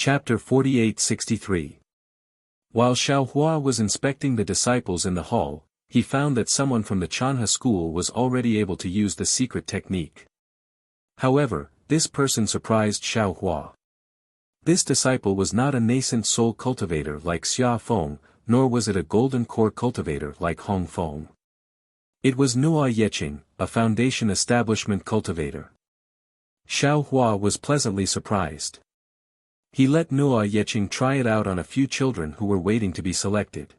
Chapter 48-63. While Xiaohua was inspecting the disciples in the hall, he found that someone from the Chanhe school was already able to use the secret technique. However, this person surprised Xiaohua. This disciple was not a nascent soul cultivator like Xia Feng, nor was it a golden core cultivator like Hong Feng. It was Nuo Yeqing, a foundation establishment cultivator. Xiaohua was pleasantly surprised. He let Nuo Yeqing try it out on a few children who were waiting to be selected.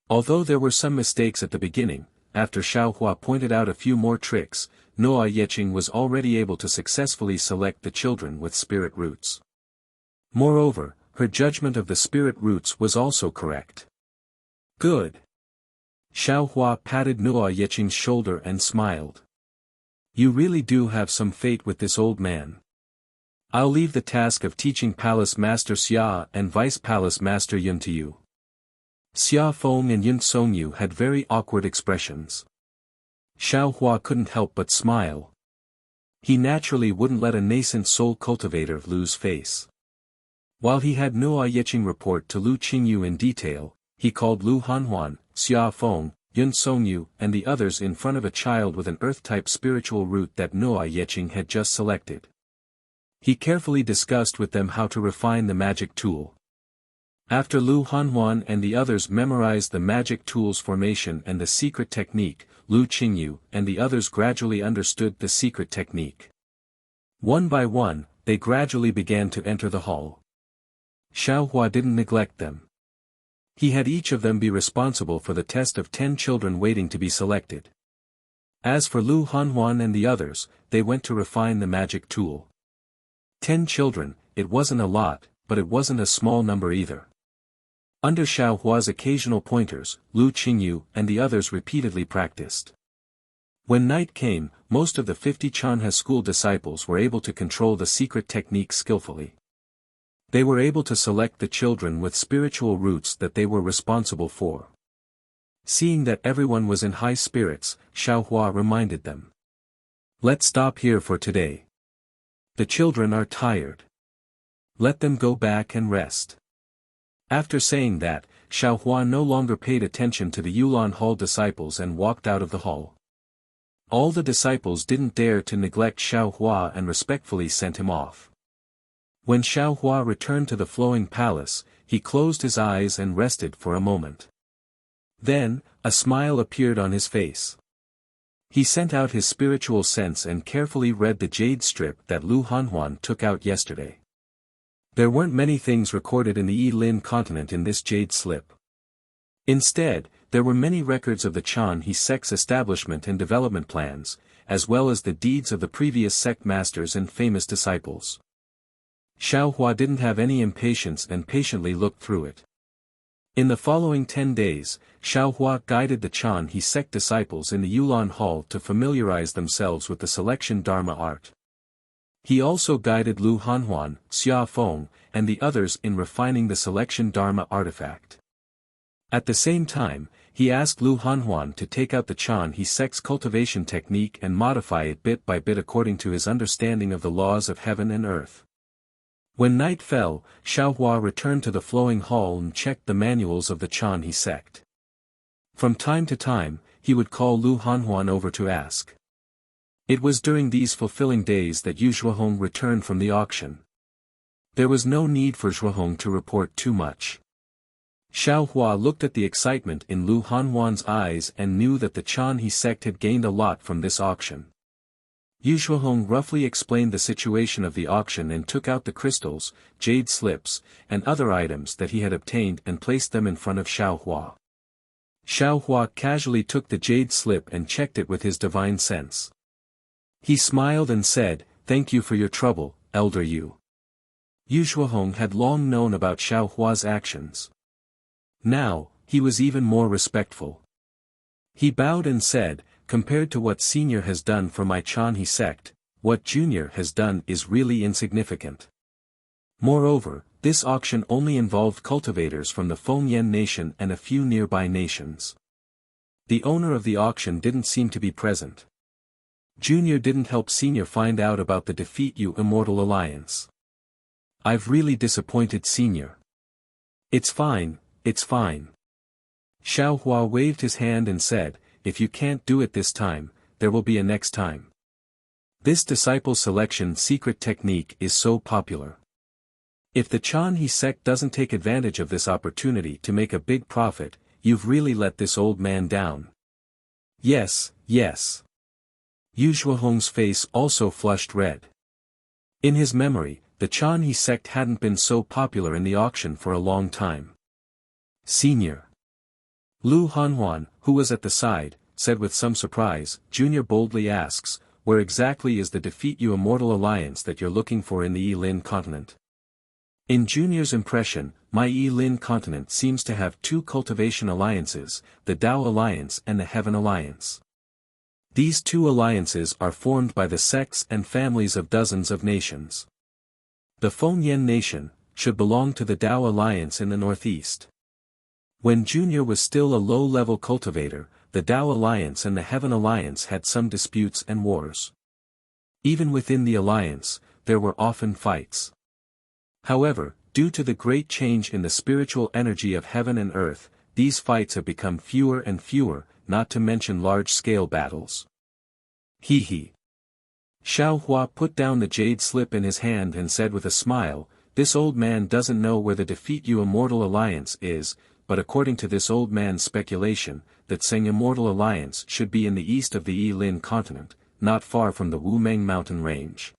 Although there were some mistakes at the beginning, after Xiaohua pointed out a few more tricks, Nuo Yeqing was already able to successfully select the children with spirit roots. Moreover, her judgment of the spirit roots was also correct. Good. Xiaohua patted Nuo Yeqing's shoulder and smiled. You really do have some fate with this old man. I'll leave the task of teaching Palace Master Xia and Vice Palace Master Yun to you. Xia Feng and Yun Songyu had very awkward expressions. Xiaohua couldn't help but smile. He naturally wouldn't let a nascent soul cultivator lose face. While he had Nuo Yeqing report to Lu Qingyu in detail, he called Lu Hanhuan, Xia Feng, Yun Songyu and the others in front of a child with an earth-type spiritual root that Nuo Yeqing had just selected. He carefully discussed with them how to refine the magic tool. After Lu Hanhuan and the others memorized the magic tool's formation and the secret technique, Lu Qingyu and the others gradually understood the secret technique. One by one, they gradually began to enter the hall. Xiaohua didn't neglect them. He had each of them be responsible for the test of 10 children waiting to be selected. As for Lu Hanhuan and the others, they went to refine the magic tool. 10 children, it wasn't a lot, but it wasn't a small number either. Under Xiaohua's occasional pointers, Lu Qingyu and the others repeatedly practiced. When night came, most of the 50 Chanhe school disciples were able to control the secret technique skillfully. They were able to select the children with spiritual roots that they were responsible for. Seeing that everyone was in high spirits, Xiaohua reminded them. Let's stop here for today. The children are tired. Let them go back and rest. After saying that, Xiaohua no longer paid attention to the Yulan Hall disciples and walked out of the hall. All the disciples didn't dare to neglect Xiaohua and respectfully sent him off. When Xiaohua returned to the flowing palace, he closed his eyes and rested for a moment. Then, a smile appeared on his face. He sent out his spiritual sense and carefully read the jade strip that Lu Hanhuan took out yesterday. There weren't many things recorded in the Yi-Lin continent in this jade slip. Instead, there were many records of the Chanhe sect's establishment and development plans, as well as the deeds of the previous sect masters and famous disciples. Xiaohua didn't have any impatience and patiently looked through it. In the following 10 days, Xiaohua guided the Chanhe sect disciples in the Yulan Hall to familiarize themselves with the selection Dharma art. He also guided Lu Hanhuan, Xia Feng, and the others in refining the selection Dharma artifact. At the same time, he asked Lu Hanhuan to take out the Chanhe sect's cultivation technique and modify it bit by bit according to his understanding of the laws of heaven and earth. When night fell, Xiaohua returned to the flowing hall and checked the manuals of the Chanhe sect. From time to time, he would call Lu Hanhuan over to ask. It was during these fulfilling days that Yu Zhuohong returned from the auction. There was no need for Zhuohong to report too much. Xiaohua looked at the excitement in Lu Hanhuan's eyes and knew that the Chanhe sect had gained a lot from this auction. Yu Zhuohong roughly explained the situation of the auction and took out the crystals, jade slips, and other items that he had obtained and placed them in front of Xiaohua. Xiaohua casually took the jade slip and checked it with his divine sense. He smiled and said, "Thank you for your trouble, Elder Yu." Yu Zhuohong had long known about Xiaohua's actions. Now, he was even more respectful. He bowed and said, "Compared to what Senior has done for my Chanhe sect, what Junior has done is really insignificant. Moreover, this auction only involved cultivators from the Fengyan nation and a few nearby nations. The owner of the auction didn't seem to be present. Junior didn't help Senior find out about the Defeat You Immortal Alliance. I've really disappointed Senior. It's fine, it's fine. Xiao Hua waved his hand and said, if you can't do it this time, there will be a next time. This disciple selection secret technique is so popular. If the Chanhe sect doesn't take advantage of this opportunity to make a big profit, you've really let this old man down. Yes, yes. Yu Shuahong's face also flushed red. In his memory, the Chanhe sect hadn't been so popular in the auction for a long time. Senior. Lu Hanhuan, who was at the side, said with some surprise. Junior boldly asks, where exactly is the Defeat You Immortal Alliance that you're looking for in the Yilin continent? In Junior's impression, my Yilin continent seems to have two cultivation alliances, the Dao Alliance and the Heaven Alliance. These two alliances are formed by the sects and families of dozens of nations. The Fengyan nation should belong to the Dao Alliance in the northeast. When Junior was still a low-level cultivator, the Dao Alliance and the Heaven Alliance had some disputes and wars. Even within the alliance, there were often fights. However, due to the great change in the spiritual energy of heaven and earth, these fights have become fewer and fewer, not to mention large-scale battles. Hee hee. Xiao Hua put down the jade slip in his hand and said with a smile, this old man doesn't know where the Defeat You Immortal Alliance is, but according to this old man's speculation, that Seng Immortal Alliance should be in the east of the Yilin continent, not far from the Wumeng mountain range.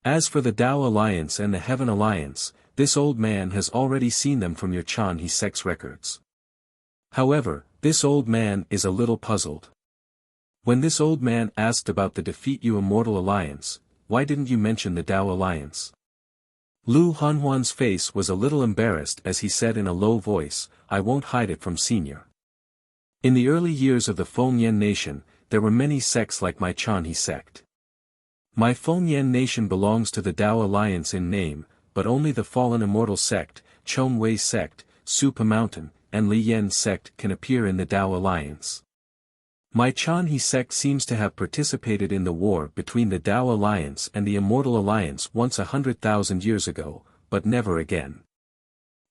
As for the Dao Alliance and the Heaven Alliance, this old man has already seen them from your Chanhe sect's records. However, this old man is a little puzzled. When this old man asked about the Defeat You Immortal Alliance, why didn't you mention the Dao Alliance? Lu Hanhuan's face was a little embarrassed as he said in a low voice, I won't hide it from Senior. In the early years of the Fengyan nation, there were many sects like my Chanhe sect. My Fengyan nation belongs to the Dao Alliance in name, but only the fallen immortal sect, Chongwei sect, Supa Mountain, and Li Yen sect can appear in the Dao Alliance. My Chanhe sect seems to have participated in the war between the Dao Alliance and the Immortal Alliance once 100,000 years ago, but never again.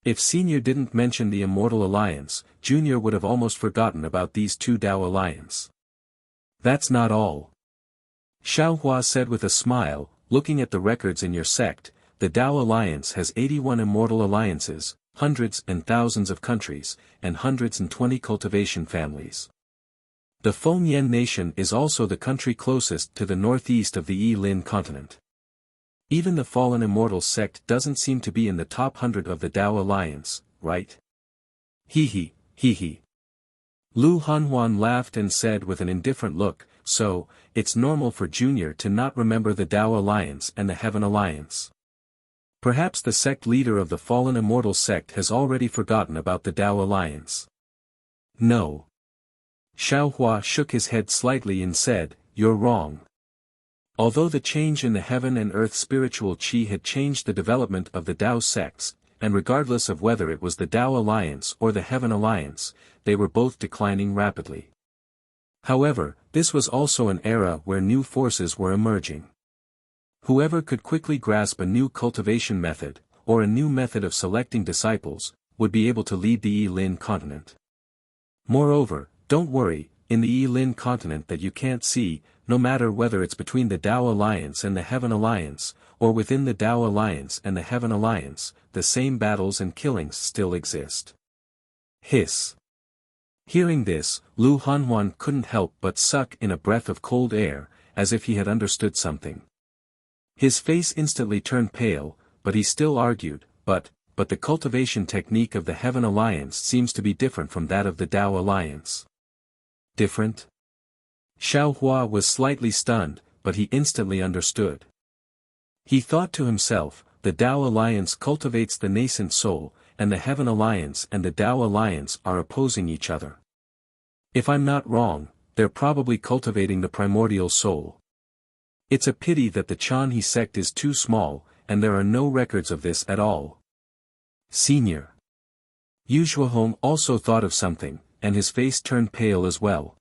If Senior didn't mention the Immortal Alliance, Junior would have almost forgotten about these two Dao Alliance. That's not all. Xiao Hua said with a smile, looking at the records in your sect, the Dao Alliance has 81 Immortal Alliances, hundreds and thousands of countries, and 120 cultivation families. The Fengyan nation is also the country closest to the northeast of the Yilin continent. Even the fallen immortal sect doesn't seem to be in the top 100 of the Dao Alliance, right? Hee hee, hee hee. Lu Hanhuan laughed and said with an indifferent look, so, it's normal for Junior to not remember the Dao Alliance and the Heaven Alliance. Perhaps the sect leader of the fallen immortal sect has already forgotten about the Dao Alliance. No. Xiao Hua shook his head slightly and said, you're wrong. Although the change in the heaven and earth spiritual qi had changed the development of the Dao sects, and regardless of whether it was the Dao Alliance or the Heaven Alliance, they were both declining rapidly. However, this was also an era where new forces were emerging. Whoever could quickly grasp a new cultivation method, or a new method of selecting disciples, would be able to lead the Yilin continent. Moreover, don't worry, in the Yilin continent that you can't see, no matter whether it's between the Dao Alliance and the Heaven Alliance, or within the Dao Alliance and the Heaven Alliance, the same battles and killings still exist. Hiss. Hearing this, Lu Hanhuan couldn't help but suck in a breath of cold air, as if he had understood something. His face instantly turned pale, but he still argued, but the cultivation technique of the Heaven Alliance seems to be different from that of the Dao Alliance. Different? Xiao Hua was slightly stunned, but he instantly understood. He thought to himself, the Dao Alliance cultivates the nascent soul, and the Heaven Alliance and the Dao Alliance are opposing each other. If I'm not wrong, they're probably cultivating the primordial soul. It's a pity that the Chanhe sect is too small, and there are no records of this at all. Senior. Yu Shuahong also thought of something, and his face turned pale as well.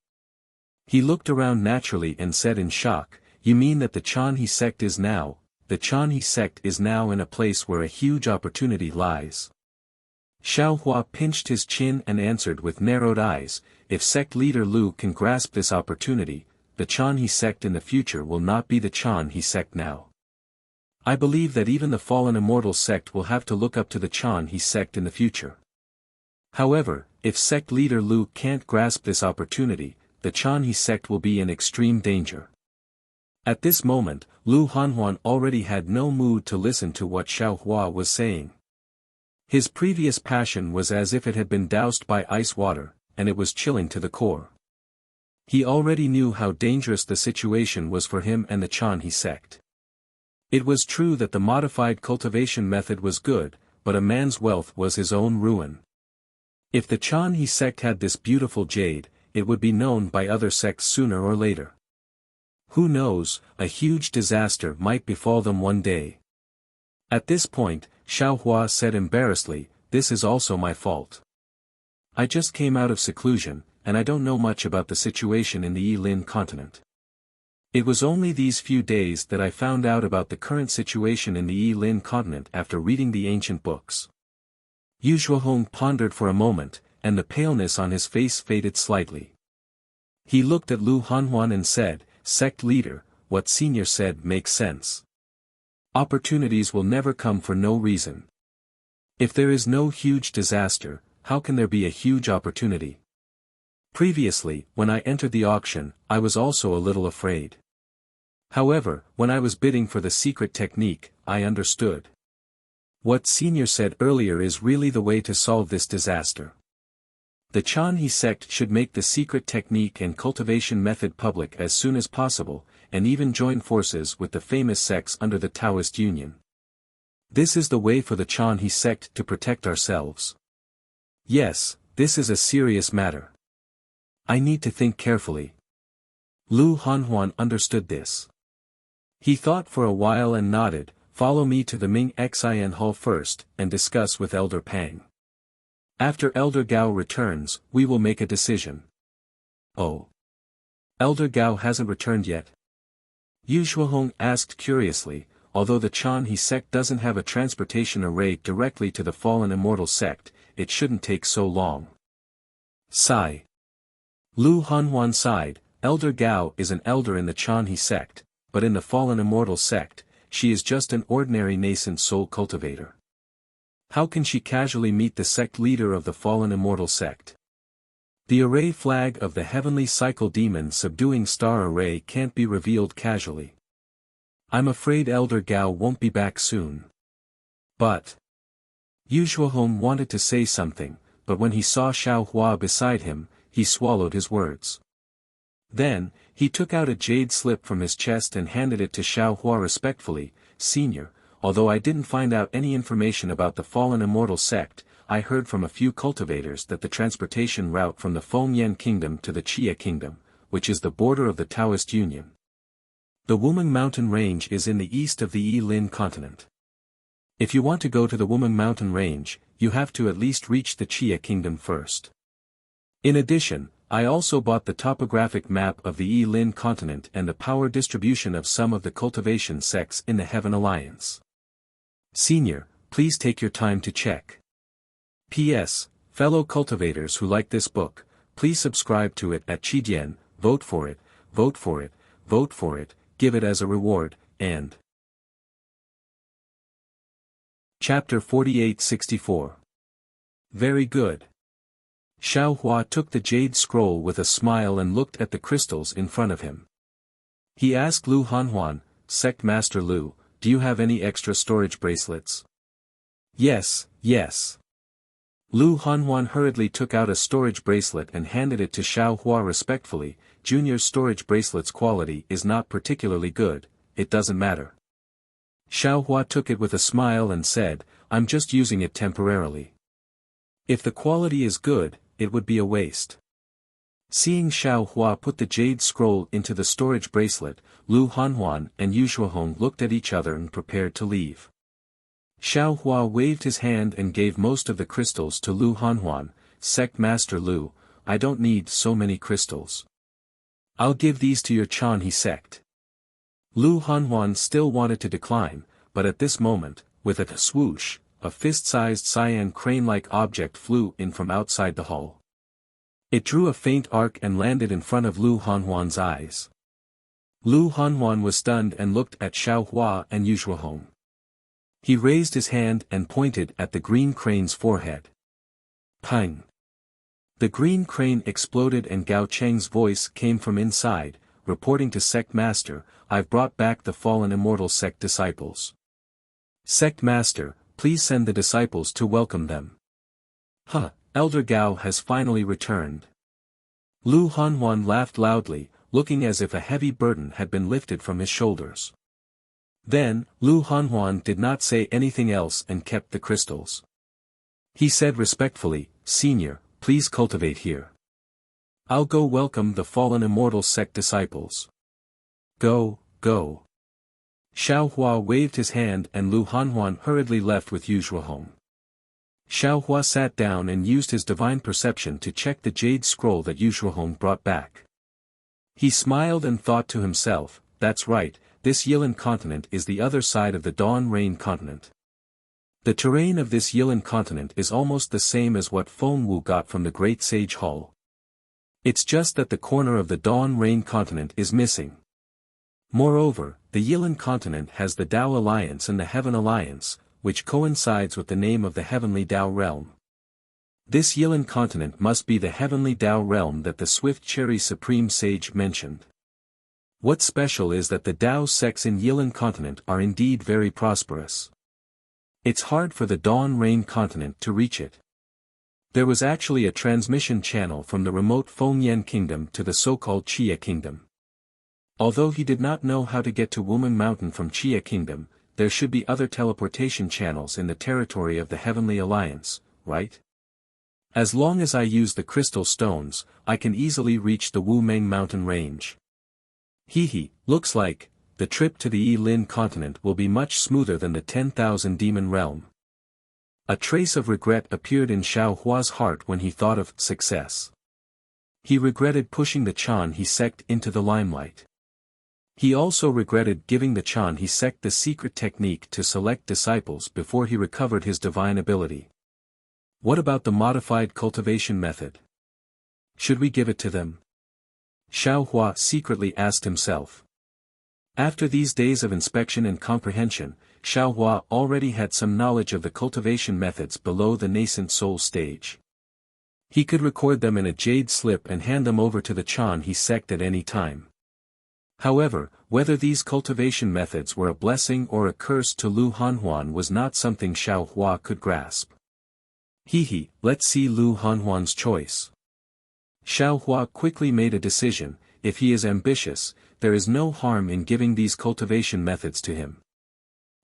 He looked around naturally and said in shock, you mean that the Chanhe sect is now, the Chanhe sect is now in a place where a huge opportunity lies. Xiao Hua pinched his chin and answered with narrowed eyes, if sect leader Lu can grasp this opportunity, the Chanhe sect in the future will not be the Chanhe sect now. I believe that even the fallen immortal sect will have to look up to the Chanhe sect in the future. However, if sect leader Lu can't grasp this opportunity, the Chanhe sect will be in extreme danger. At this moment, Lu Hanhuan already had no mood to listen to what Xiao Hua was saying. His previous passion was as if it had been doused by ice water, and it was chilling to the core. He already knew how dangerous the situation was for him and the Chanhe sect. It was true that the modified cultivation method was good, but a man's wealth was his own ruin. If the Chanhe sect had this beautiful jade, it would be known by other sects sooner or later. Who knows, a huge disaster might befall them one day. At this point, Xiao Hua said embarrassedly, this is also my fault. I just came out of seclusion, and I don't know much about the situation in the Yilin continent. It was only these few days that I found out about the current situation in the Yilin continent after reading the ancient books. Yu Shuohong pondered for a moment, and the paleness on his face faded slightly. He looked at Lu Hanhuan and said, Sect leader, what senior said makes sense. Opportunities will never come for no reason. If there is no huge disaster, how can there be a huge opportunity? Previously, when I entered the auction, I was also a little afraid. However, when I was bidding for the secret technique, I understood. What senior said earlier is really the way to solve this disaster. The Chanhe sect should make the secret technique and cultivation method public as soon as possible, and even join forces with the famous sects under the Taoist Union. This is the way for the Chanhe sect to protect ourselves. Yes, this is a serious matter. I need to think carefully. Lu Hanhuan understood this. He thought for a while and nodded, follow me to the Ming Xian Hall first, and discuss with Elder Pang. After Elder Gao returns, we will make a decision. Oh. Elder Gao hasn't returned yet? Yu Shuohong asked curiously, although the Chanhe sect doesn't have a transportation array directly to the fallen immortal sect, it shouldn't take so long. Sigh. Lu Hanhuan sighed, Elder Gao is an elder in the Chanhe sect, but in the fallen immortal sect, she is just an ordinary nascent soul cultivator. How can she casually meet the sect leader of the fallen immortal sect? The array flag of the heavenly cycle demon subduing star array can't be revealed casually. I'm afraid Elder Gao won't be back soon. But... Yu Shuohong wanted to say something, but when he saw Xiao Hua beside him, he swallowed his words. Then, he took out a jade slip from his chest and handed it to Xiao Hua respectfully, Senior, although I didn't find out any information about the fallen immortal sect, I heard from a few cultivators that the transportation route from the Fengyan kingdom to the Chia kingdom, which is the border of the Taoist Union. The Wuming Mountain Range is in the east of the Yilin continent. If you want to go to the Wuming Mountain Range, you have to at least reach the Chia kingdom first. In addition, I also bought the topographic map of the Yilin continent and the power distribution of some of the cultivation sects in the Heaven Alliance. Senior, please take your time to check. P.S. Fellow cultivators who like this book, please subscribe to it at Qidian, vote for it, vote for it, vote for it, give it as a reward, and... Chapter 48-64. Very good. Xiao Hua took the jade scroll with a smile and looked at the crystals in front of him. He asked Lu Hanhuan, Sect Master Lu, do you have any extra storage bracelets? Yes, yes. Lu Hanhuan hurriedly took out a storage bracelet and handed it to Xiao Hua respectfully, Junior's storage bracelet's quality is not particularly good, it doesn't matter. Xiao Hua took it with a smile and said, I'm just using it temporarily. If the quality is good, it would be a waste. Seeing Xiao Hua put the jade scroll into the storage bracelet, Lu Hanhuan and Yu Shuohong looked at each other and prepared to leave. Xiao Hua waved his hand and gave most of the crystals to Lu Hanhuan, Sect Master Lu, I don't need so many crystals. I'll give these to your Chanhe sect. Lu Hanhuan still wanted to decline, but at this moment, with a swoosh, a fist-sized cyan crane-like object flew in from outside the hall. It drew a faint arc and landed in front of Lu Hanhuan's eyes. Lu Hanhuan was stunned and looked at Xiaohua and Yuzhuahong. He raised his hand and pointed at the green crane's forehead. Pang! The green crane exploded and Gao Cheng's voice came from inside, reporting to Sect Master, "I've brought back the fallen immortal sect disciples. Sect Master, please send the disciples to welcome them." "Huh, Elder Gao has finally returned." Lu Hanhuan laughed loudly, looking as if a heavy burden had been lifted from his shoulders. Then, Lu Hanhuan did not say anything else and kept the crystals. He said respectfully, "Senior, please cultivate here. I'll go welcome the fallen immortal sect disciples." "Go, go." Xiaohua waved his hand and Lu Hanhuan hurriedly left with Yuzhuahong. Xiaohua sat down and used his divine perception to check the jade scroll that Yuzhuahong brought back. He smiled and thought to himself, "That's right, this Yilan continent is the other side of the Dawn Rain continent. The terrain of this Yilan continent is almost the same as what Feng Wu got from the Great Sage Hall. It's just that the corner of the Dawn Rain continent is missing. Moreover, the Yilan continent has the Tao Alliance and the Heaven Alliance, which coincides with the name of the Heavenly Tao Realm. This Yilan continent must be the Heavenly Tao Realm that the Swift Cherry Supreme Sage mentioned. What's special is that the Tao sects in Yilan continent are indeed very prosperous. It's hard for the Dawn Rain continent to reach it. There was actually a transmission channel from the remote Fengyan Kingdom to the so-called Chia Kingdom. Although he did not know how to get to Wuming Mountain from Chia Kingdom, there should be other teleportation channels in the territory of the Heavenly Alliance, right? As long as I use the crystal stones, I can easily reach the Wuming Mountain range. Looks like, the trip to the Yilin continent will be much smoother than the 10,000 demon realm. A trace of regret appeared in Xiaohua's heart when he thought of success. He regretted pushing the Chanhe sect into the limelight. He also regretted giving the Chanhe sect the secret technique to select disciples before he recovered his divine ability. What about the modified cultivation method? Should we give it to them? Xiaohua secretly asked himself. After these days of inspection and comprehension, Xiaohua already had some knowledge of the cultivation methods below the nascent soul stage. He could record them in a jade slip and hand them over to the Chanhe sect at any time. However, whether these cultivation methods were a blessing or a curse to Lu Hanhuan was not something Xiaohua could grasp. Let's see Lu Hanhuan's choice. Xiaohua quickly made a decision. If he is ambitious, there is no harm in giving these cultivation methods to him.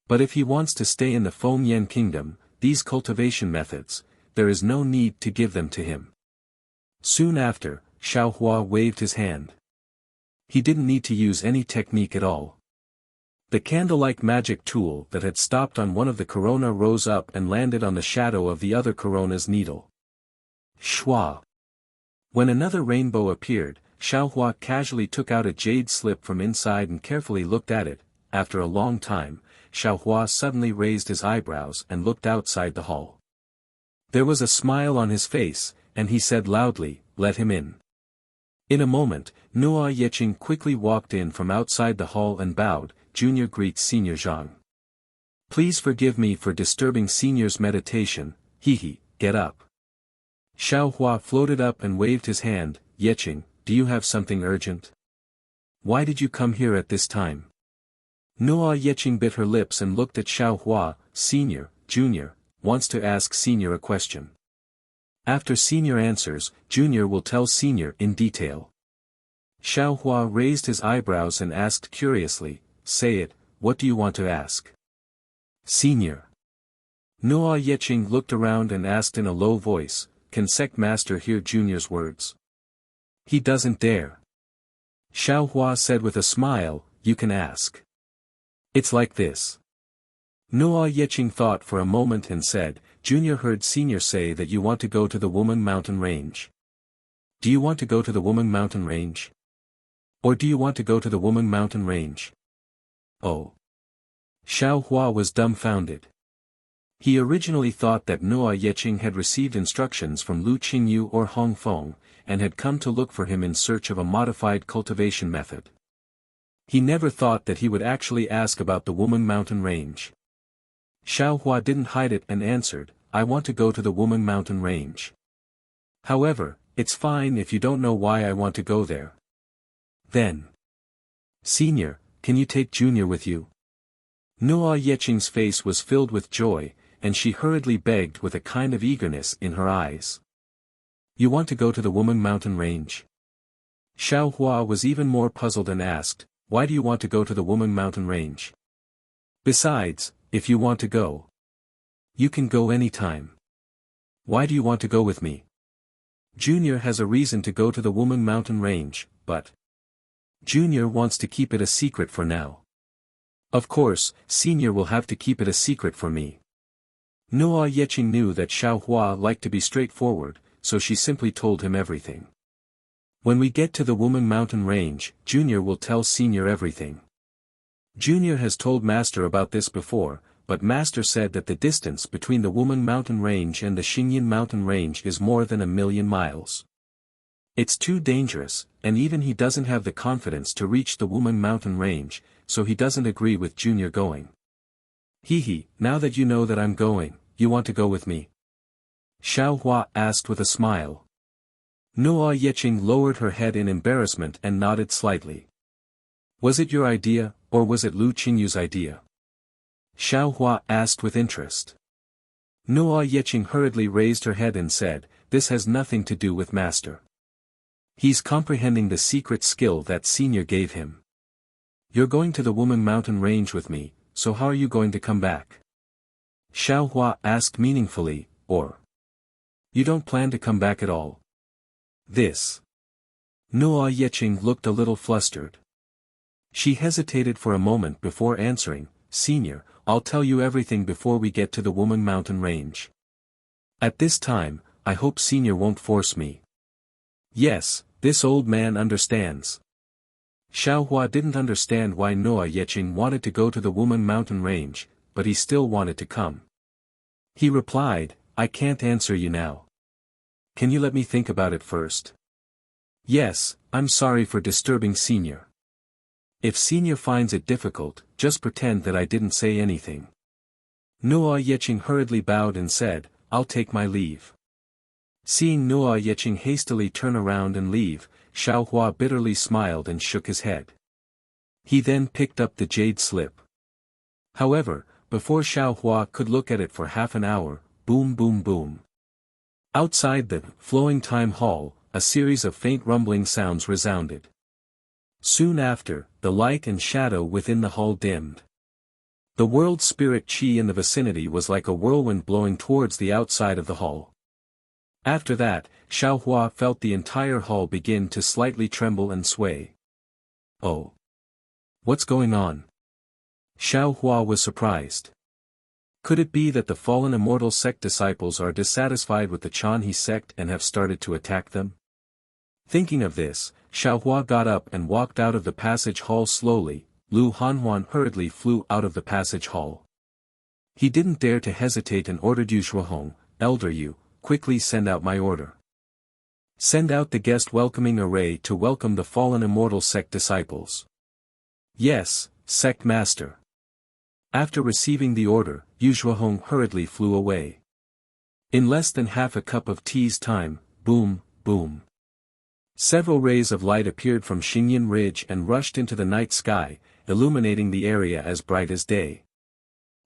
But if he wants to stay in the Fengyan Kingdom, these cultivation methods, there is no need to give them to him. Soon after, Xiaohua waved his hand. He didn't need to use any technique at all. The candle-like magic tool that had stopped on one of the corona rose up and landed on the shadow of the other corona's needle. Shwa! When another rainbow appeared, Xiaohua casually took out a jade slip from inside and carefully looked at it. After a long time, Xiaohua suddenly raised his eyebrows and looked outside the hall. There was a smile on his face, and he said loudly, "Let him in." In a moment, Nuo Yeqing quickly walked in from outside the hall and bowed. "Junior greets Senior Zhang. Please forgive me for disturbing Senior's meditation. Get up." Xiaohua floated up and waved his hand. "Yeqing, do you have something urgent? Why did you come here at this time?" Nuo Yeqing bit her lips and looked at Xiaohua. "Senior, Junior, wants to ask Senior a question. After Senior answers, Junior will tell Senior in detail." Xiaohua raised his eyebrows and asked curiously, "Say it, what do you want to ask?" "Senior." Nuo Yeqing looked around and asked in a low voice, "Can Sect Master hear Junior's words?" "He doesn't dare." Xiaohua said with a smile, "You can ask. It's like this." Nuo Yeqing thought for a moment and said, "Junior heard Senior say that you want to go to the Wuming Mountain Range. Do you want to go to the Wuming Mountain Range? Or do you want to go to the Wuming Mountain Range?" Oh. Xiao Hua was dumbfounded. He originally thought that Noa Yeqing had received instructions from Lu Qingyu or Hong Feng, and had come to look for him in search of a modified cultivation method. He never thought that he would actually ask about the Woman Mountain Range. Xiao Hua didn't hide it and answered, "I want to go to the Woman Mountain Range. However, it's fine if you don't know why I want to go there." Then, "Senior, can you take Junior with you?" Noa Yeqing's face was filled with joy, and she hurriedly begged with a kind of eagerness in her eyes. "You want to go to the Woman Mountain Range?" Xiao Hua was even more puzzled and asked, "Why do you want to go to the Woman Mountain Range? Besides, if you want to go, you can go any time. Why do you want to go with me?" "Junior has a reason to go to the Woman Mountain Range, but Junior wants to keep it a secret for now." "Of course, Senior will have to keep it a secret for me." Noa Yeqing knew that Xiao Hua liked to be straightforward, so she simply told him everything. "When we get to the Woman Mountain Range, Junior will tell Senior everything. Junior has told Master about this before, but Master said that the distance between the Woman Mountain Range and the Xingyin Mountain Range is more than 1,000,000 miles. It's too dangerous, and even he doesn't have the confidence to reach the Woman Mountain Range, so he doesn't agree with Junior going." "Hee, now that you know that I'm going, you want to go with me?" Xiao Hua asked with a smile. Noa Yeqing lowered her head in embarrassment and nodded slightly. "Was it your idea, or was it Lu Qingyu's idea?" Xiao Hua asked with interest. Noa Yeqing hurriedly raised her head and said, "This has nothing to do with Master. He's comprehending the secret skill that Senior gave him. You're going to the Woman Mountain Range with me, so how are you going to come back?" Xiao Hua asked meaningfully, "Or you don't plan to come back at all?" This. Noa Yeqing looked a little flustered. She hesitated for a moment before answering, "Senior, I'll tell you everything before we get to the Woman Mountain Range. At this time, I hope Senior won't force me." "Yes, this old man understands." Xiao Hua didn't understand why Noa Yeqing wanted to go to the Woman Mountain Range, but he still wanted to come. He replied, "I can't answer you now. Can you let me think about it first?" "Yes, I'm sorry for disturbing Senior. If Senior finds it difficult, just pretend that I didn't say anything." Noa Yeqing hurriedly bowed and said, "I'll take my leave." Seeing Noa Yeqing hastily turn around and leave, Xiao Hua bitterly smiled and shook his head. He then picked up the jade slip. However, before Xiao Hua could look at it for half an hour, boom boom boom. Outside the flowing time hall, a series of faint rumbling sounds resounded. Soon after, the light and shadow within the hall dimmed. The world spirit chi in the vicinity was like a whirlwind blowing towards the outside of the hall. After that, Xiao Hua felt the entire hall begin to slightly tremble and sway. "Oh! What's going on?" Xiao Hua was surprised. Could it be that the fallen immortal sect disciples are dissatisfied with the Chanhe sect and have started to attack them? Thinking of this, Xiao Hua got up and walked out of the passage hall slowly. Lu Hanhuan hurriedly flew out of the passage hall. He didn't dare to hesitate and ordered Yu Shuahong, "Elder Yu, quickly send out my order. Send out the guest welcoming array to welcome the fallen immortal sect disciples." "Yes, sect master." After receiving the order, Yu Shuahong hurriedly flew away. In less than half a cup of tea's time, boom, boom. Several rays of light appeared from Xingyin Ridge and rushed into the night sky, illuminating the area as bright as day.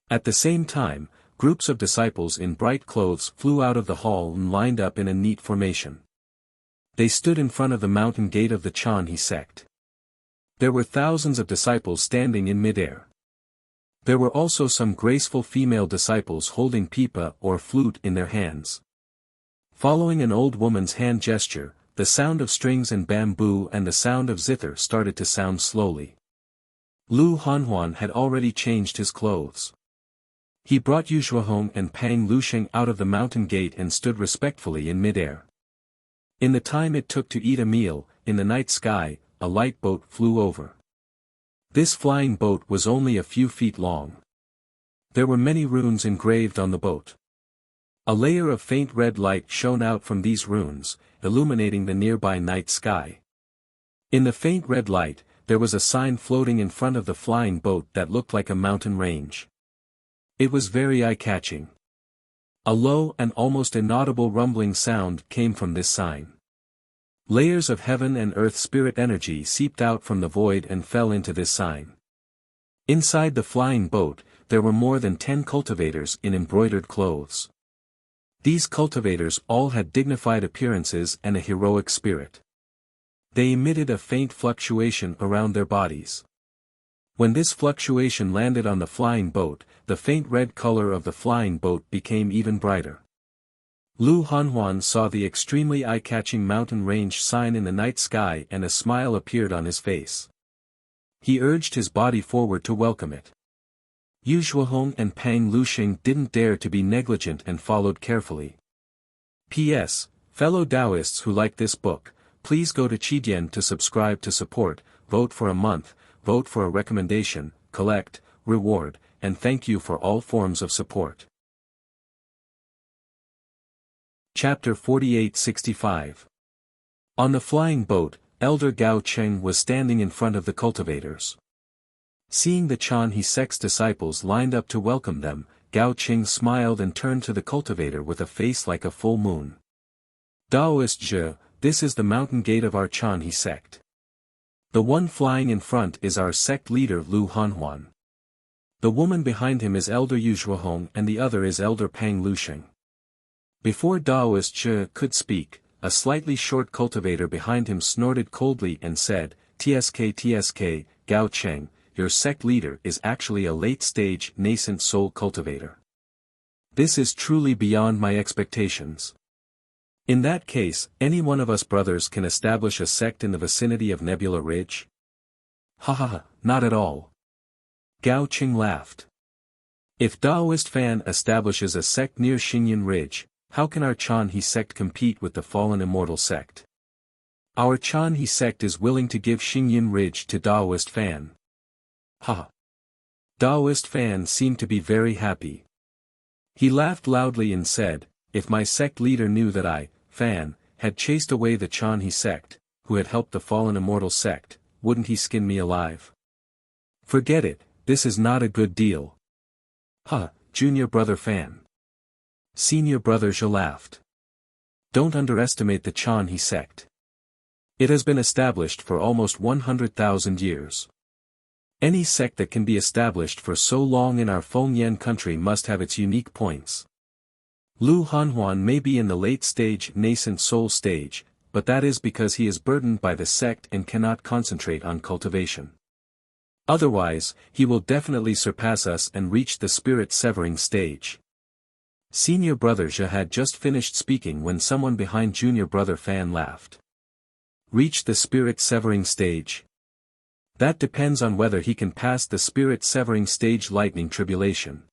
At the same time, groups of disciples in bright clothes flew out of the hall and lined up in a neat formation. They stood in front of the mountain gate of the Chanhe sect. There were thousands of disciples standing in midair. There were also some graceful female disciples holding pipa or flute in their hands. Following an old woman's hand gesture, the sound of strings and bamboo and the sound of zither started to sound slowly. Lu Hanhuan had already changed his clothes. He brought Yu Shuahong and Pang Lusheng out of the mountain gate and stood respectfully in midair. In the time it took to eat a meal, in the night sky, a light boat flew over. This flying boat was only a few feet long. There were many runes engraved on the boat. A layer of faint red light shone out from these runes, illuminating the nearby night sky. In the faint red light, there was a sign floating in front of the flying boat that looked like a mountain range. It was very eye-catching. A low and almost inaudible rumbling sound came from this sign. Layers of heaven and earth spirit energy seeped out from the void and fell into this sign. Inside the flying boat, there were more than 10 cultivators in embroidered clothes. These cultivators all had dignified appearances and a heroic spirit. They emitted a faint fluctuation around their bodies. When this fluctuation landed on the flying boat, the faint red color of the flying boat became even brighter. Lu Hanhuan saw the extremely eye-catching mountain range sign in the night sky and a smile appeared on his face. He urged his body forward to welcome it. Yu Zhuohong and Pang Luxing didn't dare to be negligent and followed carefully. P.S. Fellow Taoists who like this book, please go to Qidian to subscribe to support, vote for a month, vote for a recommendation, collect, reward, and thank you for all forms of support. Chapter 4865. On the flying boat, Elder Gao Cheng was standing in front of the cultivators. Seeing the Chan He sect's disciples lined up to welcome them, Gao Cheng smiled and turned to the cultivator with a face like a full moon. Daoist Zhe, this is the mountain gate of our Chan He sect. The one flying in front is our sect leader Lu Hanhuan. The woman behind him is Elder Yu Zhuohong and the other is Elder Pang Luxing. Before Daoist Zhe could speak, a slightly short cultivator behind him snorted coldly and said, "Tsk, Gao Cheng, your sect leader is actually a late-stage nascent soul cultivator. This is truly beyond my expectations. In that case, any one of us brothers can establish a sect in the vicinity of Nebula Ridge?" "Ha, not at all." Gao Cheng laughed. "If Daoist Fan establishes a sect near Xingyan Ridge, how can our Chan He sect compete with the fallen immortal sect? Our Chan He sect is willing to give Xingyan Ridge to Daoist Fan." Ha! Daoist Fan seemed to be very happy. He laughed loudly and said, "If my sect leader knew that I, Fan, had chased away the Chan He sect, who had helped the fallen immortal sect, wouldn't he skin me alive? Forget it, this is not a good deal." "Ha, junior brother Fan." Senior brother Zhe laughed. "Don't underestimate the Chan He sect. It has been established for almost 100,000 years. Any sect that can be established for so long in our Fengyan country must have its unique points. Lu Hanhuan may be in the late-stage nascent soul stage, but that is because he is burdened by the sect and cannot concentrate on cultivation. Otherwise, he will definitely surpass us and reach the spirit-severing stage." Senior brother Zhe had just finished speaking when someone behind junior brother Fan laughed. "Reach the spirit-severing stage? That depends on whether he can pass the spirit-severing stage lightning tribulation.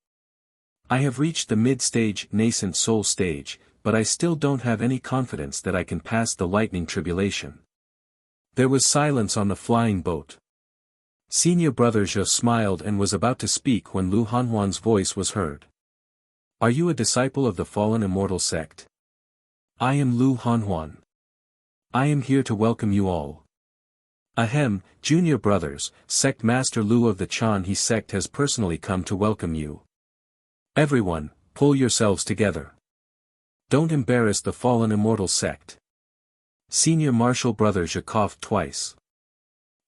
I have reached the mid-stage nascent soul stage, but I still don't have any confidence that I can pass the lightning tribulation." There was silence on the flying boat. Senior brother Zhe smiled and was about to speak when Lu Hanhuan's voice was heard. "Are you a disciple of the fallen immortal sect?" "I am Lu Hanhuan. I am here to welcome you all." "Ahem, junior brothers, sect master Lu of the Chan He sect has personally come to welcome you. Everyone, pull yourselves together. Don't embarrass the fallen immortal sect." Senior martial brother Zhe coughed twice.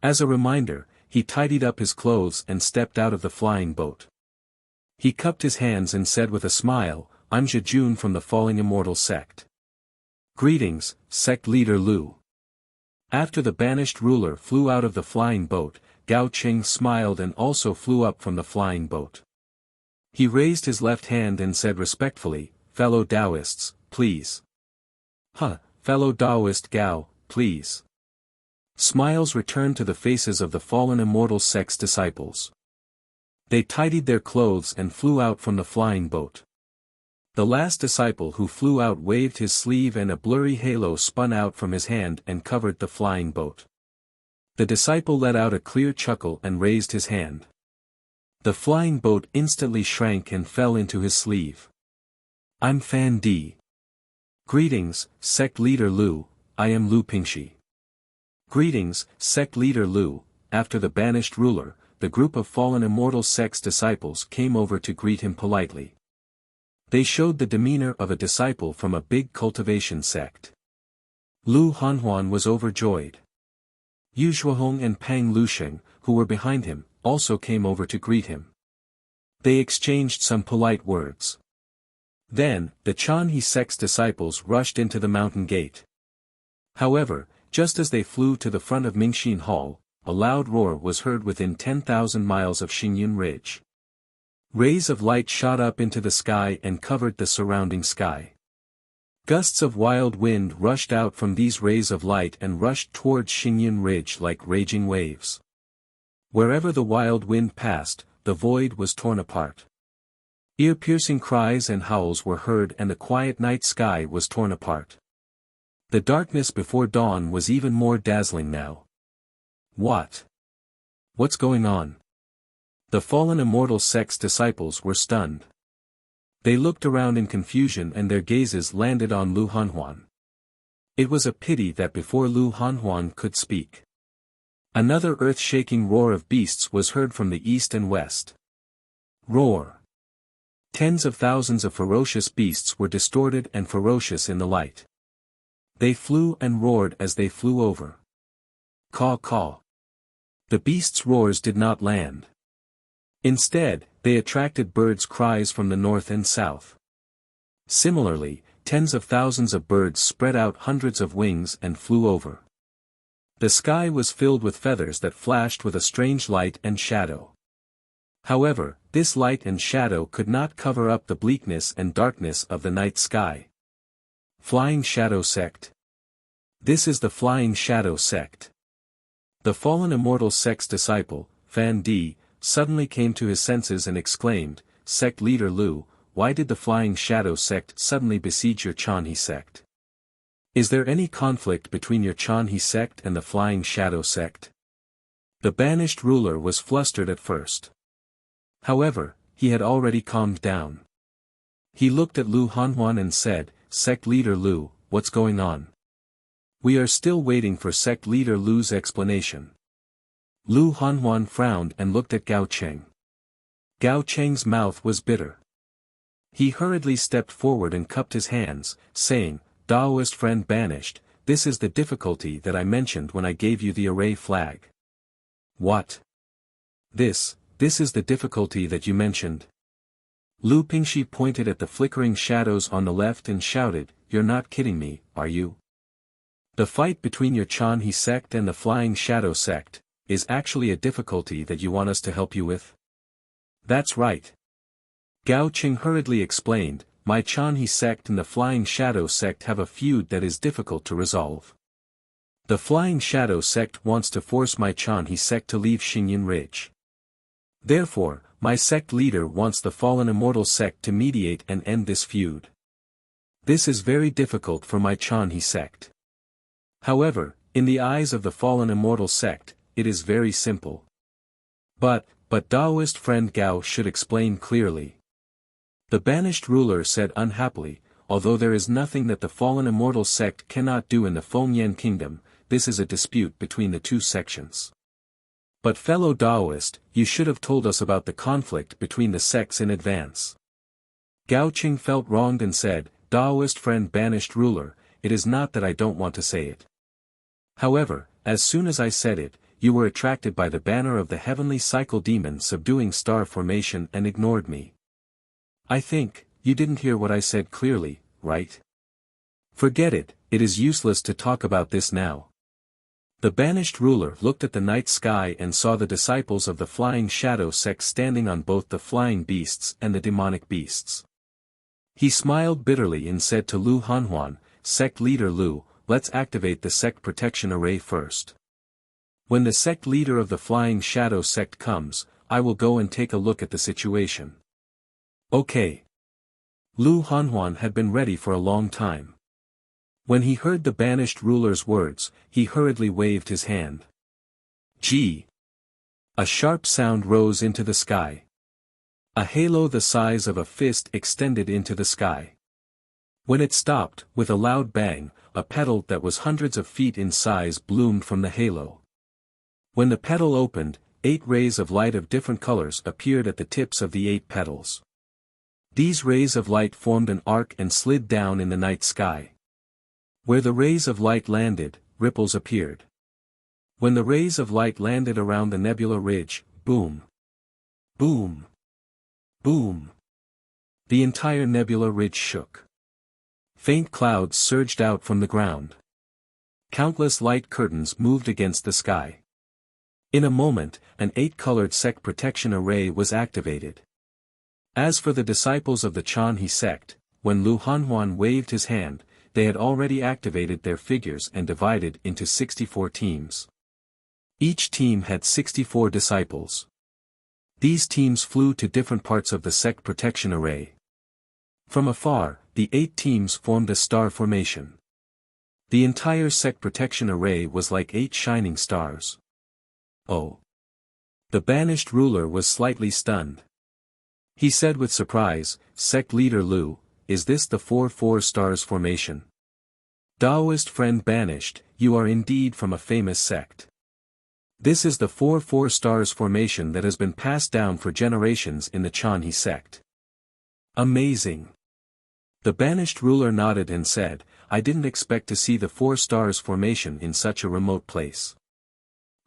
As a reminder, he tidied up his clothes and stepped out of the flying boat. He cupped his hands and said with a smile, "I'm Zhe Jun from the falling immortal sect. Greetings, sect leader Lu." After the banished ruler flew out of the flying boat, Gao Cheng smiled and also flew up from the flying boat. He raised his left hand and said respectfully, "Fellow Taoists, please." Fellow Taoist Gao, please." Smiles returned to the faces of the fallen immortal sect's disciples. They tidied their clothes and flew out from the flying boat. The last disciple who flew out waved his sleeve and a blurry halo spun out from his hand and covered the flying boat. The disciple let out a clear chuckle and raised his hand. The flying boat instantly shrank and fell into his sleeve. I'm Fan Di. Greetings, Sect Leader Lu, I am Lu Pingxi. Greetings, Sect Leader Lu. After the banished ruler, the group of fallen immortal sect's disciples came over to greet him politely. They showed the demeanor of a disciple from a big cultivation sect. Lu Hanhuan was overjoyed. Yu Shuahong and Pang Lusheng, who were behind him, also came over to greet him. They exchanged some polite words. Then, the Chanhe sect's disciples rushed into the mountain gate. However, just as they flew to the front of Mingxin Hall, a loud roar was heard within 10,000 miles of Xingyun Ridge. Rays of light shot up into the sky and covered the surrounding sky. Gusts of wild wind rushed out from these rays of light and rushed towards Xingyun Ridge like raging waves. Wherever the wild wind passed, the void was torn apart. Ear-piercing cries and howls were heard and the quiet night sky was torn apart. The darkness before dawn was even more dazzling now. What's going on? The fallen immortal sect's disciples were stunned. They looked around in confusion and their gazes landed on Lu Hanhuan. It was a pity that before Lu Hanhuan could speak, another earth-shaking roar of beasts was heard from the east and west. Roar! Tens of thousands of ferocious beasts were distorted and ferocious in the light. They flew and roared as they flew over. Caw caw. The beasts' roars did not land. Instead, they attracted birds' cries from the north and south. Similarly, tens of thousands of birds spread out hundreds of wings and flew over. The sky was filled with feathers that flashed with a strange light and shadow. However, this light and shadow could not cover up the bleakness and darkness of the night sky. Flying Shadow Sect. This is the Flying Shadow Sect. The fallen immortal sect's disciple, Fan Di, suddenly came to his senses and exclaimed, Sect Leader Lu, why did the Flying Shadow Sect suddenly besiege your Chanhe sect? Is there any conflict between your Chanhe sect and the Flying Shadow Sect? The banished ruler was flustered at first. However, he had already calmed down. He looked at Lu Hanhuan and said, Sect Leader Lu, what's going on? We are still waiting for Sect Leader Lu's explanation. Lu Hanhuan frowned and looked at Gao Cheng. Gao Cheng's mouth was bitter. He hurriedly stepped forward and cupped his hands, saying, Daoist friend banished, this is the difficulty that I mentioned when I gave you the array flag. What? This is the difficulty that you mentioned? Lu Pingxi pointed at the flickering shadows on the left and shouted, You're not kidding me, are you? The fight between your Chanhe sect and the Flying Shadow Sect is actually a difficulty that you want us to help you with? That's right. Gao Cheng hurriedly explained, my Chanhe sect and the Flying Shadow Sect have a feud that is difficult to resolve. The Flying Shadow Sect wants to force my Chanhe sect to leave Xingyun Ridge. Therefore, my sect leader wants the fallen immortal sect to mediate and end this feud. This is very difficult for my Chanhe sect. However, in the eyes of the fallen immortal sect, it is very simple. But Daoist friend Gao should explain clearly. The banished ruler said unhappily, although there is nothing that the fallen immortal sect cannot do in the Fengyan kingdom, this is a dispute between the two sections. But fellow Daoist, you should have told us about the conflict between the sects in advance. Gao Cheng felt wronged and said, Daoist friend banished ruler, it is not that I don't want to say it. However, as soon as I said it, you were attracted by the banner of the heavenly cycle demon subduing star formation and ignored me. I think, you didn't hear what I said clearly, right? Forget it, it is useless to talk about this now. The banished ruler looked at the night sky and saw the disciples of the Flying Shadow Sect standing on both the flying beasts and the demonic beasts. He smiled bitterly and said to Lu Hanhuan, Sect Leader Lu, let's activate the sect protection array first. When the sect leader of the Flying Shadow Sect comes, I will go and take a look at the situation. Okay. Lu Hanhuan had been ready for a long time. When he heard the banished ruler's words, he hurriedly waved his hand. G. A sharp sound rose into the sky. A halo the size of a fist extended into the sky. When it stopped, with a loud bang, a petal that was hundreds of feet in size bloomed from the halo. When the petal opened, 8 rays of light of different colors appeared at the tips of the 8 petals. These rays of light formed an arc and slid down in the night sky. Where the rays of light landed, ripples appeared. When the rays of light landed around the nebula ridge, boom, boom, boom. The entire nebula ridge shook. Faint clouds surged out from the ground. Countless light curtains moved against the sky. In a moment, an 8-colored sect protection array was activated. As for the disciples of the Chanhe sect, when Lu Hanhuan waved his hand, they had already activated their figures and divided into 64 teams. Each team had 64 disciples. These teams flew to different parts of the sect protection array. From afar, the 8 teams formed a star formation. The entire sect protection array was like 8 shining stars. Oh! The banished ruler was slightly stunned. He said with surprise, "Sect leader Lu, is this the 4 stars formation? Taoist friend banished, you are indeed from a famous sect. This is the 4 stars formation that has been passed down for generations in the Chanhe sect." Amazing! The banished ruler nodded and said, "I didn't expect to see the 4 stars formation in such a remote place.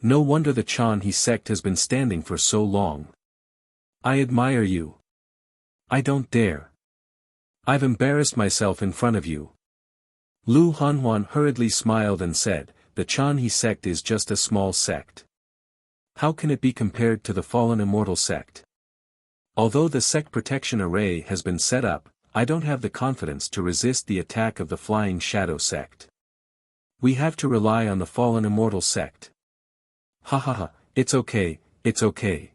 No wonder the Chanhe sect has been standing for so long. I admire you. I don't dare. I've embarrassed myself in front of you." Lu Hanhuan hurriedly smiled and said, "The Chanhe sect is just a small sect. How can it be compared to the fallen immortal sect? Although the sect protection array has been set up, I don't have the confidence to resist the attack of the flying shadow sect. We have to rely on the fallen immortal sect." "Ha ha ha, it's okay, it's okay."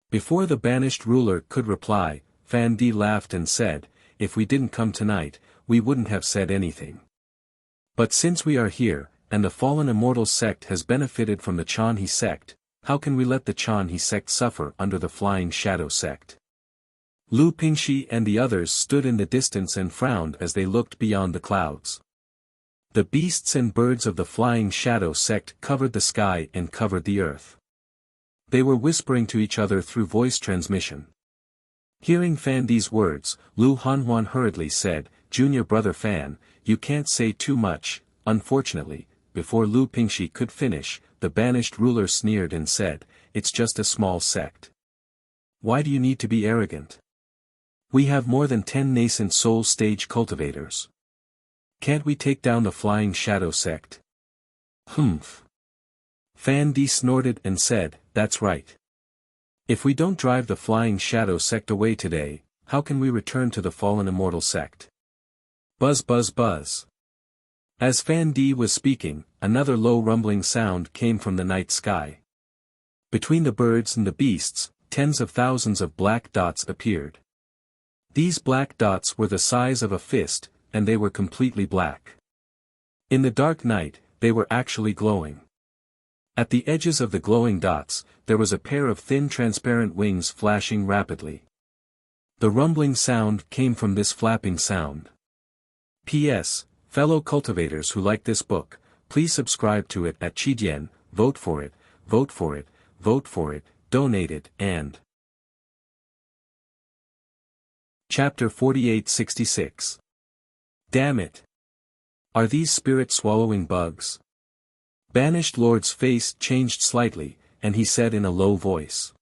Before the banished ruler could reply, Fan Di laughed and said, "If we didn't come tonight, we wouldn't have said anything. But since we are here, and the fallen immortal sect has benefited from the Chanhe sect, how can we let the Chanhe sect suffer under the flying shadow sect?" Lu Pingxi and the others stood in the distance and frowned as they looked beyond the clouds. The beasts and birds of the flying shadow sect covered the sky and covered the earth. They were whispering to each other through voice transmission. Hearing Fan Di's words, Lu Hanhuan hurriedly said, "Junior brother Fan, you can't say too much." Unfortunately, before Lu Pingxi could finish, the banished ruler sneered and said, "It's just a small sect. Why do you need to be arrogant? We have more than 10 nascent soul stage cultivators. Can't we take down the flying shadow sect?" "Humph." Fan Di snorted and said, "That's right. If we don't drive the flying shadow sect away today, how can we return to the fallen immortal sect?" Buzz buzz buzz. As Fan Di was speaking, another low rumbling sound came from the night sky. Between the birds and the beasts, tens of thousands of black dots appeared. These black dots were the size of a fist, and they were completely black. In the dark night, they were actually glowing. At the edges of the glowing dots, there was a pair of thin transparent wings flashing rapidly. The rumbling sound came from this flapping sound. P.S. Fellow cultivators who like this book, please subscribe to it at Qidian, vote for it, vote for it, vote for it, donate it, and Chapter 4866. Damn it! Are these spirit-swallowing bugs? Banished Lord's face changed slightly, and he said in a low voice.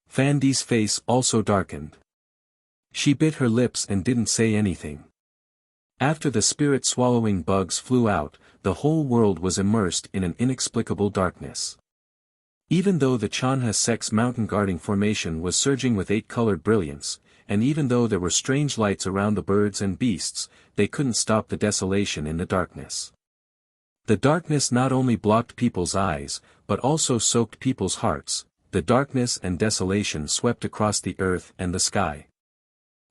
Fan Di's face also darkened. She bit her lips and didn't say anything. After the spirit-swallowing bugs flew out, the whole world was immersed in an inexplicable darkness. Even though the Chanhe sect's mountain-guarding formation was surging with 8-colored brilliance, and even though there were strange lights around the birds and beasts, they couldn't stop the desolation in the darkness. The darkness not only blocked people's eyes, but also soaked people's hearts. The darkness and desolation swept across the earth and the sky.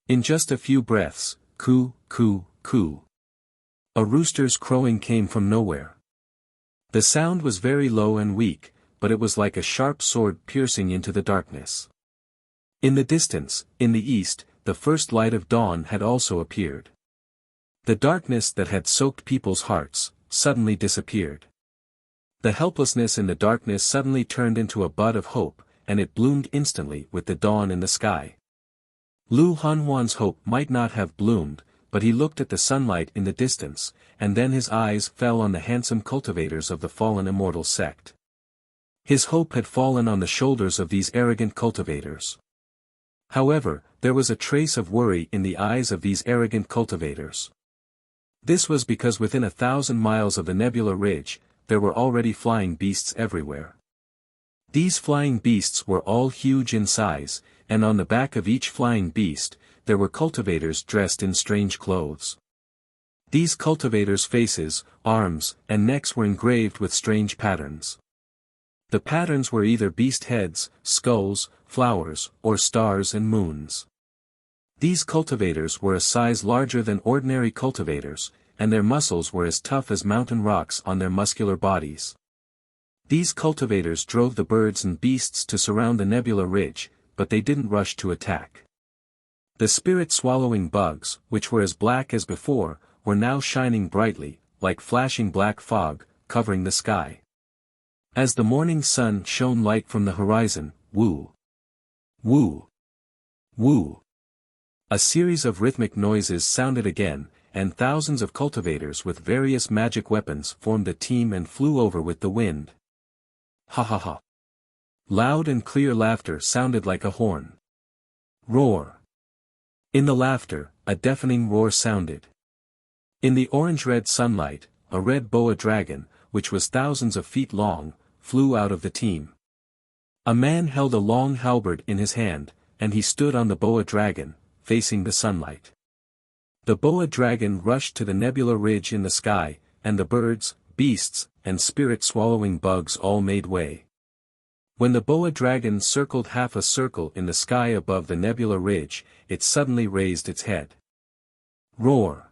In just a few breaths, coo, coo, coo. A rooster's crowing came from nowhere. The sound was very low and weak, but it was like a sharp sword piercing into the darkness. In the distance, in the east, the first light of dawn had also appeared. The darkness that had soaked people's hearts suddenly disappeared. The helplessness in the darkness suddenly turned into a bud of hope, and it bloomed instantly with the dawn in the sky. Lu Hanhuan's hope might not have bloomed, but he looked at the sunlight in the distance, and then his eyes fell on the handsome cultivators of the fallen immortal sect. His hope had fallen on the shoulders of these arrogant cultivators. However, there was a trace of worry in the eyes of these arrogant cultivators. This was because within 1,000 miles of the nebula ridge, there were already flying beasts everywhere. These flying beasts were all huge in size, and on the back of each flying beast, there were cultivators dressed in strange clothes. These cultivators' faces, arms, and necks were engraved with strange patterns. The patterns were either beast heads, skulls, flowers, or stars and moons. These cultivators were a size larger than ordinary cultivators, and their muscles were as tough as mountain rocks on their muscular bodies. These cultivators drove the birds and beasts to surround the nebula ridge, but they didn't rush to attack. The spirit-swallowing bugs, which were as black as before, were now shining brightly, like flashing black fog, covering the sky. As the morning sun shone light from the horizon, woo, woo, woo. A series of rhythmic noises sounded again, and thousands of cultivators with various magic weapons formed a team and flew over with the wind. Ha ha ha. Loud and clear laughter sounded like a horn. Roar. In the laughter, a deafening roar sounded. In the orange-red sunlight, a red boa dragon, which was thousands of feet long, flew out of the team. A man held a long halberd in his hand, and he stood on the boa dragon, facing the sunlight. The boa dragon rushed to the nebula ridge in the sky, and the birds, beasts, and spirit-swallowing bugs all made way. When the boa dragon circled half a circle in the sky above the nebula ridge, it suddenly raised its head. Roar!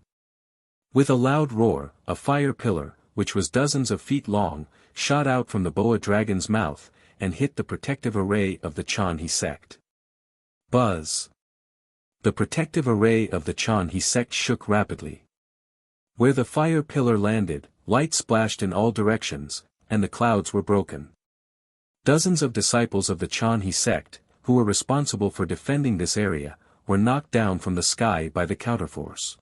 With a loud roar, a fire pillar, which was dozens of feet long, shot out from the boa dragon's mouth, and hit the protective array of the Chanhe sect. Buzz! The protective array of the Chanhe sect shook rapidly. Where the fire pillar landed, light splashed in all directions, and the clouds were broken. Dozens of disciples of the Chanhe sect, who were responsible for defending this area, were knocked down from the sky by the counterforce.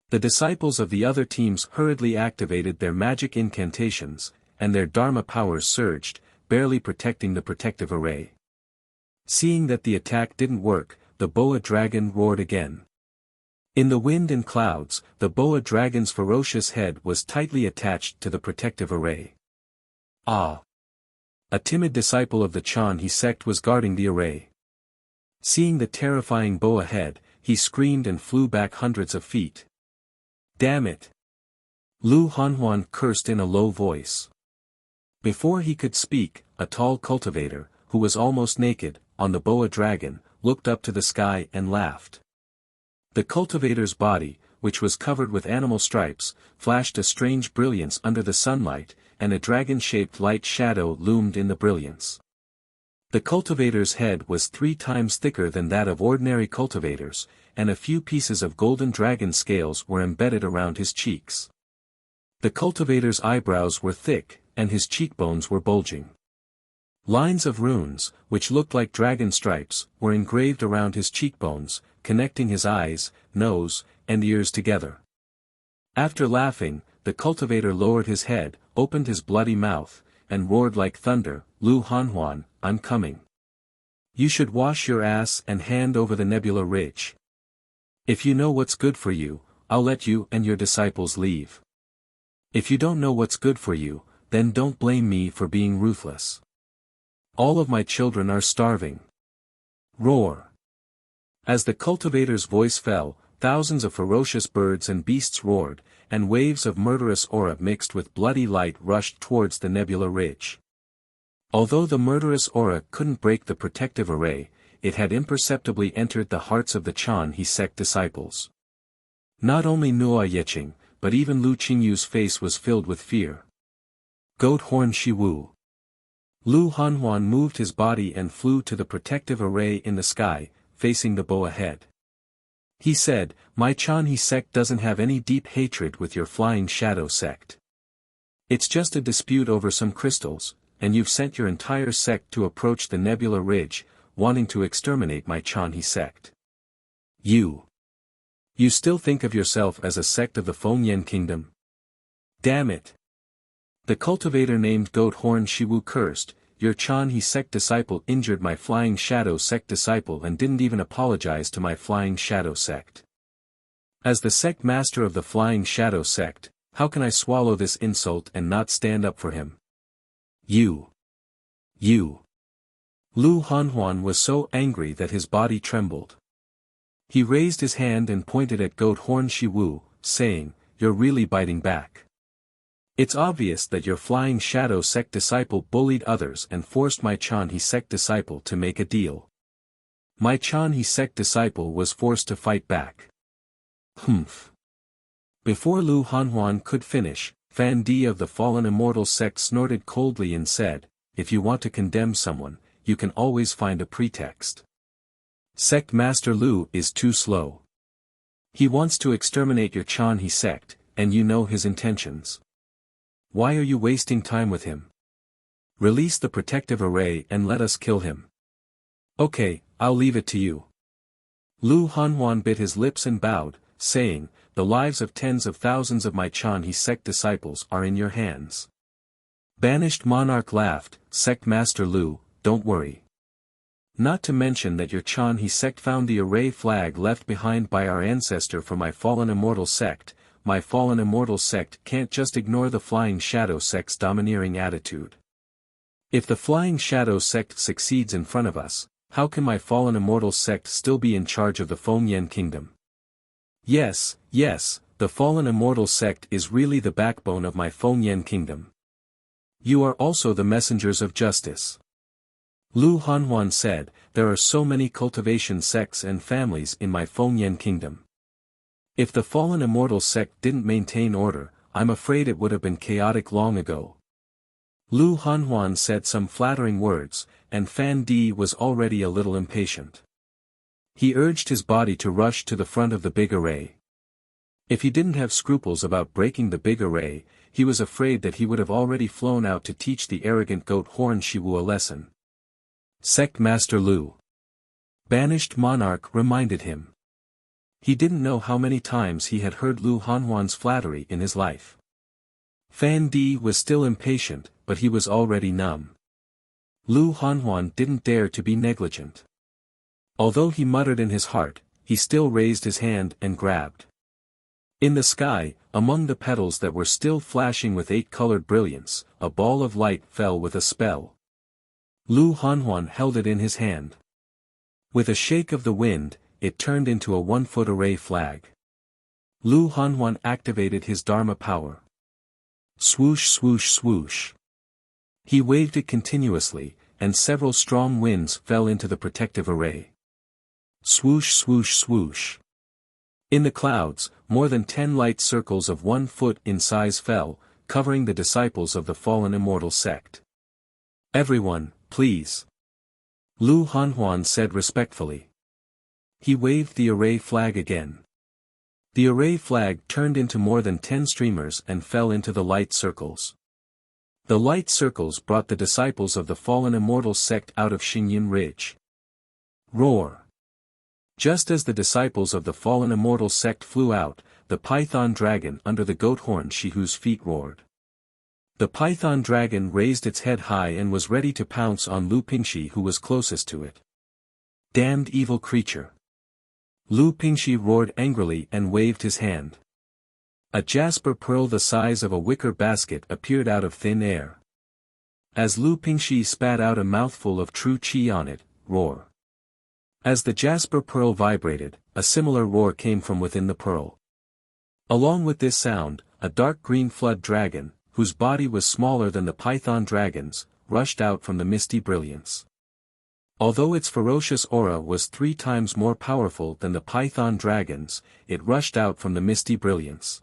The disciples of the other teams hurriedly activated their magic incantations, and their Dharma powers surged, barely protecting the protective array. Seeing that the attack didn't work, the boa dragon roared again. In the wind and clouds, the boa dragon's ferocious head was tightly attached to the protective array. Ah! A timid disciple of the Chanhe sect was guarding the array. Seeing the terrifying boa head, he screamed and flew back hundreds of feet. Damn it! Lu Hanhuan cursed in a low voice. Before he could speak, a tall cultivator, who was almost naked, on the boa dragon, looked up to the sky and laughed. The cultivator's body, which was covered with animal stripes, flashed a strange brilliance under the sunlight, and a dragon-shaped light shadow loomed in the brilliance. The cultivator's head was 3 times thicker than that of ordinary cultivators, and a few pieces of golden dragon scales were embedded around his cheeks. The cultivator's eyebrows were thick, and his cheekbones were bulging. Lines of runes, which looked like dragon stripes, were engraved around his cheekbones, connecting his eyes, nose, and ears together. After laughing, the cultivator lowered his head, opened his bloody mouth, and roared like thunder, Lu Hanhuan, I'm coming. You should wash your ass and hand over the nebula ridge. If you know what's good for you, I'll let you and your disciples leave. If you don't know what's good for you, then don't blame me for being ruthless. All of my children are starving. Roar. As the cultivator's voice fell, thousands of ferocious birds and beasts roared, and waves of murderous aura mixed with bloody light rushed towards the nebula ridge. Although the murderous aura couldn't break the protective array, it had imperceptibly entered the hearts of the Chanhe sect disciples. Not only Nuo Yeqing, but even Lu Qingyu's face was filled with fear. Goat horn Shiwu. Lu Hanhuan moved his body and flew to the protective array in the sky, facing the bow ahead. He said, "My Chanhe sect doesn't have any deep hatred with your Flying Shadow sect. It's just a dispute over some crystals, and you've sent your entire sect to approach the Nebula Ridge, wanting to exterminate my Chanhe sect. You still think of yourself as a sect of the Fengyan Kingdom? Damn it. The cultivator named Goat Horn Shiwu cursed, your Chanhe sect disciple injured my Flying Shadow sect disciple and didn't even apologize to my Flying Shadow sect. As the sect master of the Flying Shadow sect, how can I swallow this insult and not stand up for him? You. Lu Hanhuan was so angry that his body trembled. He raised his hand and pointed at Goat Horn Shiwu, saying, "You're really biting back. It's obvious that your Flying Shadow sect disciple bullied others and forced my Chanhe sect disciple to make a deal. My Chanhe sect disciple was forced to fight back." Humph. Before Lu Hanhuan could finish, Fan Di of the Fallen Immortal sect snorted coldly and said, "If you want to condemn someone, you can always find a pretext. Sect Master Lu is too slow. He wants to exterminate your Chanhe sect, and you know his intentions. Why are you wasting time with him? Release the protective array and let us kill him." "Okay, I'll leave it to you." Lu Hanhuan bit his lips and bowed, saying, "The lives of tens of thousands of my Chanhe sect disciples are in your hands." Banished Monarch laughed, "Sect Master Lu, don't worry. Not to mention that your Chanhe sect found the array flag left behind by our ancestor for my Fallen Immortal sect. My Fallen Immortal sect can't just ignore the Flying Shadow sect's domineering attitude. If the Flying Shadow sect succeeds in front of us, how can my Fallen Immortal sect still be in charge of the Fengyan Kingdom? Yes, the Fallen Immortal sect is really the backbone of my Fengyan Kingdom. You are also the messengers of justice." Lu Hanhuan said, "There are so many cultivation sects and families in my Fengyan Kingdom. If the Fallen Immortal sect didn't maintain order, I'm afraid it would have been chaotic long ago." Lu Hanhuan said some flattering words, and Fan Di was already a little impatient. He urged his body to rush to the front of the big array. If he didn't have scruples about breaking the big array, he was afraid that he would have already flown out to teach the arrogant Goat Horn Shiwu a lesson. "Sect Master Lu," Banished Monarch reminded him. He didn't know how many times he had heard Lu Hanhuan's flattery in his life. Fan Di was still impatient, but he was already numb. Lu Hanhuan didn't dare to be negligent. Although he muttered in his heart, he still raised his hand and grabbed. In the sky, among the petals that were still flashing with 8-colored brilliance, a ball of light fell with a spell. Lu Hanhuan held it in his hand. With a shake of the wind, it turned into a 1-foot array flag. Lu Hanhuan activated his Dharma power. Swoosh swoosh swoosh. He waved it continuously, and several strong winds fell into the protective array. Swoosh swoosh swoosh. In the clouds, more than 10 light circles of 1 foot in size fell, covering the disciples of the Fallen Immortal sect. "Everyone, please," Lu Hanhuan said respectfully. He waved the array flag again. The array flag turned into more than 10 streamers and fell into the light circles. The light circles brought the disciples of the Fallen Immortal sect out of Xingyin Ridge. Roar! Just as the disciples of the Fallen Immortal sect flew out, the python dragon under the goat horn Shihu's feet roared. The python dragon raised its head high and was ready to pounce on Lu Pingxi, who was closest to it. "Damned evil creature!" Lu Pingxi roared angrily and waved his hand. A jasper pearl the size of a wicker basket appeared out of thin air. As Lu Pingxi spat out a mouthful of true qi on it, roar. As the jasper pearl vibrated, a similar roar came from within the pearl. Along with this sound, a dark green flood dragon, whose body was smaller than the python dragon's, rushed out from the misty brilliance. Although its ferocious aura was 3 times more powerful than the python dragon's, it rushed out from the misty brilliance.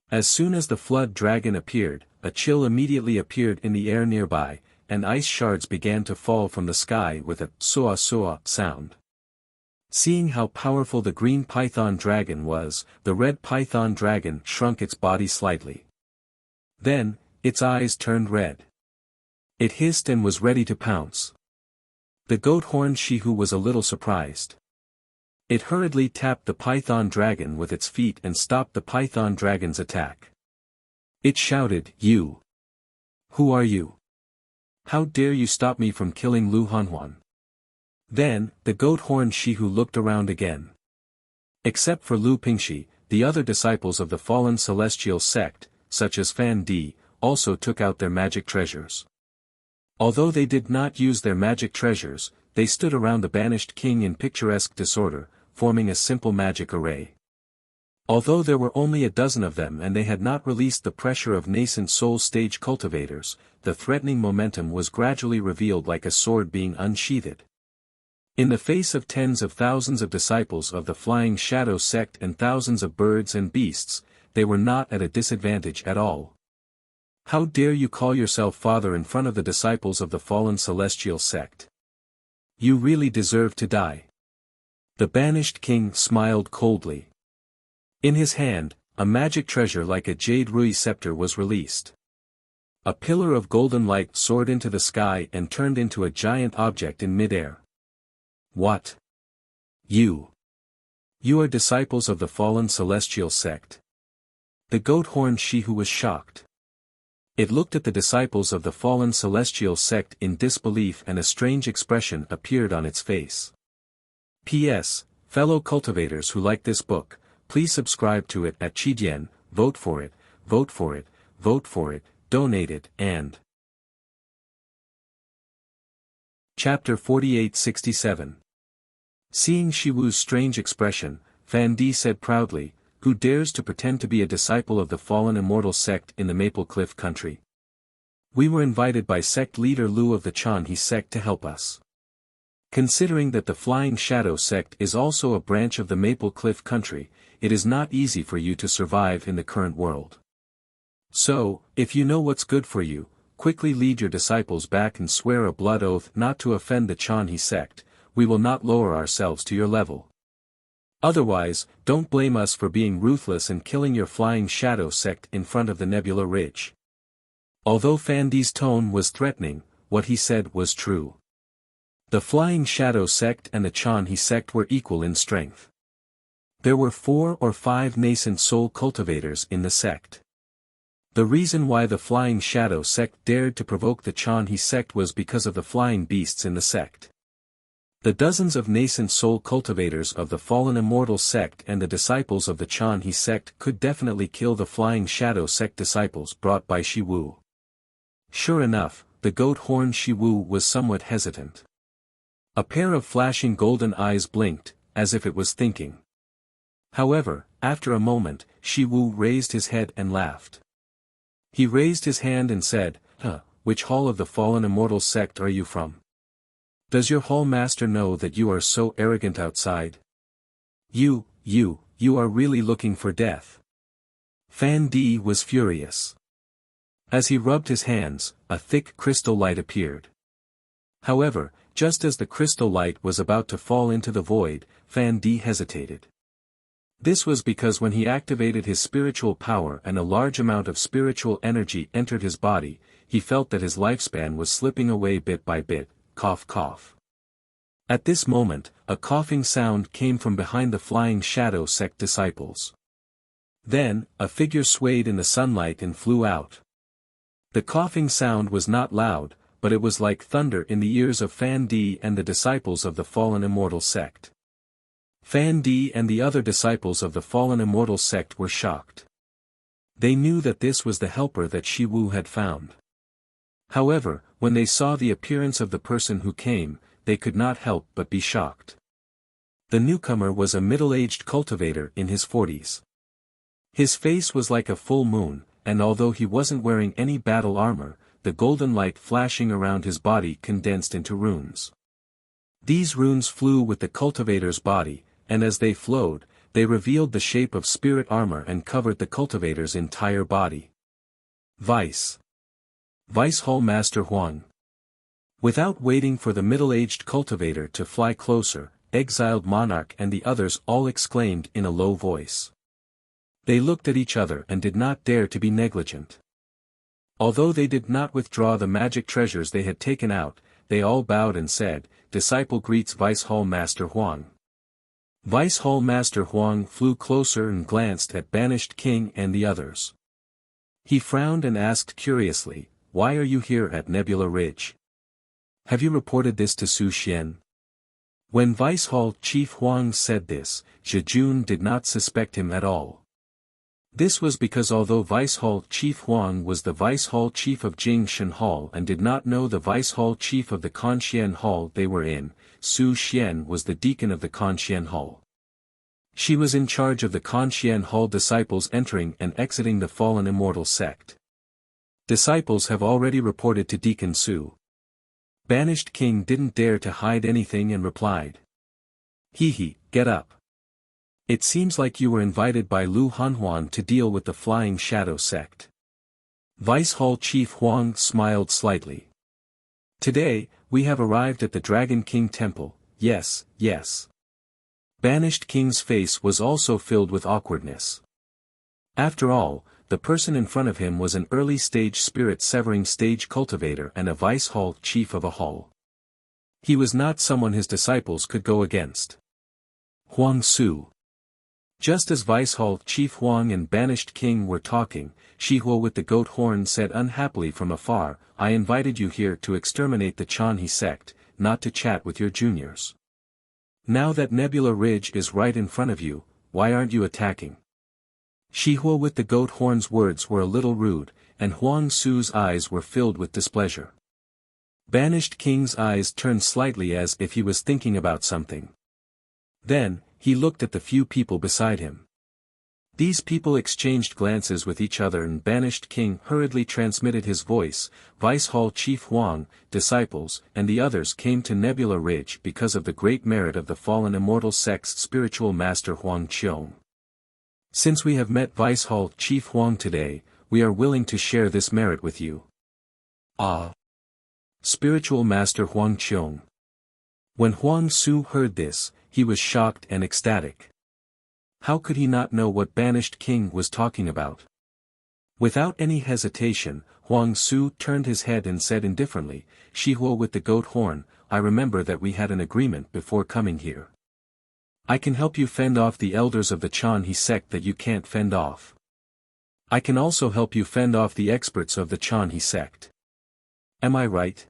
As soon as the flood dragon appeared, a chill immediately appeared in the air nearby, and ice shards began to fall from the sky with a soa soa sound. Seeing how powerful the green python dragon was, the red python dragon shrunk its body slightly. Then, its eyes turned red. It hissed and was ready to pounce. The goat-horned Shihu was a little surprised. It hurriedly tapped the python dragon with its feet and stopped the python dragon's attack. It shouted, "You! Who are you? How dare you stop me from killing Lu Hanhuan?" Then, the goat-horned Shihu looked around again. Except for Lu Pingxi, the other disciples of the fallen celestial sect, such as Fan Di, also took out their magic treasures. Although they did not use their magic treasures, they stood around the banished king in picturesque disorder, forming a simple magic array. Although there were only a dozen of them and they had not released the pressure of nascent soul stage cultivators, the threatening momentum was gradually revealed like a sword being unsheathed. In the face of tens of thousands of disciples of the Flying Shadow sect and thousands of birds and beasts, they were not at a disadvantage at all. How dare you call yourself father in front of the disciples of the fallen celestial sect? You really deserve to die. The banished king smiled coldly. In his hand, a magic treasure like a jade rui scepter was released. A pillar of golden light soared into the sky and turned into a giant object in midair. What? You are disciples of the fallen celestial sect. The goat-horned Shihu was shocked. It looked at the disciples of the fallen celestial sect in disbelief and a strange expression appeared on its face. P.S. Fellow cultivators who like this book, please subscribe to it at Qidian, vote for it, vote for it, vote for it, donate it, and... Chapter 4867. Seeing Shiwu's strange expression, Fan Di said proudly, "Who dares to pretend to be a disciple of the fallen immortal sect in the Maple Cliff country? We were invited by sect leader Lu of the Chanhe sect to help us. Considering that the Flying Shadow sect is also a branch of the Maple Cliff country, it is not easy for you to survive in the current world. So, if you know what's good for you, quickly lead your disciples back and swear a blood oath not to offend the Chanhe sect. We will not lower ourselves to your level. Otherwise, don't blame us for being ruthless and killing your Flying Shadow sect in front of the Nebula Ridge." Although Fan Di's tone was threatening, what he said was true. The Flying Shadow sect and the Chanhe sect were equal in strength. There were 4 or 5 nascent soul cultivators in the sect. The reason why the Flying Shadow sect dared to provoke the Chanhe sect was because of the flying beasts in the sect. The dozens of nascent soul cultivators of the fallen immortal sect and the disciples of the Chanhe sect could definitely kill the Flying Shadow sect disciples brought by Shiwu. Sure enough, the goat-horned Shiwu was somewhat hesitant. A pair of flashing golden eyes blinked, as if it was thinking. However, after a moment, Shiwu raised his head and laughed. He raised his hand and said, "Which hall of the fallen immortal sect are you from? Does your hall master know that you are so arrogant outside? You are really looking for death." Fan Di was furious. As he rubbed his hands, a thick crystal light appeared. However, just as the crystal light was about to fall into the void, Fan Di hesitated. This was because when he activated his spiritual power and a large amount of spiritual energy entered his body, he felt that his lifespan was slipping away bit by bit. Cough cough. At this moment, a coughing sound came from behind the Flying Shadow sect disciples. Then, a figure swayed in the sunlight and flew out. The coughing sound was not loud, but it was like thunder in the ears of Fan Di and the disciples of the fallen immortal sect. Fan Di and the other disciples of the fallen immortal sect were shocked. They knew that this was the helper that Shiwu had found. However, when they saw the appearance of the person who came, they could not help but be shocked. The newcomer was a middle-aged cultivator in his 40s. His face was like a full moon, and although he wasn't wearing any battle armor, the golden light flashing around his body condensed into runes. These runes flew with the cultivator's body, and as they flowed, they revealed the shape of spirit armor and covered the cultivator's entire body. Vice Hall Master Huang. Without waiting for the middle-aged cultivator to fly closer, exiled monarch and the others all exclaimed in a low voice. They looked at each other and did not dare to be negligent. Although they did not withdraw the magic treasures they had taken out, they all bowed and said, "Disciple greets Vice Hall Master Huang." Vice Hall Master Huang flew closer and glanced at Banished King and the others. He frowned and asked curiously, "Why are you here at Nebula Ridge? Have you reported this to Su Xian?" When Vice Hall Chief Huang said this, Zhijun did not suspect him at all. This was because although Vice Hall Chief Huang was the Vice Hall Chief of Jingshan Hall and did not know the Vice Hall Chief of the Conxian Hall they were in, Su Xian was the deacon of the Conxian Hall. She was in charge of the Conxian Hall disciples entering and exiting the fallen immortal sect. Disciples have already reported to Deacon Su. Banished King didn't dare to hide anything and replied. "Hee, get up. It seems like you were invited by Lu Hanhuan to deal with the Flying Shadow sect." Vice Hall Chief Huang smiled slightly. "Today, we have arrived at the Dragon King Temple, yes. Banished King's face was also filled with awkwardness. After all, the person in front of him was an early-stage spirit-severing stage cultivator and a Vice Hall Chief of a hall. He was not someone his disciples could go against. "Huang Su." Just as Vice Hall Chief Huang and Banished King were talking, Shihua with the goat horn said unhappily from afar, "I invited you here to exterminate the Chanhe sect, not to chat with your juniors. Now that Nebula Ridge is right in front of you, why aren't you attacking?" Shihua with the goat horn's words were a little rude, and Huang Su's eyes were filled with displeasure. Banished King's eyes turned slightly as if he was thinking about something. Then, he looked at the few people beside him. These people exchanged glances with each other and Banished King hurriedly transmitted his voice, "Vice Hall Chief Huang, disciples, and the others came to Nebula Ridge because of the great merit of the fallen immortal sect's spiritual master Huang Qiong. Since we have met Vice Hall Chief Huang today, we are willing to share this merit with you." "Ah! Spiritual Master Huang Qiong." When Huang Su heard this, he was shocked and ecstatic. How could he not know what Banished King was talking about? Without any hesitation, Huang Su turned his head and said indifferently, "Shihua with the goat horn, I remember that we had an agreement before coming here. I can help you fend off the elders of the Chanhe sect that you can't fend off. I can also help you fend off the experts of the Chanhe sect. Am I right?"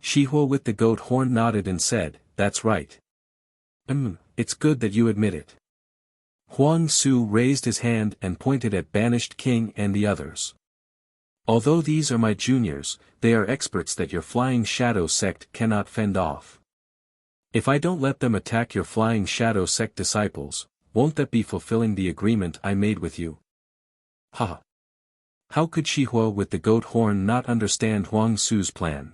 Shihua with the goat horn nodded and said, "That's right. It's good that you admit it." Huang Su raised his hand and pointed at Banished King and the others. "Although these are my juniors, they are experts that your Flying Shadow sect cannot fend off. If I don't let them attack your Flying Shadow sect disciples, won't that be fulfilling the agreement I made with you?" Ha! How could Shihua with the goat horn not understand Huang Su's plan?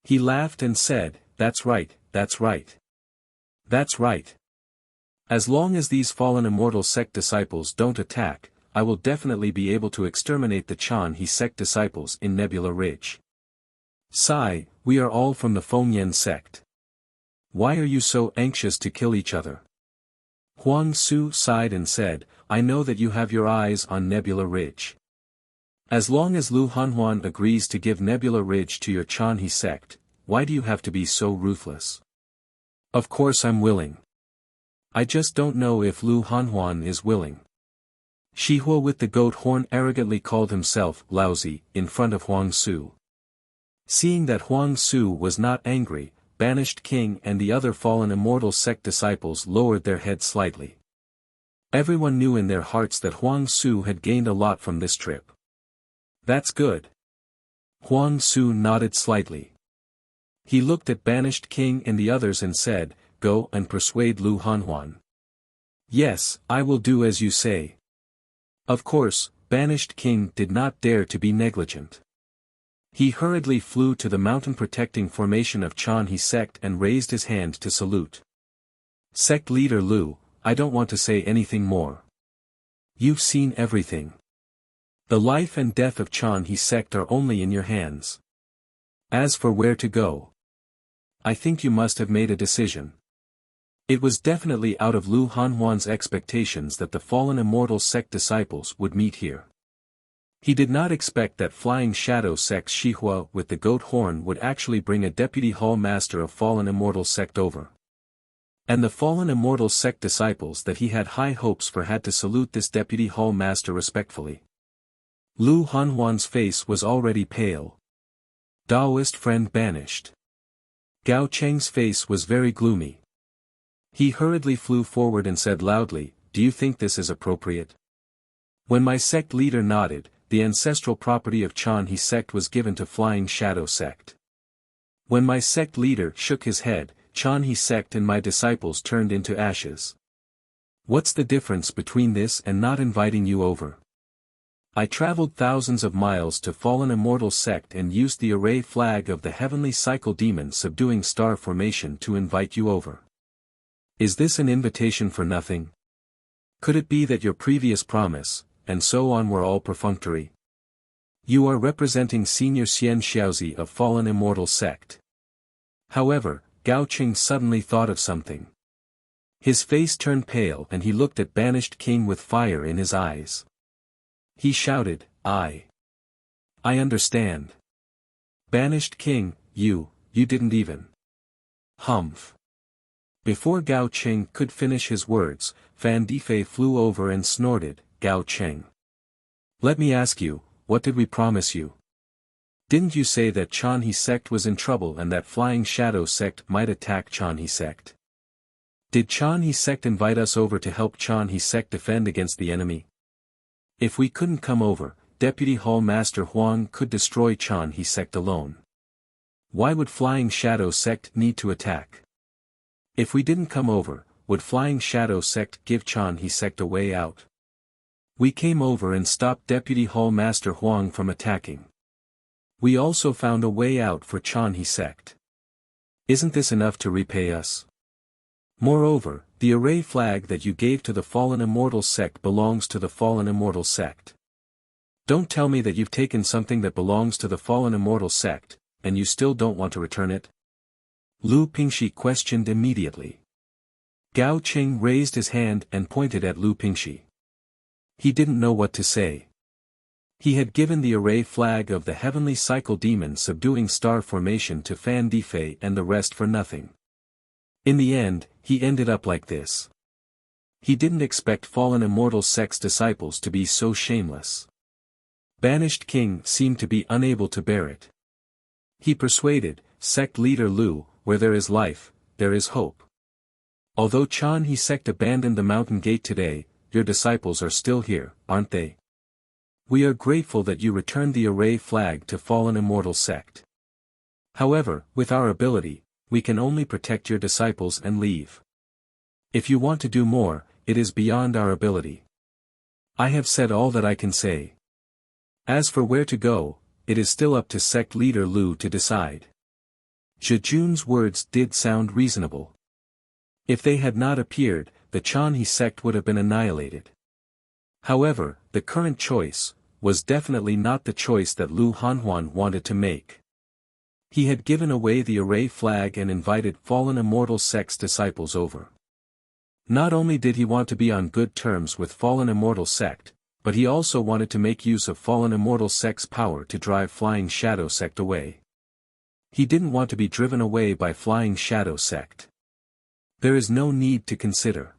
He laughed and said, "That's right. That's right. As long as these fallen immortal sect disciples don't attack, I will definitely be able to exterminate the Chanhe sect disciples in Nebula Ridge. Sai, we are all from the Fengyan sect. Why are you so anxious to kill each other?" Huang Su sighed and said, "I know that you have your eyes on Nebula Ridge. As long as Lu Hanhuan agrees to give Nebula Ridge to your Chanhe sect, why do you have to be so ruthless?" "Of course I'm willing. I just don't know if Lu Hanhuan is willing." Shihua with the goat horn arrogantly called himself lousy in front of Huang Su. Seeing that Huang Su was not angry, Banished King and the other fallen immortal sect disciples lowered their heads slightly. Everyone knew in their hearts that Huang Su had gained a lot from this trip. "That's good." Huang Su nodded slightly. He looked at Banished King and the others and said, "Go and persuade Lu Hanhuan." "Yes, I will do as you say." Of course, Banished King did not dare to be negligent. He hurriedly flew to the mountain-protecting formation of Chanhe sect and raised his hand to salute. "Sect leader Lu, I don't want to say anything more. You've seen everything. The life and death of Chanhe sect are only in your hands. As for where to go, I think you must have made a decision. It was definitely out of Lu Hanhuan's expectations that the fallen immortal sect disciples would meet here. He did not expect that flying shadow sect Shihua with the goat horn would actually bring a deputy hall master of fallen immortal sect over. And the fallen immortal sect disciples that he had high hopes for had to salute this deputy hall master respectfully. Lu Hanhuan's face was already pale. Taoist friend banished. Gao Cheng's face was very gloomy. He hurriedly flew forward and said loudly, "Do you think this is appropriate?" When my sect leader nodded, the ancestral property of Chan He sect was given to Flying Shadow sect. When my sect leader shook his head, Chan He sect and my disciples turned into ashes. What's the difference between this and not inviting you over? I traveled thousands of miles to fallen immortal sect and used the array flag of the heavenly cycle demon subduing star formation to invite you over. Is this an invitation for nothing? Could it be that your previous promise, and so on were all perfunctory? You are representing Senior Xian Xiaozi of fallen immortal sect. However, Gao Qing suddenly thought of something. His face turned pale and he looked at Banished King with fire in his eyes. He shouted, I understand. Banished King, you didn't even. Humph. Before Gao Qing could finish his words, Fan Difei flew over and snorted, Gao Qing. Let me ask you, what did we promise you? Didn't you say that Chan He sect was in trouble and that Flying Shadow sect might attack Chan He sect? Did Chan He sect invite us over to help Chan He sect defend against the enemy? If we couldn't come over, Deputy Hall Master Huang could destroy Chan He sect alone. Why would Flying Shadow sect need to attack? If we didn't come over, would Flying Shadow sect give Chan He sect a way out? We came over and stopped Deputy Hall Master Huang from attacking. We also found a way out for Chan He sect. Isn't this enough to repay us? Moreover, the array flag that you gave to the fallen immortal sect belongs to the fallen immortal sect. Don't tell me that you've taken something that belongs to the fallen immortal sect, and you still don't want to return it? Lu Pingxi questioned immediately. Gao Qing raised his hand and pointed at Lu Pingxi. He didn't know what to say. He had given the array flag of the heavenly cycle demon subduing star formation to Fan Difei and the rest for nothing. In the end, he ended up like this. He didn't expect fallen immortal sect's disciples to be so shameless. Banished King seemed to be unable to bear it. He persuaded, sect leader Lu, where there is life, there is hope. Although Chan He sect abandoned the mountain gate today, your disciples are still here, aren't they? We are grateful that you returned the array flag to fallen immortal sect. However, with our ability, we can only protect your disciples and leave. If you want to do more, it is beyond our ability. I have said all that I can say. As for where to go, it is still up to sect leader Lu to decide. Zhejun's words did sound reasonable. If they had not appeared, the Chan He sect would have been annihilated. However, the current choice was definitely not the choice that Lu Hanhuan wanted to make. He had given away the array flag and invited fallen immortal sect's disciples over. Not only did he want to be on good terms with fallen immortal sect, but he also wanted to make use of fallen immortal sect's power to drive Flying Shadow sect away. He didn't want to be driven away by Flying Shadow sect. There is no need to consider.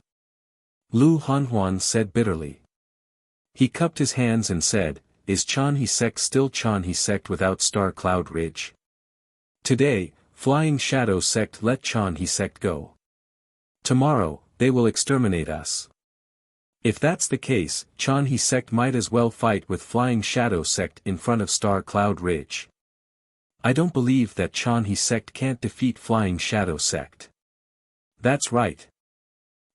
Lu Hanhuan said bitterly. He cupped his hands and said, Is Chan He sect still Chan He sect without Star Cloud Ridge? Today, Flying Shadow sect let Chan He sect go. Tomorrow, they will exterminate us. If that's the case, Chan He sect might as well fight with Flying Shadow sect in front of Star Cloud Ridge. I don't believe that Chan He sect can't defeat Flying Shadow sect. That's right.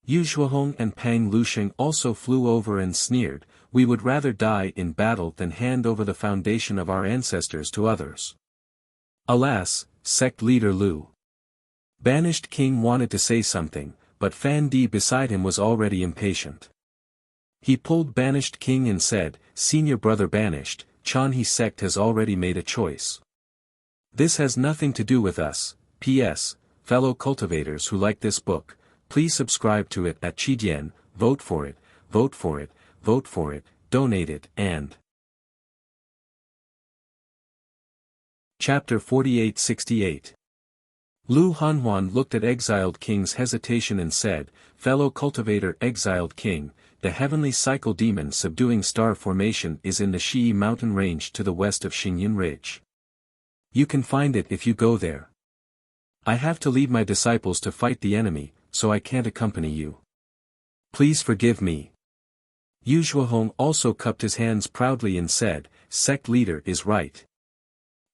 Yu Shuahong and Pang Lusheng also flew over and sneered, we would rather die in battle than hand over the foundation of our ancestors to others. Alas, sect leader Lu. Banished King wanted to say something, but Fan Di beside him was already impatient. He pulled Banished King and said, Senior brother Banished, Chan He sect has already made a choice. This has nothing to do with us. P.S. Fellow cultivators who like this book, please subscribe to it at Qidian, vote for it, vote for it, vote for it, donate it, and... Chapter 4868. Lu Hanhuan looked at Exiled King's hesitation and said, Fellow cultivator Exiled King, the heavenly cycle demon subduing star formation is in the Shi mountain range to the west of Xingyin Ridge. You can find it if you go there. I have to leave my disciples to fight the enemy, so I can't accompany you. Please forgive me. Yu Zhuohong also cupped his hands proudly and said, Sect leader is right.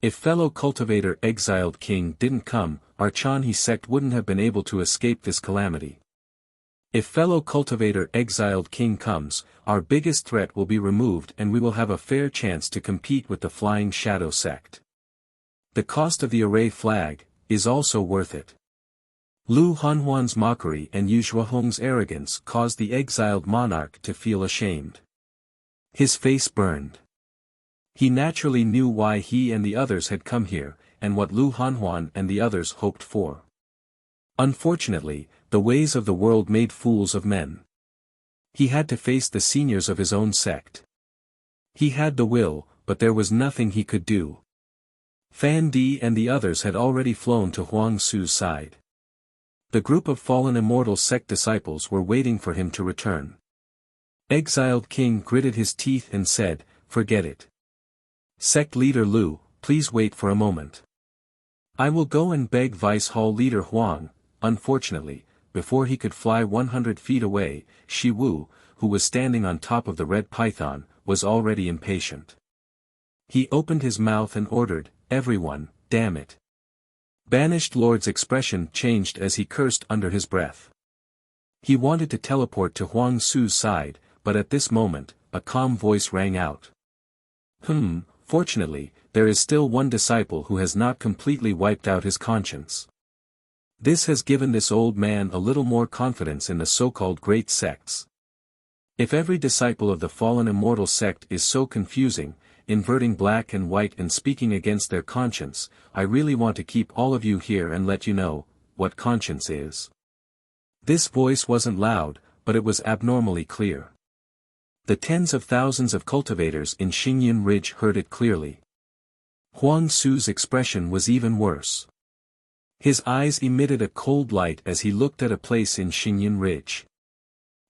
If fellow cultivator Exiled King didn't come, our Chanhe sect wouldn't have been able to escape this calamity. If fellow cultivator Exiled King comes, our biggest threat will be removed and we will have a fair chance to compete with the Flying Shadow sect. The cost of the array flag is also worth it. Lu Hanhuan's mockery and Yu Zhuohong's arrogance caused the exiled monarch to feel ashamed. His face burned. He naturally knew why he and the others had come here, and what Lu Hanhuan and the others hoped for. Unfortunately, the ways of the world made fools of men. He had to face the seniors of his own sect. He had the will, but there was nothing he could do. Fan Di and the others had already flown to Huang Su's side. The group of fallen immortal sect disciples were waiting for him to return. Exiled King gritted his teeth and said, Forget it. Sect leader Lu, please wait for a moment. I will go and beg Vice Hall leader Huang. Unfortunately, before he could fly 100 feet away, Shi Wu, who was standing on top of the red python, was already impatient. He opened his mouth and ordered, Everyone, damn it. Banished Lord's expression changed as he cursed under his breath. He wanted to teleport to Huang Su's side, but at this moment, a calm voice rang out. Fortunately, there is still one disciple who has not completely wiped out his conscience. This has given this old man a little more confidence in the so-called great sects. If every disciple of the fallen immortal sect is so confusing, inverting black and white and speaking against their conscience, I really want to keep all of you here and let you know what conscience is. This voice wasn't loud, but it was abnormally clear. The tens of thousands of cultivators in Xingyin Ridge heard it clearly. Huang Su's expression was even worse. His eyes emitted a cold light as he looked at a place in Xingyin Ridge.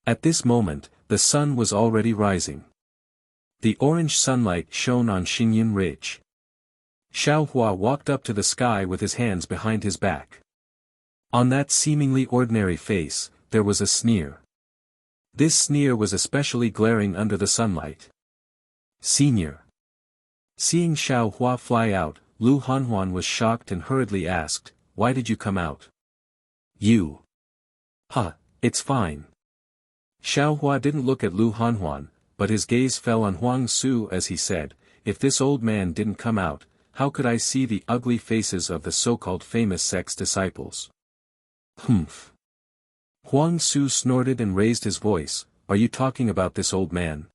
At this moment, the sun was already rising. The orange sunlight shone on Xingyin Ridge. Xiaohua walked up to the sky with his hands behind his back. On that seemingly ordinary face, there was a sneer. This sneer was especially glaring under the sunlight. Senior. Seeing Xiaohua fly out, Lu Hanhuan was shocked and hurriedly asked, Why did you come out? You. It's fine. Xiaohua didn't look at Lu Hanhuan, but his gaze fell on Huang Su as he said, If this old man didn't come out, how could I see the ugly faces of the so-called famous sect's disciples? Humph. Huang Su snorted and raised his voice, Are you talking about this old man?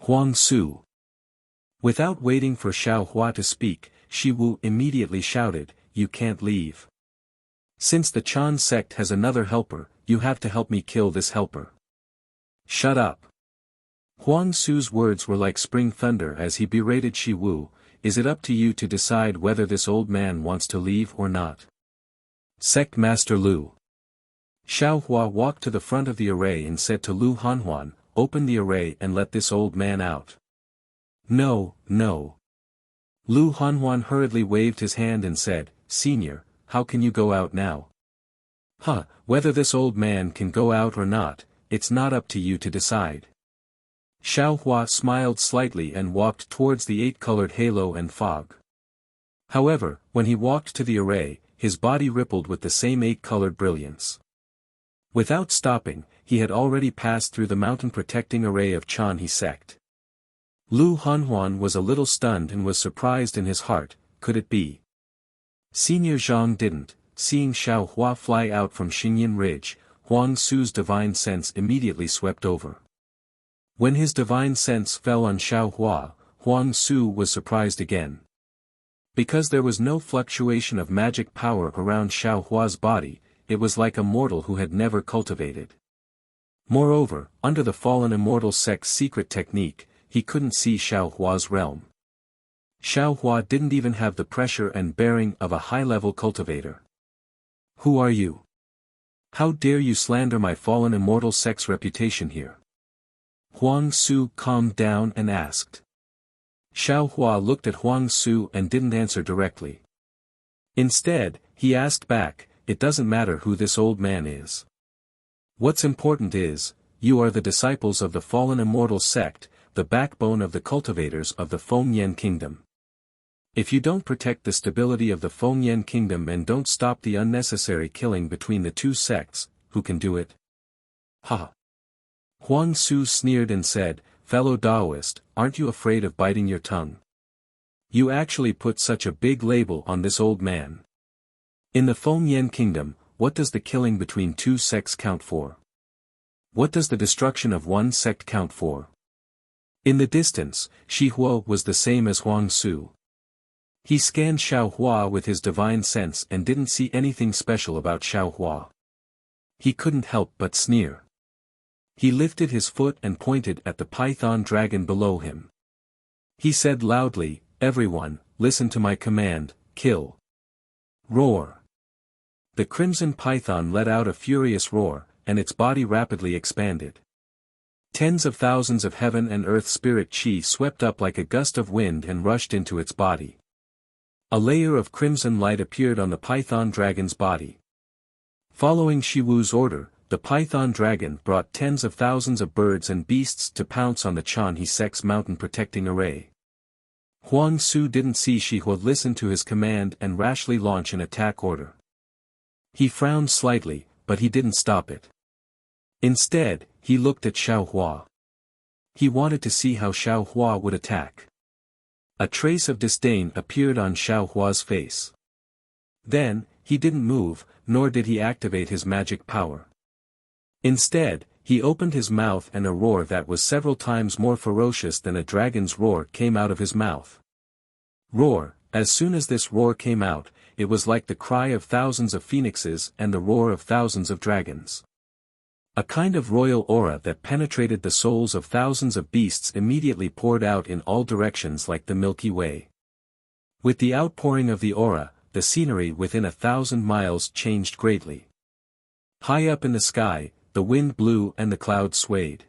Huang Su. Without waiting for Xiaohua to speak, Shi Wu immediately shouted, You can't leave. Since the Chan sect has another helper, you have to help me kill this helper. Shut up. Huang Su's words were like spring thunder as he berated Shi Wu, Is it up to you to decide whether this old man wants to leave or not? Sect Master Lu. Xiaohua walked to the front of the array and said to Lu Hanhuan, Open the array and let this old man out. No. Lu Hanhuan hurriedly waved his hand and said, Senior, how can you go out now? Whether this old man can go out or not, it's not up to you to decide. Xiaohua smiled slightly and walked towards the 8-colored halo and fog. However, when he walked to the array, his body rippled with the same 8-colored brilliance. Without stopping, he had already passed through the mountain-protecting array of Chanhe sect. Lu Hanhuan was a little stunned and was surprised in his heart, could it be? Senior Zhang didn't. Seeing Xiaohua fly out from Xingyin Ridge, Huang Su's divine sense immediately swept over. When his divine sense fell on Xiaohua, Huang Su was surprised again. Because there was no fluctuation of magic power around Xiao Hua's body, it was like a mortal who had never cultivated. Moreover, under the fallen immortal sect's secret technique, he couldn't see Xiao Hua's realm. Xiao Hua didn't even have the pressure and bearing of a high-level cultivator. Who are you? How dare you slander my fallen immortal sect's reputation here? Huang Su calmed down and asked. Xiao Hua looked at Huang Su and didn't answer directly. Instead, he asked back, "It doesn't matter who this old man is. What's important is, you are the disciples of the fallen immortal sect, the backbone of the cultivators of the Fengyan kingdom. If you don't protect the stability of the Fengyan kingdom and don't stop the unnecessary killing between the two sects, who can do it?" Ha! Huang Su sneered and said, "Fellow Taoist, aren't you afraid of biting your tongue? You actually put such a big label on this old man. In the Fengyan kingdom, what does the killing between two sects count for? What does the destruction of one sect count for?" In the distance, Shi Hua was the same as Huang Su. He scanned Xiao Hua with his divine sense and didn't see anything special about Xiao Hua. He couldn't help but sneer. He lifted his foot and pointed at the python dragon below him. He said loudly, "Everyone, listen to my command, kill." Roar. The crimson python let out a furious roar, and its body rapidly expanded. Tens of thousands of heaven and earth spirit chi swept up like a gust of wind and rushed into its body. A layer of crimson light appeared on the python dragon's body. Following Shiwu's order, the python dragon brought tens of thousands of birds and beasts to pounce on the Chanhe sect's mountain protecting array. Huang Su didn't see Shihua listen to his command and rashly launch an attack order. He frowned slightly, but he didn't stop it. Instead, he looked at Xiao Hua. He wanted to see how Xiao Hua would attack. A trace of disdain appeared on Xiao Hua's face. Then, he didn't move, nor did he activate his magic power. Instead, he opened his mouth and a roar that was several times more ferocious than a dragon's roar came out of his mouth. Roar. As soon as this roar came out, it was like the cry of thousands of phoenixes and the roar of thousands of dragons. A kind of royal aura that penetrated the souls of thousands of beasts immediately poured out in all directions like the Milky Way. With the outpouring of the aura, the scenery within 1,000 miles changed greatly. High up in the sky, the wind blew and the clouds swayed.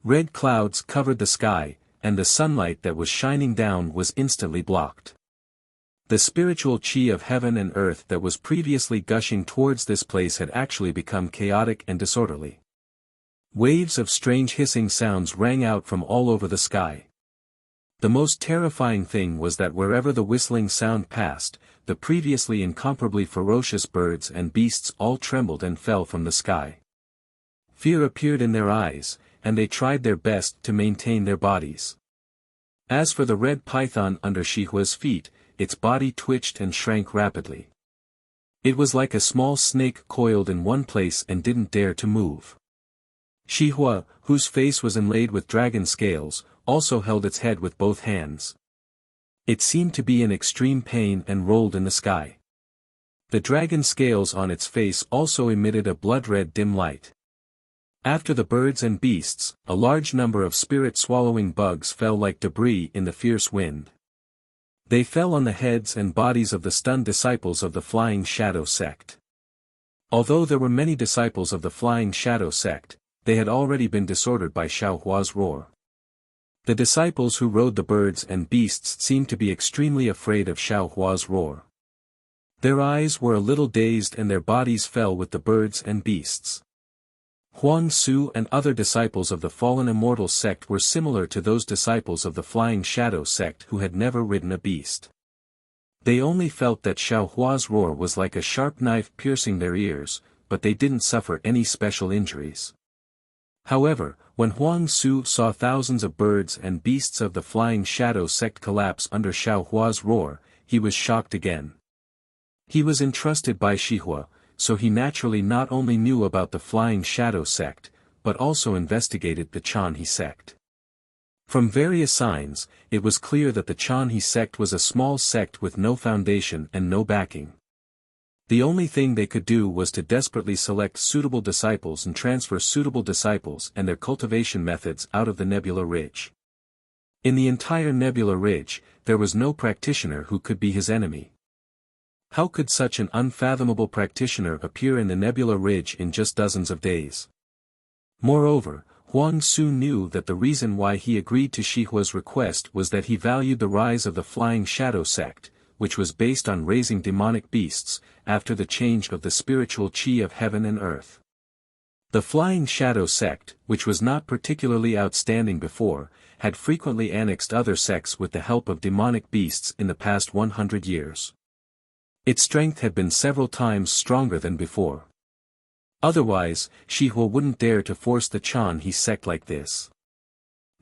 Red clouds covered the sky, and the sunlight that was shining down was instantly blocked. The spiritual chi of heaven and earth that was previously gushing towards this place had actually become chaotic and disorderly. Waves of strange hissing sounds rang out from all over the sky. The most terrifying thing was that wherever the whistling sound passed, the previously incomparably ferocious birds and beasts all trembled and fell from the sky. Fear appeared in their eyes, and they tried their best to maintain their bodies. As for the red python under Shihua's feet, its body twitched and shrank rapidly. It was like a small snake coiled in one place and didn't dare to move. Shihua, whose face was inlaid with dragon scales, also held its head with both hands. It seemed to be in extreme pain and rolled in the sky. The dragon scales on its face also emitted a blood-red dim light. After the birds and beasts, a large number of spirit-swallowing bugs fell like debris in the fierce wind. They fell on the heads and bodies of the stunned disciples of the Flying Shadow sect. Although there were many disciples of the Flying Shadow sect, they had already been disordered by Xiao Hua's roar. The disciples who rode the birds and beasts seemed to be extremely afraid of Xiao Hua's roar. Their eyes were a little dazed and their bodies fell with the birds and beasts. Huang Su and other disciples of the fallen immortal sect were similar to those disciples of the Flying Shadow sect who had never ridden a beast. They only felt that Xiao Hua's roar was like a sharp knife piercing their ears, but they didn't suffer any special injuries. However, when Huang Su saw thousands of birds and beasts of the Flying Shadow sect collapse under Xiao Hua's roar, he was shocked again. He was entrusted by Shihua, so he naturally not only knew about the Flying Shadow sect, but also investigated the Chanhe sect. From various signs, it was clear that the Chanhe sect was a small sect with no foundation and no backing. The only thing they could do was to desperately select suitable disciples and transfer suitable disciples and their cultivation methods out of the Nebula Ridge. In the entire Nebula Ridge, there was no practitioner who could be his enemy. How could such an unfathomable practitioner appear in the Nebula Ridge in just dozens of days? Moreover, Huang Su knew that the reason why he agreed to Shihua's request was that he valued the rise of the Flying Shadow sect, which was based on raising demonic beasts, after the change of the spiritual qi of heaven and earth. The Flying Shadow sect, which was not particularly outstanding before, had frequently annexed other sects with the help of demonic beasts in the past 100 years. Its strength had been several times stronger than before. Otherwise, Shihua wouldn't dare to force the Chanhe sect like this.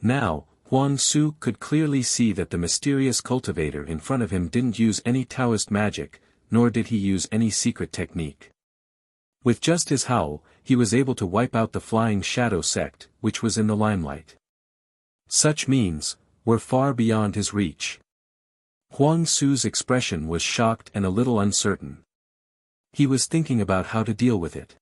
Now, Huang Su could clearly see that the mysterious cultivator in front of him didn't use any Taoist magic, nor did he use any secret technique. With just his howl, he was able to wipe out the Flying Shadow sect, which was in the limelight. Such means were far beyond his reach. Huang Su's expression was shocked and a little uncertain. He was thinking about how to deal with it.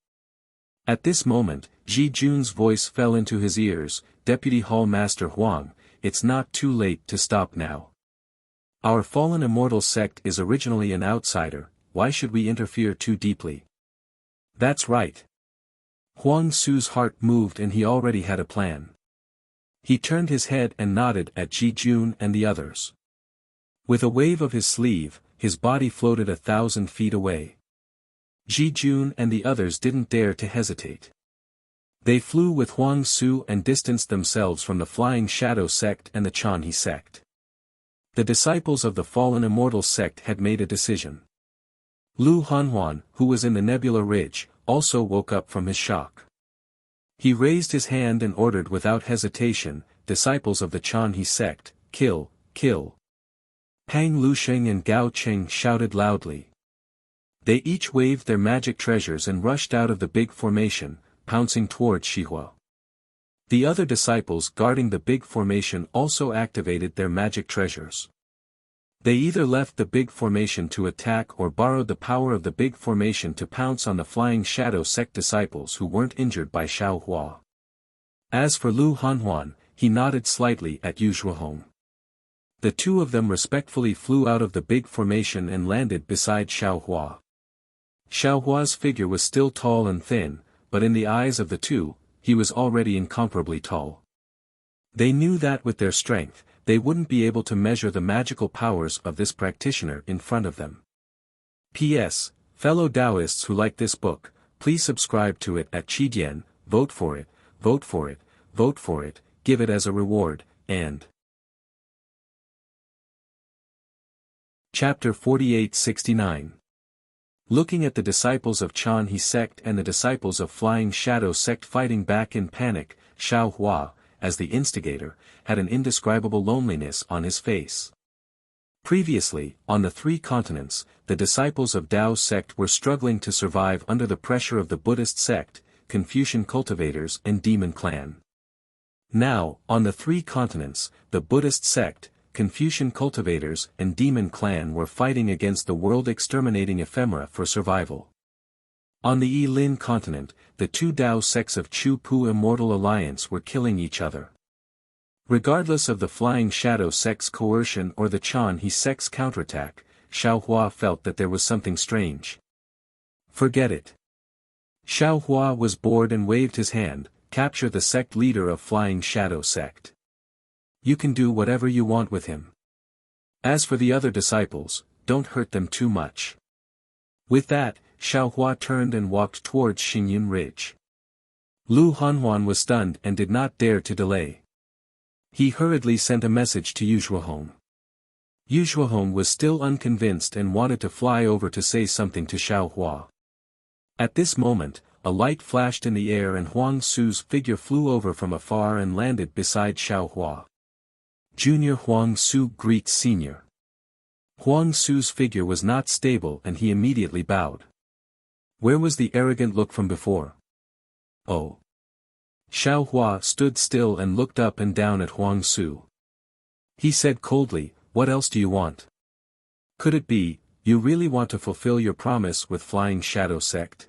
At this moment, Ji Jun's voice fell into his ears, "Deputy Hall Master Huang, it's not too late to stop now. Our fallen immortal sect is originally an outsider, why should we interfere too deeply?" "That's right." Huang Su's heart moved and he already had a plan. He turned his head and nodded at Ji Jun and the others. With a wave of his sleeve, his body floated 1,000 feet away. Ji Jun and the others didn't dare to hesitate. They flew with Huang Su and distanced themselves from the Flying Shadow sect and the Chanhe sect. The disciples of the fallen immortal sect had made a decision. Lu Hanhuan, who was in the Nebula Ridge, also woke up from his shock. He raised his hand and ordered without hesitation, "Disciples of the Chanhe sect, kill, kill." Pang Lusheng and Gao Cheng shouted loudly. They each waved their magic treasures and rushed out of the big formation, pouncing towards Shihua. The other disciples guarding the big formation also activated their magic treasures. They either left the big formation to attack or borrowed the power of the big formation to pounce on the Flying Shadow sect disciples who weren't injured by Xiao Hua. As for Lu Hanhuan, he nodded slightly at Yu Zhuohong. The two of them respectfully flew out of the big formation and landed beside Xiao Hua. Xiao Hua's figure was still tall and thin, but in the eyes of the two, he was already incomparably tall. They knew that with their strength, they wouldn't be able to measure the magical powers of this practitioner in front of them. P.S. Fellow Taoists who like this book, please subscribe to it at Qidian, vote for it, vote for it, vote for it, give it as a reward, and... Chapter 48-69. Looking at the disciples of Chanhe sect and the disciples of Flying Shadow sect fighting back in panic, Xiao Hua, as the instigator, had an indescribable loneliness on his face. Previously, on the 3 continents, the disciples of Tao's sect were struggling to survive under the pressure of the Buddhist sect, Confucian cultivators and demon clan. Now, on the 3 continents, the Buddhist sect, Confucian cultivators and demon clan were fighting against the world-exterminating ephemera for survival. On the Yilin continent, the 2 Tao sects of Chu Pu Immortal Alliance were killing each other. Regardless of the Flying Shadow sect's coercion or the Chanhe sect's counterattack, Xiao Hua felt that there was something strange. Forget it. Xiao Hua was bored and waved his hand, "Capture the sect leader of Flying Shadow sect. You can do whatever you want with him. As for the other disciples, don't hurt them too much." With that, Xiao Hua turned and walked towards Xingyun Ridge. Lu Hanhuan was stunned and did not dare to delay. He hurriedly sent a message to Yu Zhuohong. Yu Zhuohong was still unconvinced and wanted to fly over to say something to Xiao Hua. At this moment, a light flashed in the air and Huang Su's figure flew over from afar and landed beside Xiao Hua. Junior Huang Su greets Senior. Huang Su's figure was not stable and he immediately bowed. Where was the arrogant look from before? Oh. Xiao Hua stood still and looked up and down at Huang Su. He said coldly, "What else do you want? Could it be, you really want to fulfill your promise with Flying Shadow Sect?"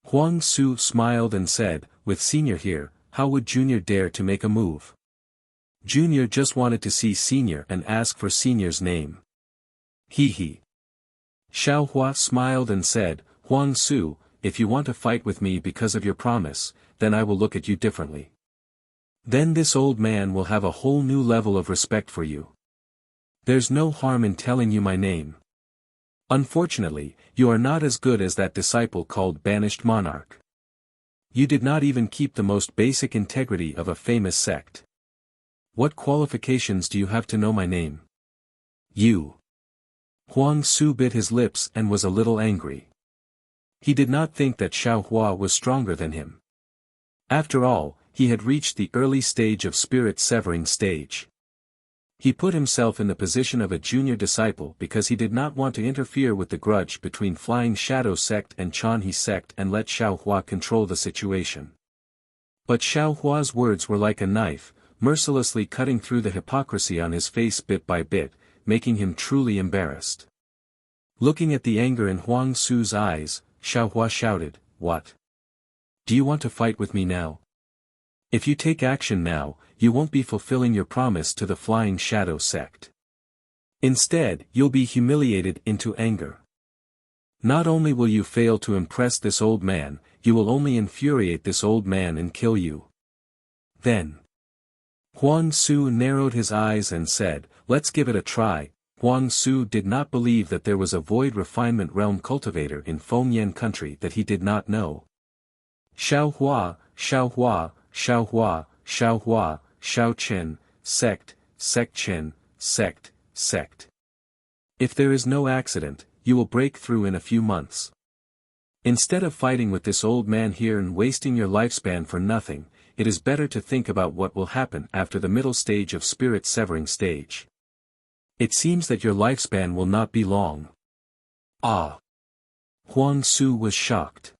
Huang Su smiled and said, "With Senior here, how would Junior dare to make a move? Junior just wanted to see Senior and ask for Senior's name." He. Xiao Hua smiled and said, "Huang Su, if you want to fight with me because of your promise, then I will look at you differently. Then this old man will have a whole new level of respect for you. There's no harm in telling you my name. Unfortunately, you are not as good as that disciple called Banished Monarch. You did not even keep the most basic integrity of a famous sect. What qualifications do you have to know my name? You." Huang Su bit his lips and was a little angry. He did not think that Xiao Hua was stronger than him. After all, he had reached the early stage of spirit severing stage. He put himself in the position of a junior disciple because he did not want to interfere with the grudge between Flying Shadow Sect and Chanhe Sect and let Xiao Hua control the situation. But Xiao Hua's words were like a knife, mercilessly cutting through the hypocrisy on his face bit by bit, making him truly embarrassed. Looking at the anger in Huang Su's eyes, Xiao Hua shouted, "What? Do you want to fight with me now? If you take action now, you won't be fulfilling your promise to the Flying Shadow Sect. Instead, you'll be humiliated into anger. Not only will you fail to impress this old man, you will only infuriate this old man and kill you." Then Huang Su narrowed his eyes and said, "Let's give it a try." Huang Su did not believe that there was a void refinement realm cultivator in Fengyan country that he did not know. Xiao Hua, Xiao Hua, Xiao Hua, Xiao Hua, Xiao Chen, sect, sect Chen, sect, sect. If there is no accident, you will break through in a few months. Instead of fighting with this old man here and wasting your lifespan for nothing, it is better to think about what will happen after the middle stage of spirit severing stage. It seems that your lifespan will not be long. Ah! Huang Su was shocked.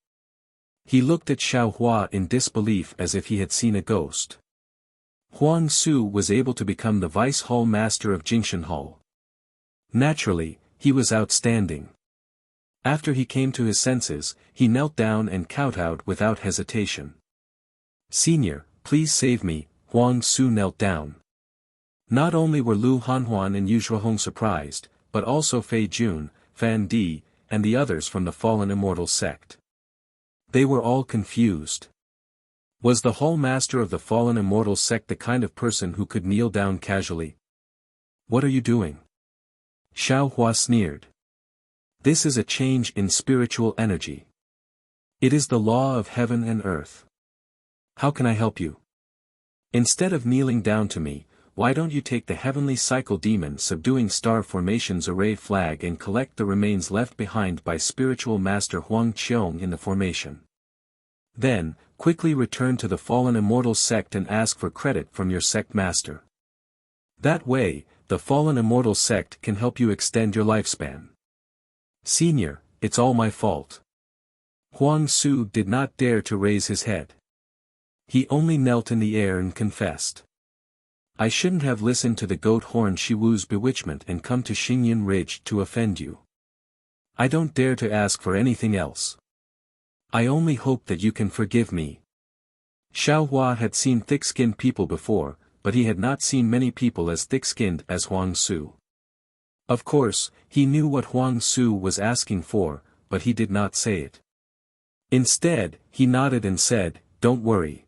He looked at Xiao Hua in disbelief as if he had seen a ghost. Huang Su was able to become the Vice Hall Master of Jingshan Hall. Naturally, he was outstanding. After he came to his senses, he knelt down and kowtowed without hesitation. "Senior, please save me," Huang Su knelt down. Not only were Lu Hanhuan and Yu Shuahong surprised, but also Fei Jun, Fan Di, and the others from the Fallen Immortal sect. They were all confused. Was the Hall Master of the Fallen Immortal sect the kind of person who could kneel down casually? "What are you doing?" Xiao Hua sneered. "This is a change in spiritual energy. It is the law of heaven and earth. How can I help you? Instead of kneeling down to me, why don't you take the Heavenly Cycle Demon Subduing Star Formation's array flag and collect the remains left behind by Spiritual Master Huang Qiong in the formation? Then, quickly return to the Fallen Immortal sect and ask for credit from your sect master. That way, the Fallen Immortal sect can help you extend your lifespan." "Senior, it's all my fault." Huang Su did not dare to raise his head. He only knelt in the air and confessed. "I shouldn't have listened to the goat horn Shiwu's bewitchment and come to Xingyan Ridge to offend you. I don't dare to ask for anything else. I only hope that you can forgive me." Xiao Hua had seen thick-skinned people before, but he had not seen many people as thick-skinned as Huang Su. Of course, he knew what Huang Su was asking for, but he did not say it. Instead, he nodded and said, "Don't worry.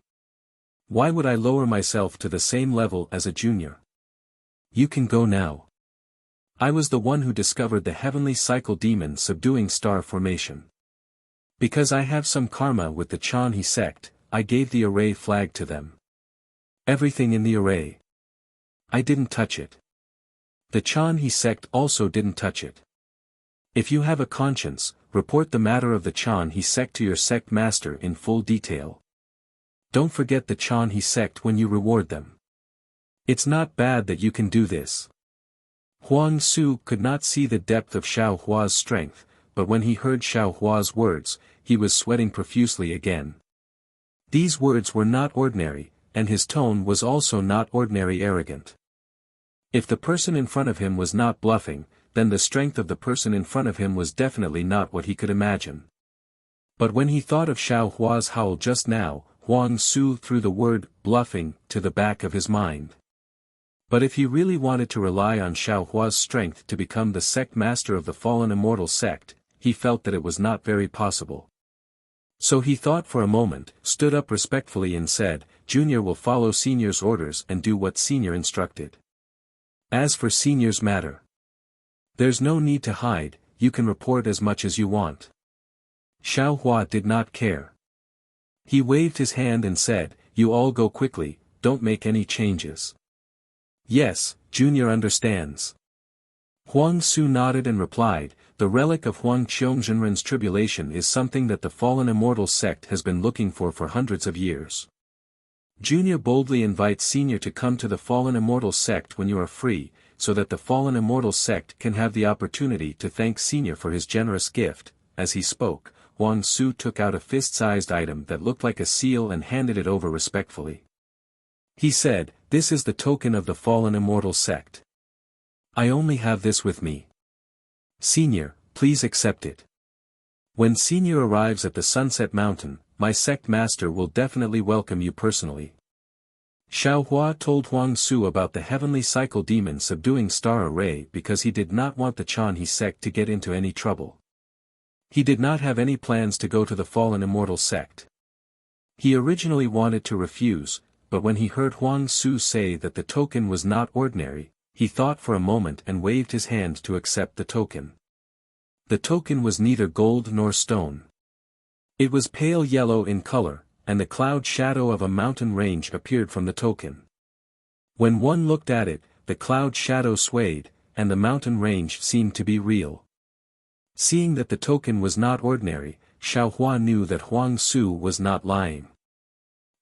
Why would I lower myself to the same level as a junior? You can go now. I was the one who discovered the Heavenly Cycle Demon Subduing Star Formation. Because I have some karma with the Chanhe sect, I gave the array flag to them. Everything in the array. I didn't touch it. The Chanhe sect also didn't touch it. If you have a conscience, report the matter of the Chanhe sect to your sect master in full detail. Don't forget the Chanhe sect when you reward them. It's not bad that you can do this." Huang Su could not see the depth of Xiao Hua's strength, but when he heard Xiao Hua's words, he was sweating profusely again. These words were not ordinary, and his tone was also not ordinary arrogant. If the person in front of him was not bluffing, then the strength of the person in front of him was definitely not what he could imagine. But when he thought of Xiao Hua's howl just now, Huang Su threw the word bluffing to the back of his mind. But if he really wanted to rely on Xiao Hua's strength to become the sect master of the fallen immortal sect, he felt that it was not very possible. So he thought for a moment, stood up respectfully and said, "Junior will follow Senior's orders and do what Senior instructed. As for Senior's matter, there's no need to hide, you can report as much as you want." Xiao Hua did not care. He waved his hand and said, "You all go quickly, don't make any changes." "Yes, Junior understands." Huang Su nodded and replied, "The relic of Huang Qiongzhenren's tribulation is something that the fallen immortal sect has been looking for hundreds of years. Junior boldly invites Senior to come to the fallen immortal sect when you are free, so that the fallen immortal sect can have the opportunity to thank Senior for his generous gift." As he spoke, Huang Su took out a fist-sized item that looked like a seal and handed it over respectfully. He said, "This is the token of the fallen immortal sect. I only have this with me. Senior, please accept it. When Senior arrives at the Sunset Mountain, my sect master will definitely welcome you personally." Xiao Hua told Huang Su about the heavenly cycle demon subduing star array because he did not want the Chanhe sect to get into any trouble. He did not have any plans to go to the fallen immortal sect. He originally wanted to refuse, but when he heard Huang Su say that the token was not ordinary, he thought for a moment and waved his hand to accept the token. The token was neither gold nor stone. It was pale yellow in color, and the cloud shadow of a mountain range appeared from the token. When one looked at it, the cloud shadow swayed, and the mountain range seemed to be real. Seeing that the token was not ordinary, Xiao Hua knew that Huang Su was not lying.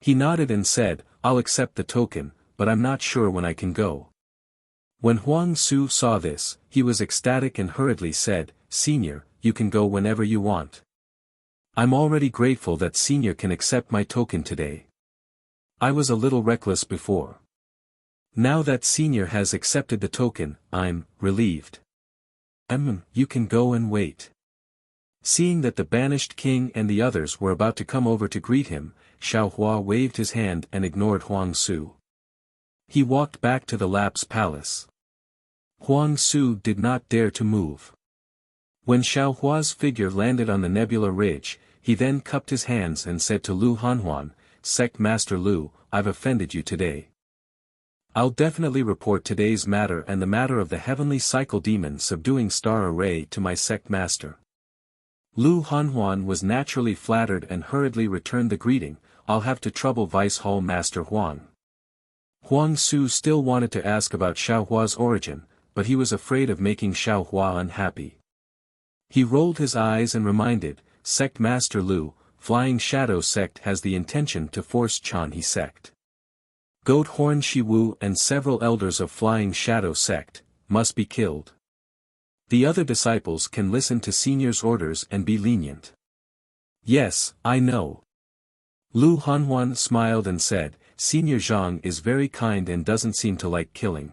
He nodded and said, "I'll accept the token, but I'm not sure when I can go." When Huang Su saw this, he was ecstatic and hurriedly said, "Senior, you can go whenever you want. I'm already grateful that Senior can accept my token today. I was a little reckless before. Now that Senior has accepted the token, I'm relieved. You can go and wait." Seeing that the banished king and the others were about to come over to greet him, Xiao Hua waved his hand and ignored Huang Su. He walked back to the Lap's palace. Huang Su did not dare to move. When Xiao Hua's figure landed on the nebula ridge, he then cupped his hands and said to Lu Hanhuan, "Sect Master Lu, I've offended you today. I'll definitely report today's matter and the matter of the heavenly cycle demon subduing star array to my sect master." Lu Hanhuan was naturally flattered and hurriedly returned the greeting, "I'll have to trouble Vice Hall Master Huang." Huang Su still wanted to ask about Xiao Hua's origin, but he was afraid of making Xiao Hua unhappy. He rolled his eyes and reminded, "Sect Master Lu, Flying Shadow Sect has the intention to force Chanhe Sect. Goat Horn Shiwu and several elders of Flying Shadow Sect must be killed. The other disciples can listen to Senior's orders and be lenient." "Yes, I know." Lu Hanhuan smiled and said, "Senior Zhang is very kind and doesn't seem to like killing.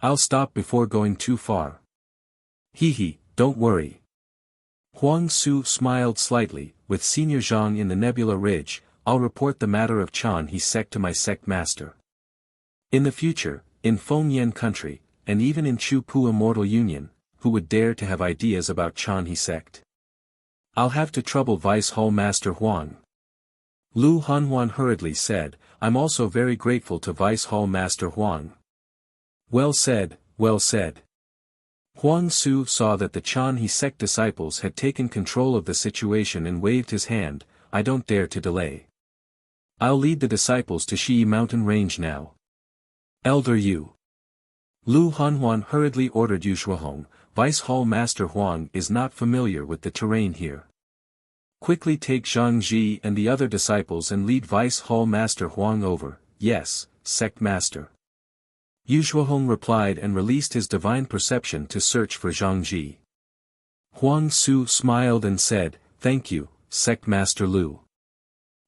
I'll stop before going too far." "Hee, don't worry." Huang Su smiled slightly, "With Senior Zhang in the Nebula Ridge, I'll report the matter of Chanhe Sect to my sect master. In the future, in Fengyan country, and even in Chu-Pu Immortal Union, who would dare to have ideas about Chanhe Sect? I'll have to trouble Vice Hall Master Huang." Lu Hanhuan hurriedly said, "I'm also very grateful to Vice Hall Master Huang." "Well said, well said." Huang Su saw that the Chanhe Sect disciples had taken control of the situation and waved his hand, "I don't dare to delay. I'll lead the disciples to Shi Mountain Range now. Elder Yu." Lu Hanhuan hurriedly ordered Yu Shuahong, "Vice Hall Master Huang is not familiar with the terrain here. Quickly take Zhang Ji and the other disciples and lead Vice Hall Master Huang over." "Yes, Sect Master." Yu Shuahong replied and released his divine perception to search for Zhang Ji. Huang Su smiled and said, "Thank you, Sect Master Lu."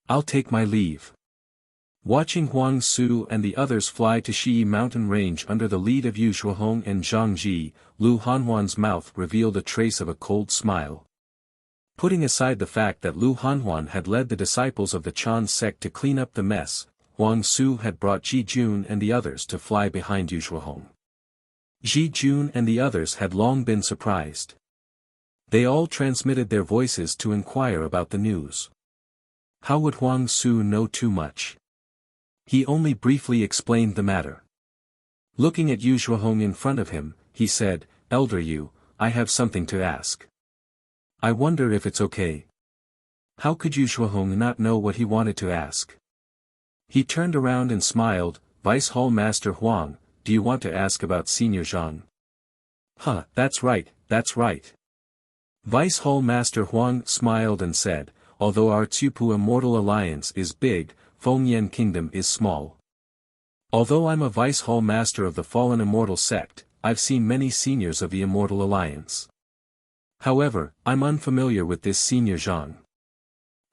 I'll take my leave. Watching Huang Su and the others fly to Shi mountain range under the lead of Yu Shuhong and Zhang Ji, Lu Hanhuan's mouth revealed a trace of a cold smile. Putting aside the fact that Lu Hanhuan had led the disciples of the Chan sect to clean up the mess, Huang Su had brought Ji Jun and the others to fly behind Yu Shuhong. Ji Jun and the others had long been surprised. They all transmitted their voices to inquire about the news. How would Huang Su know too much? He only briefly explained the matter. Looking at Yu Shuhong in front of him, he said, "Elder Yu, I have something to ask. I wonder if it's okay." How could Yu Shuhong not know what he wanted to ask? He turned around and smiled, "Vice Hall Master Huang, do you want to ask about Senior Zhang?" "Huh, that's right, that's right." Vice Hall Master Huang smiled and said, "Although our Tsupu Immortal Alliance is big, Fengyan Kingdom is small. Although I'm a Vice Hall Master of the Fallen Immortal Sect, I've seen many seniors of the Immortal Alliance. However, I'm unfamiliar with this Senior Zhang.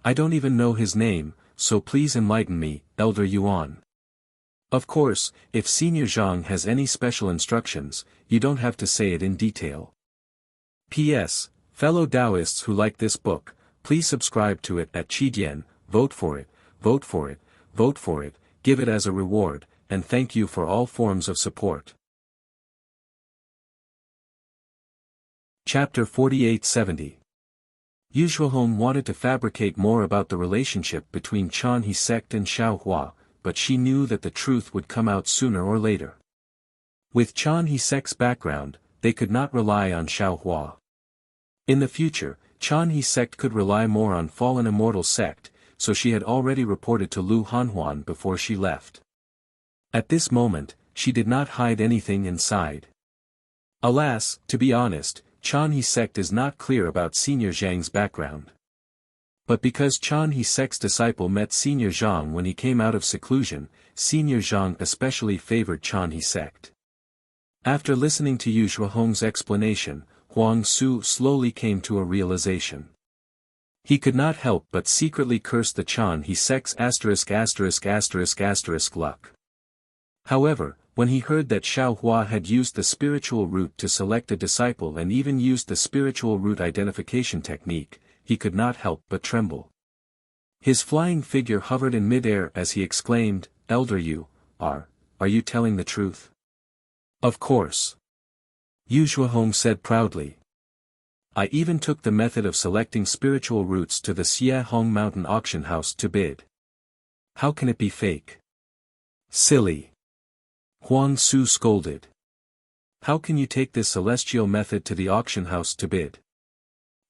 I don't even know his name, so please enlighten me, Elder Yuan." Of course, if Senior Zhang has any special instructions, you don't have to say it in detail. P.S. Fellow Taoists who like this book, please subscribe to it at Qidian, vote for it, vote for it, vote for it, give it as a reward, and thank you for all forms of support. Chapter 4870. Yu Shuhong wanted to fabricate more about the relationship between Chan He sect and Xiaohua, but she knew that the truth would come out sooner or later. With Chan He sect's background, they could not rely on Xiaohua. In the future, Chan He sect could rely more on Fallen Immortal sect, so she had already reported to Lu Hanhuan before she left. At this moment, she did not hide anything inside. Alas, to be honest, Chan He sect is not clear about Senior Zhang's background. But because Chan He sect's disciple met Senior Zhang when he came out of seclusion, Senior Zhang especially favored Chan He sect. After listening to Yu Shuhong's explanation, Huang Su slowly came to a realization. He could not help but secretly curse the Chan He sect's ***** luck. However, when he heard that Xiaohua had used the spiritual root to select a disciple and even used the spiritual root identification technique, he could not help but tremble. His flying figure hovered in midair as he exclaimed, "Elder Yu, are you telling the truth?" "Of course." Yu Shuhong said proudly. "I even took the method of selecting spiritual roots to the Xiehong Mountain auction house to bid. How can it be fake?" "Silly!" Huang Su scolded. "How can you take this celestial method to the auction house to bid?"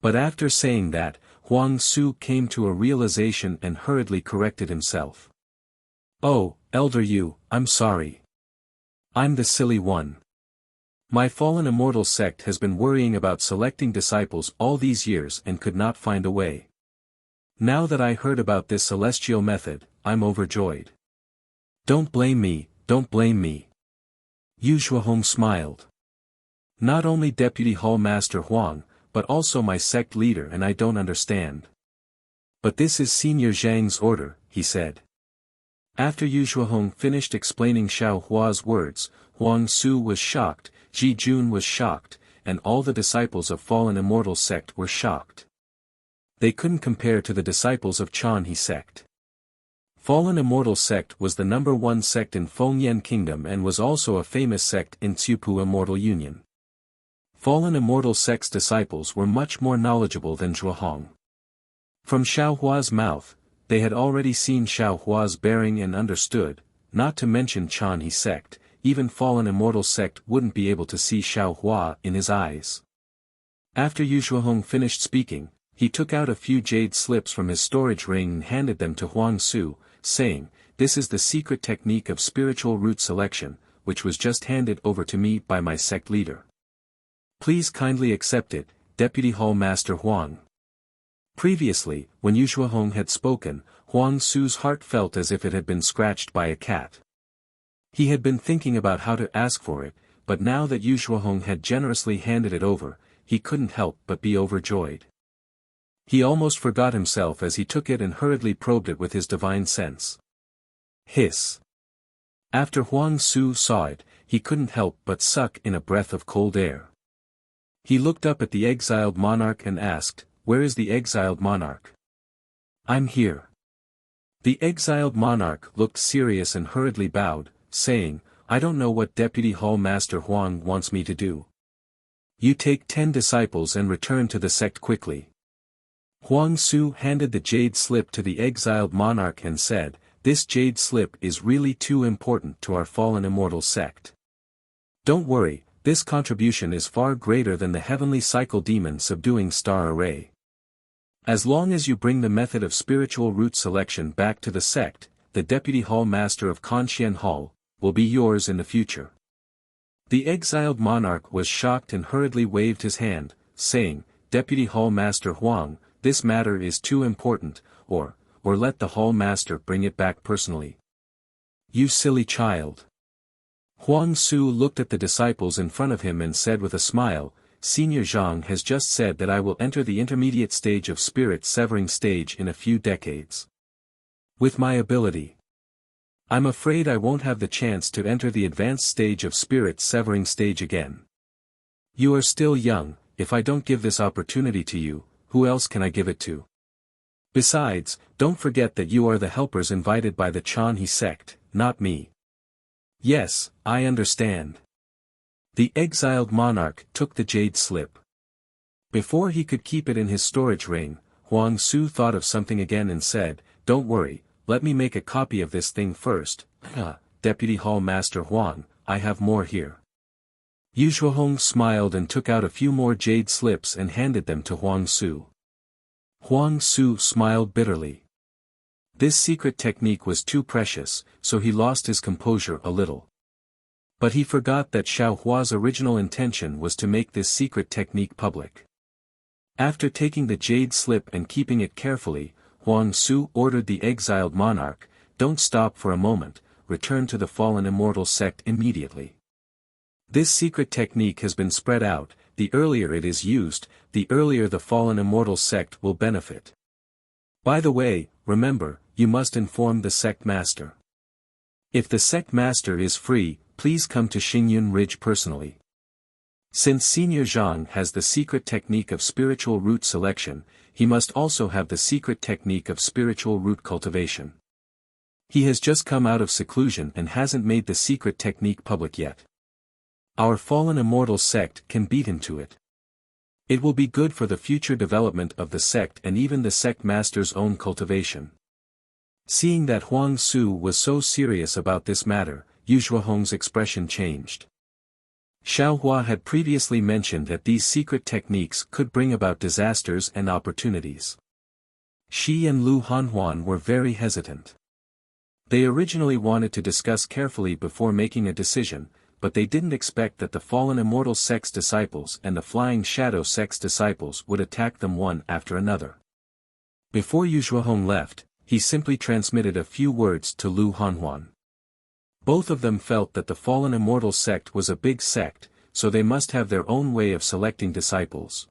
But after saying that, Huang Su came to a realization and hurriedly corrected himself. "Oh, Elder Yu, I'm sorry. I'm the silly one. My Fallen Immortal sect has been worrying about selecting disciples all these years and could not find a way. Now that I heard about this celestial method, I'm overjoyed. Don't blame me, don't blame me." Yu Shuhong smiled. "Not only Deputy Hall Master Huang, but also my sect leader, and I don't understand. But this is Senior Zhang's order," he said. After Yu Shuhong finished explaining Xiaohua's words, Huang Su was shocked, Ji Jun was shocked, and all the disciples of Fallen Immortal sect were shocked. They couldn't compare to the disciples of Chan He sect. Fallen Immortal sect was the #1 sect in Fengyan Kingdom and was also a famous sect in Tsupu Immortal Union. Fallen Immortal sect's disciples were much more knowledgeable than Zhuhong. From Xiaohua's mouth, they had already seen Xiaohua's bearing and understood, not to mention Chan He sect, even Fallen Immortal sect wouldn't be able to see Xiaohua in his eyes. After Yu Shuhong finished speaking, he took out a few jade slips from his storage ring and handed them to Huang Su, saying, "This is the secret technique of spiritual root selection, which was just handed over to me by my sect leader. Please kindly accept it, Deputy Hall Master Huang." Previously, when Yu Shuhong had spoken, Huang Su's heart felt as if it had been scratched by a cat. He had been thinking about how to ask for it, but now that Yu Shuhong had generously handed it over, he couldn't help but be overjoyed. He almost forgot himself as he took it and hurriedly probed it with his divine sense. Hiss. After Huang Su saw it, he couldn't help but suck in a breath of cold air. He looked up at the exiled monarch and asked, "Where is the exiled monarch?" "I'm here." The exiled monarch looked serious and hurriedly bowed, saying, "I don't know what Deputy Hall Master Huang wants me to do." "You take 10 disciples and return to the sect quickly." Huang Su handed the jade slip to the exiled monarch and said, "This jade slip is really too important to our fallen immortal sect. Don't worry, this contribution is far greater than the heavenly cycle demon subduing star array. As long as you bring the method of spiritual root selection back to the sect, the Deputy Hall Master of Conxian Hall will be yours in the future." The exiled monarch was shocked and hurriedly waved his hand, saying, "Deputy Hall Master Huang, this matter is too important, or let the Hall Master bring it back personally." "You silly child." Huang Su looked at the disciples in front of him and said with a smile, "Senior Zhang has just said that I will enter the intermediate stage of spirit severing stage in a few decades. With my ability, I'm afraid I won't have the chance to enter the advanced stage of spirit severing stage again. You are still young. If I don't give this opportunity to you, who else can I give it to? Besides, don't forget that you are the helpers invited by the Chanhe sect, not me." "Yes, I understand." The exiled monarch took the jade slip. Before he could keep it in his storage ring, Huang Su thought of something again and said, "Don't worry, let me make a copy of this thing first." Deputy Hall Master Huang, I have more here." Yu Shuhong smiled and took out a few more jade slips and handed them to Huang Su. Huang Su smiled bitterly. This secret technique was too precious, so he lost his composure a little. But he forgot that Xiao Hua's original intention was to make this secret technique public. After taking the jade slip and keeping it carefully, Huang Su ordered the exiled monarch, "Don't stop for a moment, return to the fallen immortal sect immediately. This secret technique has been spread out, the earlier it is used, the earlier the fallen immortal sect will benefit. By the way, remember, you must inform the sect master. If the sect master is free, please come to Xingyun Ridge personally. Since Senior Zhang has the secret technique of spiritual root selection, he must also have the secret technique of spiritual root cultivation. He has just come out of seclusion and hasn't made the secret technique public yet. Our fallen immortal sect can beat him to it. It will be good for the future development of the sect and even the sect master's own cultivation." Seeing that Huang Su was so serious about this matter, Yu Shuhong's expression changed. Xiao Hua had previously mentioned that these secret techniques could bring about disasters and opportunities. Shi and Lu Hanhuan were very hesitant. They originally wanted to discuss carefully before making a decision, but they didn't expect that the fallen immortal sect's disciples and the flying shadow sect's disciples would attack them one after another. Before Yu Shuhong left, he simply transmitted a few words to Lu Hanhuan. Both of them felt that the fallen immortal sect was a big sect, so they must have their own way of selecting disciples.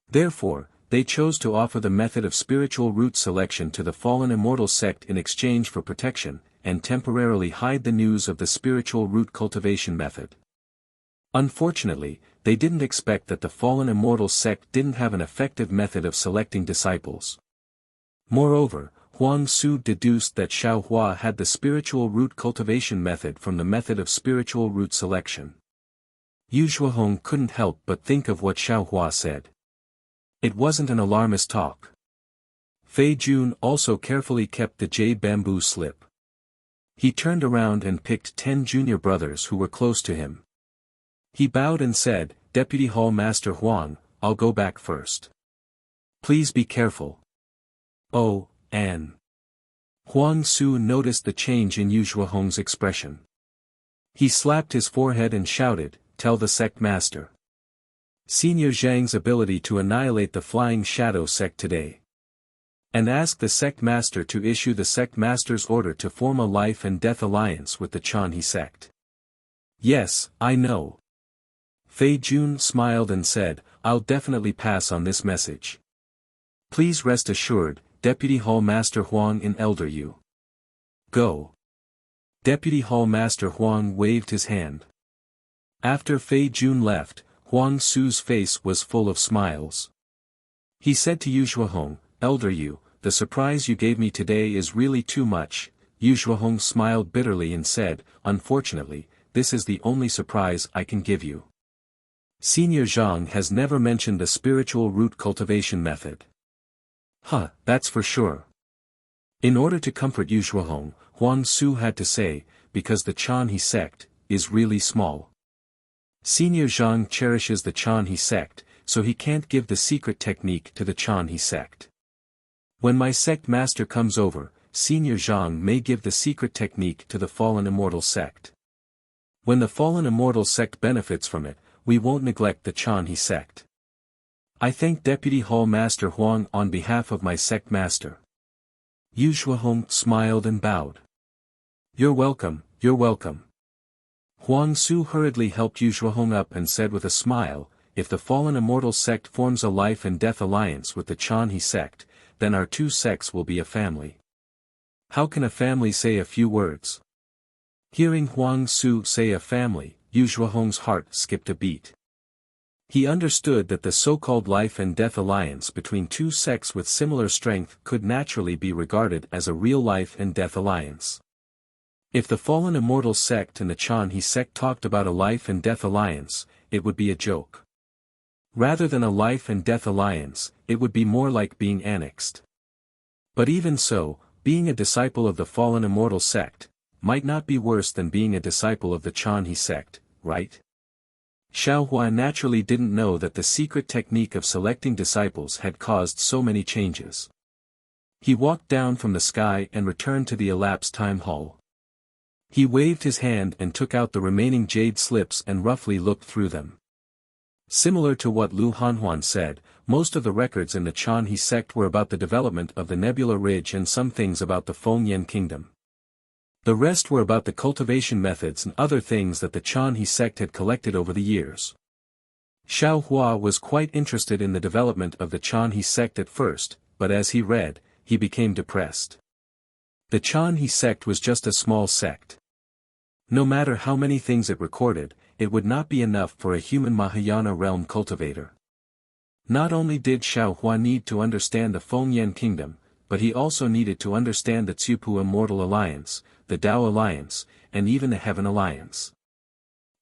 Therefore, they chose to offer the method of spiritual root selection to the fallen immortal sect in exchange for protection, and temporarily hide the news of the spiritual root cultivation method. Unfortunately, they didn't expect that the fallen immortal sect didn't have an effective method of selecting disciples. Moreover, Huang Su deduced that Xiao Hua had the spiritual root cultivation method from the method of spiritual root selection. Yu Shuhong couldn't help but think of what Xiao Hua said. It wasn't an alarmist talk. Fei Jun also carefully kept the jade bamboo slip. He turned around and picked 10 junior brothers who were close to him. He bowed and said, "Deputy Hall Master Huang, I'll go back first. Please be careful." "Oh, Anne." Huang Su noticed the change in Yu Shuhong's expression. He slapped his forehead and shouted, "Tell the sect master. Senior Zhang's ability to annihilate the flying shadow sect today. And ask the sect master to issue the sect master's order to form a life and death alliance with the Chanhe sect." "Yes, I know." Fei Jun smiled and said, "I'll definitely pass on this message." Please rest assured, Deputy Hall Master Huang in Elder Yu. Go. Deputy Hall Master Huang waved his hand. After Fei Jun left, Huang Su's face was full of smiles. He said to Yu Shuahong, Elder Yu, the surprise you gave me today is really too much. Yu Shuahong smiled bitterly and said, unfortunately, this is the only surprise I can give you. Senior Zhang has never mentioned the spiritual root cultivation method. Huh, that's for sure. In order to comfort Yu Shuahong, Huang Su had to say, because the Chanhe sect is really small. Senior Zhang cherishes the Chanhe sect, so he can't give the secret technique to the Chanhe sect. When my sect master comes over, Senior Zhang may give the secret technique to the fallen immortal sect. When the fallen immortal sect benefits from it, we won't neglect the Chanhe sect. I thank Deputy Hall Master Huang on behalf of my sect master. Yu Shuahong smiled and bowed. You're welcome, you're welcome. Huang Su hurriedly helped Yu Shuahong up and said with a smile, if the fallen immortal sect forms a life and death alliance with the Chanhe sect, then our two sects will be a family. How can a family say a few words? Hearing Huang Su say a family, Yu Shuahong's heart skipped a beat. He understood that the so-called life and death alliance between two sects with similar strength could naturally be regarded as a real life and death alliance. If the fallen immortal sect and the Chanhe sect talked about a life and death alliance, it would be a joke. Rather than a life and death alliance, it would be more like being annexed. But even so, being a disciple of the fallen immortal sect might not be worse than being a disciple of the Chanhe sect, right? Xiao Hua naturally didn't know that the secret technique of selecting disciples had caused so many changes. He walked down from the sky and returned to the elapsed time hall. He waved his hand and took out the remaining jade slips and roughly looked through them. Similar to what Lu Hanhuan said, most of the records in the Chanhe sect were about the development of the Nebula Ridge and some things about the Fengyan Kingdom. The rest were about the cultivation methods and other things that the Chanhe sect had collected over the years. Xiao Hua was quite interested in the development of the Chanhe sect at first, but as he read, he became depressed. The Chanhe sect was just a small sect. No matter how many things it recorded, it would not be enough for a human Mahayana realm cultivator. Not only did Xiao Hua need to understand the Fengyan Kingdom, but he also needed to understand the Tsupu Immortal Alliance, the Tao Alliance, and even the Heaven Alliance.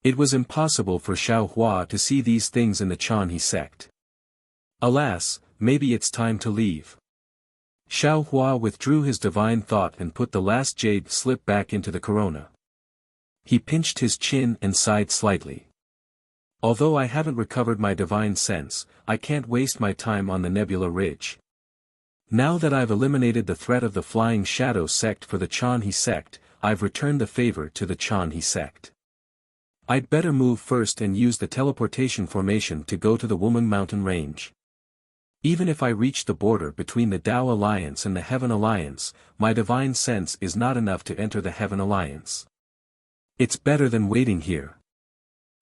It was impossible for Xiao Hua to see these things in the Chanhe sect. Alas, maybe it's time to leave. Xiao Hua withdrew his divine thought and put the last jade slip back into the corona. He pinched his chin and sighed slightly. Although I haven't recovered my divine sense, I can't waste my time on the Nebula Ridge. Now that I've eliminated the threat of the Flying Shadow sect for the Chanhe sect, I've returned the favor to the Chanhe sect. I'd better move first and use the teleportation formation to go to the Wuming Mountain Range. Even if I reach the border between the Tao Alliance and the Heaven Alliance, my divine sense is not enough to enter the Heaven Alliance. It's better than waiting here.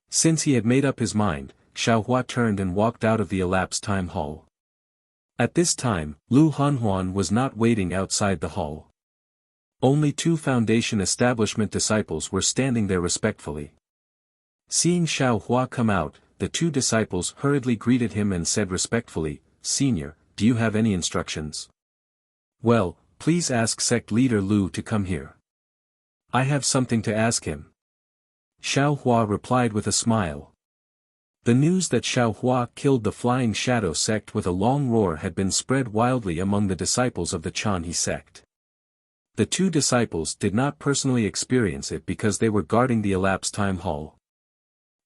Since he had made up his mind, Xiao Hua turned and walked out of the elapsed time hall. At this time, Lu Hanhuan was not waiting outside the hall. Only two Foundation establishment disciples were standing there respectfully. Seeing Xiao Hua come out, the two disciples hurriedly greeted him and said respectfully, "Senior, do you have any instructions?" "Well, please ask sect leader Lu to come here. I have something to ask him." Xiao Hua replied with a smile. The news that Xiao Hua killed the Flying Shadow sect with a long roar had been spread wildly among the disciples of the Chanhe sect. The two disciples did not personally experience it because they were guarding the elapsed time hall.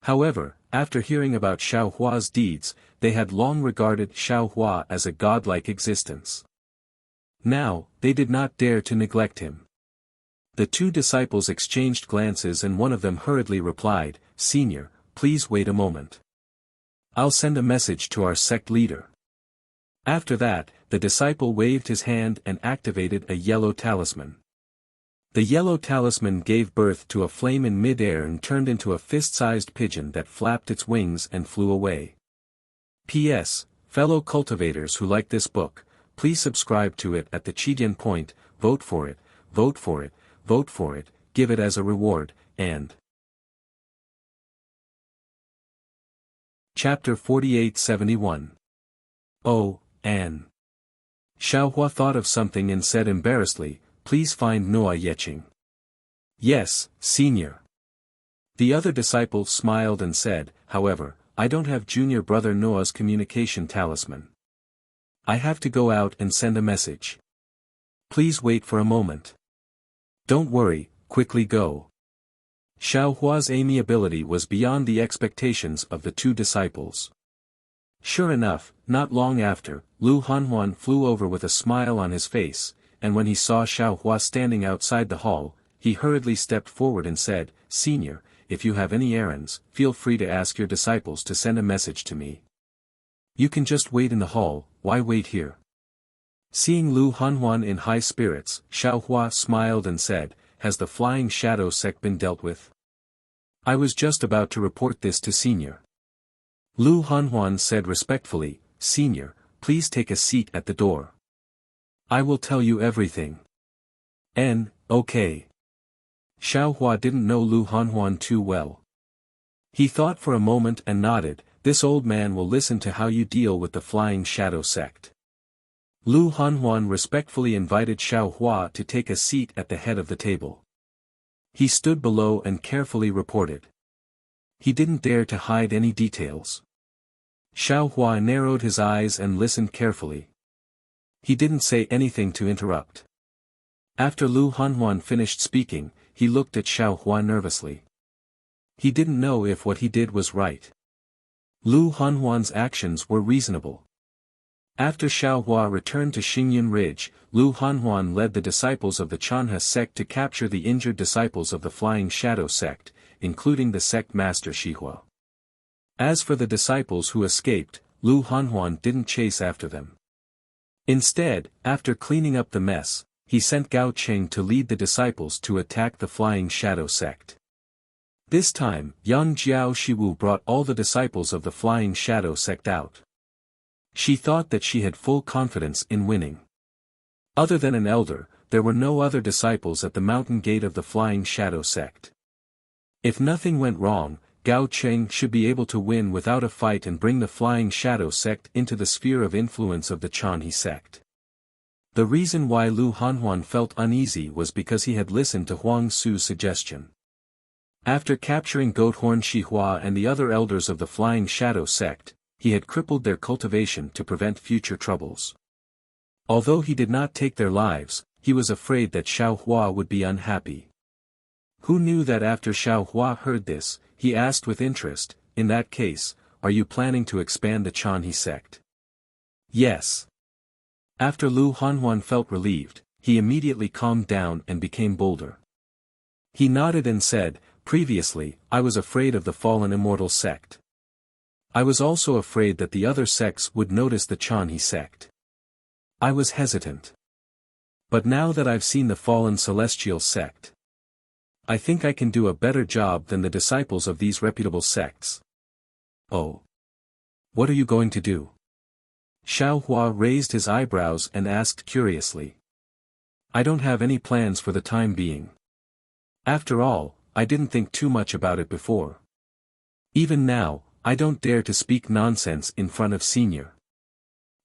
However, after hearing about Xiao Hua's deeds, they had long regarded Xiao Hua as a godlike existence. Now, they did not dare to neglect him. The two disciples exchanged glances and one of them hurriedly replied, "Senior, please wait a moment. I'll send a message to our sect leader." After that, the disciple waved his hand and activated a yellow talisman. The yellow talisman gave birth to a flame in mid-air and turned into a fist-sized pigeon that flapped its wings and flew away. P.S. Fellow cultivators who like this book, please subscribe to it at the Chidian point, vote for it, vote for it, vote for it, give it as a reward, and... Chapter 4871. Oh, Anne. Xiaohua thought of something and said embarrassedly, please find Noah Yeching. Yes, senior. The other disciple smiled and said, however, I don't have junior brother Noah's communication talisman. I have to go out and send a message. Please wait for a moment. Don't worry, quickly go. Xiaohua's amiability was beyond the expectations of the two disciples. Sure enough, not long after, Lu Hanhuan flew over with a smile on his face, and when he saw Xiaohua standing outside the hall, he hurriedly stepped forward and said, Senior, if you have any errands, feel free to ask your disciples to send a message to me. You can just wait in the hall, why wait here? Seeing Lu Hanhuan in high spirits, Xiaohua smiled and said, has the flying shadow sect been dealt with? I was just about to report this to Senior. Lu Hanhuan said respectfully, Senior, please take a seat at the door. I will tell you everything. Okay. Xiaohua didn't know Lu Hanhuan too well. He thought for a moment and nodded, this old man will listen to how you deal with the flying shadow sect. Lu Hanhuan respectfully invited Xiaohua to take a seat at the head of the table. He stood below and carefully reported. He didn't dare to hide any details. Xiaohua narrowed his eyes and listened carefully. He didn't say anything to interrupt. After Lu Hanhuan finished speaking, he looked at Xiaohua nervously. He didn't know if what he did was right. Lu Hanhuan's actions were reasonable. After Xiaohua returned to Xingyun Ridge, Lu Hanhuan led the disciples of the Chanhe sect to capture the injured disciples of the Flying Shadow sect, including the sect master Shihua. As for the disciples who escaped, Lu Hanhuan didn't chase after them. Instead, after cleaning up the mess, he sent Gao Cheng to lead the disciples to attack the Flying Shadow sect. This time, Yang Jiao Shiwu brought all the disciples of the Flying Shadow sect out. She thought that she had full confidence in winning. Other than an elder, there were no other disciples at the mountain gate of the Flying Shadow sect. If nothing went wrong, Gao Cheng should be able to win without a fight and bring the Flying Shadow sect into the sphere of influence of the Chanhe sect. The reason why Lu Hanhuan felt uneasy was because he had listened to Huang Su's suggestion. After capturing Goathorn Shihua and the other elders of the Flying Shadow sect, he had crippled their cultivation to prevent future troubles. Although he did not take their lives, he was afraid that Xiaohua would be unhappy. Who knew that after Xiaohua heard this, he asked with interest, in that case, are you planning to expand the Chanhe sect? Yes. After Lu Hanhuan felt relieved, he immediately calmed down and became bolder. He nodded and said, previously, I was afraid of the fallen immortal sect. I was also afraid that the other sects would notice the Chanhe sect. I was hesitant. But now that I've seen the fallen celestial sect, I think I can do a better job than the disciples of these reputable sects. Oh. What are you going to do? Xiaohua raised his eyebrows and asked curiously. I don't have any plans for the time being. After all, I didn't think too much about it before. Even now, I don't dare to speak nonsense in front of Senior.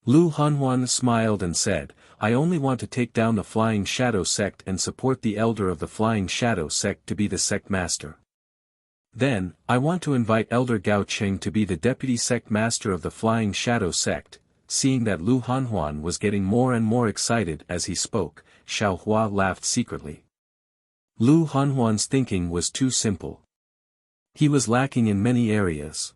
Lu Hanhuan smiled and said, I only want to take down the Flying Shadow sect and support the elder of the Flying Shadow sect to be the sect master. Then, I want to invite Elder Gao Cheng to be the deputy sect master of the Flying Shadow sect. Seeing that Lu Hanhuan was getting more and more excited as he spoke, Xiaohua laughed secretly. Lu Hanhuan's thinking was too simple. He was lacking in many areas.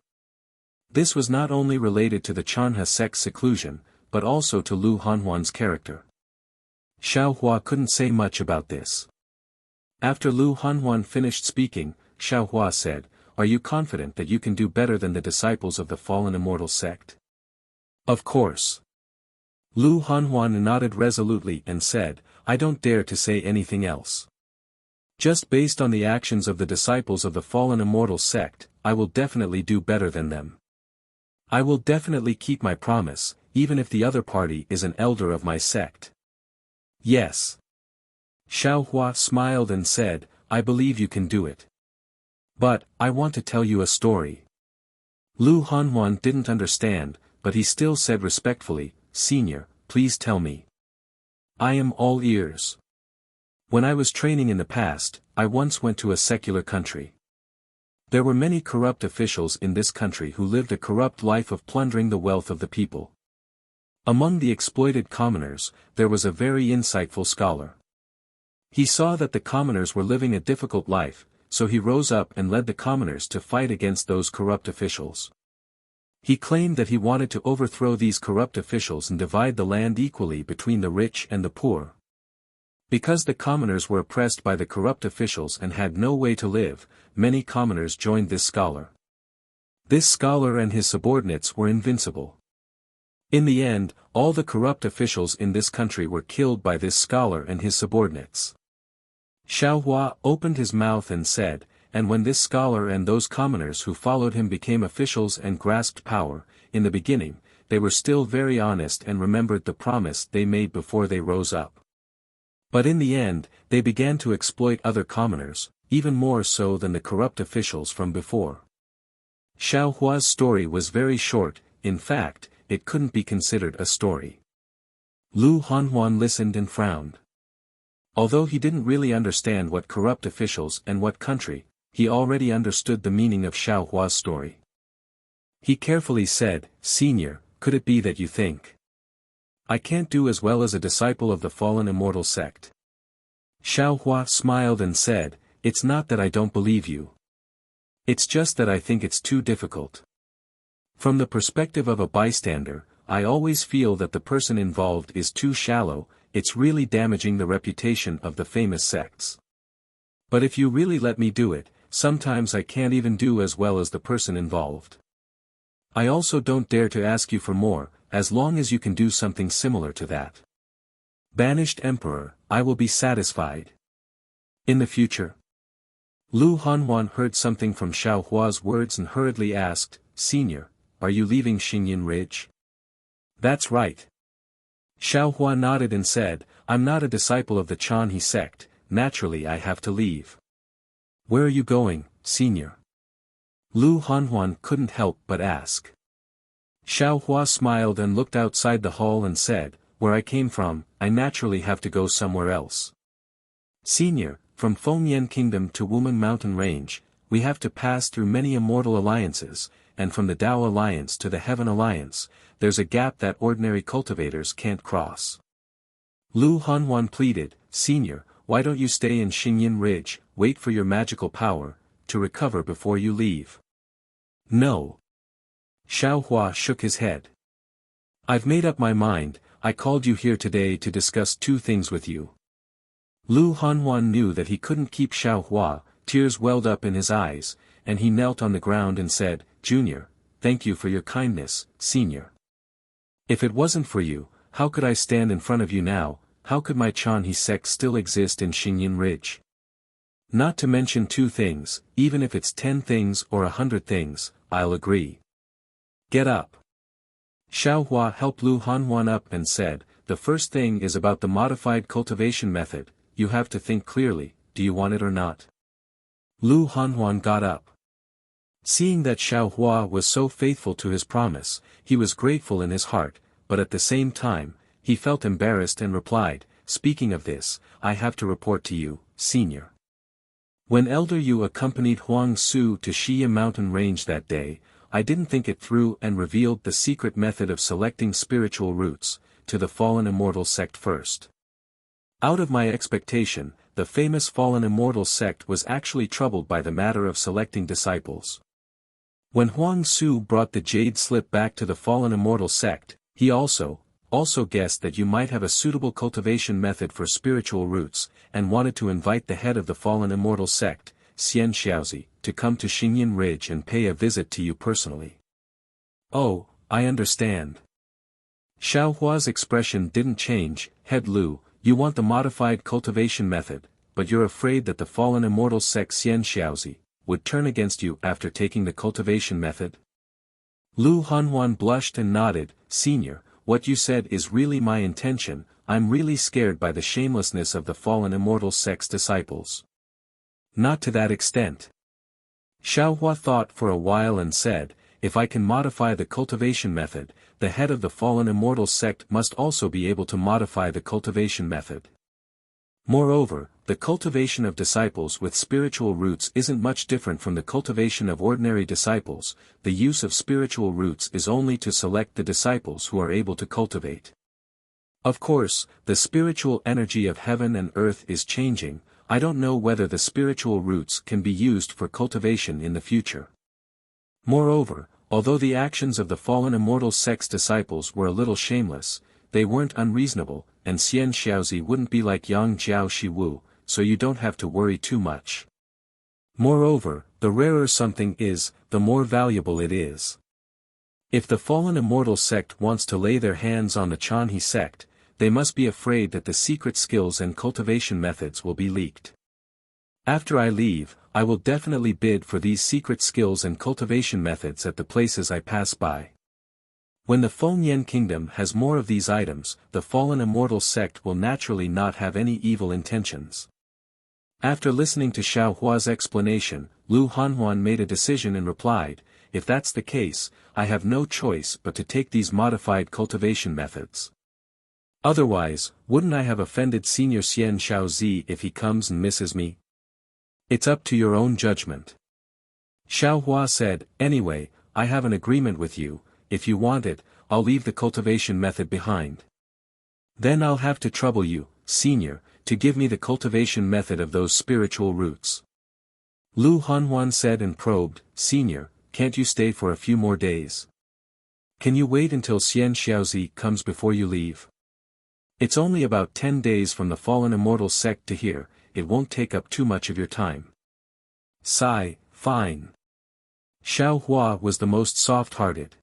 This was not only related to the Chanhe sect's seclusion, but also to Lu Hanhuan's character. Xiaohua couldn't say much about this. After Lu Hanhuan finished speaking, Xiaohua said, are you confident that you can do better than the disciples of the fallen immortal sect? Of course. Lu Hanhuan nodded resolutely and said, I don't dare to say anything else. Just based on the actions of the disciples of the fallen immortal sect, I will definitely do better than them. I will definitely keep my promise, even if the other party is an elder of my sect. Yes. Xiaohua smiled and said, I believe you can do it. But, I want to tell you a story. Lu Hanhuan didn't understand, but he still said respectfully, Senior, please tell me. I am all ears. When I was training in the past, I once went to a secular country. There were many corrupt officials in this country who lived a corrupt life of plundering the wealth of the people. Among the exploited commoners, there was a very insightful scholar. He saw that the commoners were living a difficult life, so he rose up and led the commoners to fight against those corrupt officials. He claimed that he wanted to overthrow these corrupt officials and divide the land equally between the rich and the poor. Because the commoners were oppressed by the corrupt officials and had no way to live, many commoners joined this scholar. This scholar and his subordinates were invincible. In the end, all the corrupt officials in this country were killed by this scholar and his subordinates. Xiaohua opened his mouth and said, and when this scholar and those commoners who followed him became officials and grasped power, in the beginning, they were still very honest and remembered the promise they made before they rose up. But in the end, they began to exploit other commoners, even more so than the corrupt officials from before. Xiaohua's story was very short, in fact, it couldn't be considered a story. Lu Hanhuan listened and frowned. Although he didn't really understand what corrupt officials and what country, he already understood the meaning of Xiaohua's story. He carefully said, Senior, could it be that you think I can't do as well as a disciple of the fallen immortal sect? Xiaohua smiled and said, it's not that I don't believe you. It's just that I think it's too difficult. From the perspective of a bystander, I always feel that the person involved is too shallow, it's really damaging the reputation of the famous sects. But if you really let me do it, sometimes I can't even do as well as the person involved. I also don't dare to ask you for more, as long as you can do something similar to that. Banished Emperor, I will be satisfied. In the future. Lu Hanhuan heard something from Xiaohua's words and hurriedly asked, Senior, are you leaving Xingyin Ridge? That's right. Xiaohua nodded and said, I'm not a disciple of the Chanhe sect, naturally I have to leave. Where are you going, Senior? Lu Hanhuan couldn't help but ask. Xiaohua smiled and looked outside the hall and said, where I came from, I naturally have to go somewhere else. Senior, from Fengyan Kingdom to Wuming Mountain Range, we have to pass through many immortal alliances, and from the Tao Alliance to the Heaven Alliance, there's a gap that ordinary cultivators can't cross. Lu Hanhuan pleaded, Senior, why don't you stay in Xingyin Ridge, wait for your magical power, to recover before you leave? No. Xiaohua shook his head. I've made up my mind, I called you here today to discuss two things with you. Lu Hanhuan knew that he couldn't keep Xiaohua, tears welled up in his eyes, and he knelt on the ground and said, Junior, thank you for your kindness, Senior. If it wasn't for you, how could I stand in front of you now, how could my Chanhe sect still exist in Xingyin Ridge? Not to mention two things, even if it's 10 things or 100 things, I'll agree. Get up. Xiaohua helped Lu Hanhuan up and said, the first thing is about the modified cultivation method, you have to think clearly, do you want it or not? Lu Hanhuan got up. Seeing that Xiaohua was so faithful to his promise, he was grateful in his heart, but at the same time, he felt embarrassed and replied, speaking of this, I have to report to you, Senior. When Elder Yu accompanied Huang Su to Xia Mountain Range that day, I didn't think it through and revealed the secret method of selecting spiritual roots, to the fallen immortal sect first. Out of my expectation, the famous fallen immortal sect was actually troubled by the matter of selecting disciples. When Huang Su brought the jade slip back to the fallen immortal sect, he also guessed that you might have a suitable cultivation method for spiritual roots, and wanted to invite the head of the fallen immortal sect, Xian Xiaozi, to come to Xingyin Ridge and pay a visit to you personally. Oh, I understand. Xiaohua's expression didn't change, Head Lu, you want the modified cultivation method, but you're afraid that the fallen immortal sect Xian Xiaozi would turn against you after taking the cultivation method? Lu Hanhuan blushed and nodded, Senior, what you said is really my intention. I'm really scared by the shamelessness of the fallen immortal sect's disciples. Not to that extent. Xiaohua thought for a while and said, if I can modify the cultivation method, the head of the fallen immortal sect must also be able to modify the cultivation method. Moreover, the cultivation of disciples with spiritual roots isn't much different from the cultivation of ordinary disciples. The use of spiritual roots is only to select the disciples who are able to cultivate. Of course, the spiritual energy of heaven and earth is changing. I don't know whether the spiritual roots can be used for cultivation in the future. Moreover, although the actions of the fallen immortal sect's disciples were a little shameless, they weren't unreasonable, and Xian Xiaozi wouldn't be like Yang Jiao Shiwu, so you don't have to worry too much. Moreover, the rarer something is, the more valuable it is. If the fallen immortal sect wants to lay their hands on the Chanhe sect, they must be afraid that the secret skills and cultivation methods will be leaked. After I leave, I will definitely bid for these secret skills and cultivation methods at the places I pass by. When the Fengyan kingdom has more of these items, the fallen immortal sect will naturally not have any evil intentions. After listening to Xiaohua's explanation, Lu Hanhuan made a decision and replied, if that's the case, I have no choice but to take these modified cultivation methods. Otherwise, wouldn't I have offended Senior Xian Xiaozi if he comes and misses me? It's up to your own judgment. Xiaohua said, anyway, I have an agreement with you. If you want it, I'll leave the cultivation method behind. Then I'll have to trouble you, Senior, to give me the cultivation method of those spiritual roots. Lu Hanhuan said and probed, Senior, can't you stay for a few more days? Can you wait until Xian Xiaozi comes before you leave? It's only about 10 days from the fallen immortal sect to here, it won't take up too much of your time. Sigh, fine. Xiaohua was the most soft-hearted.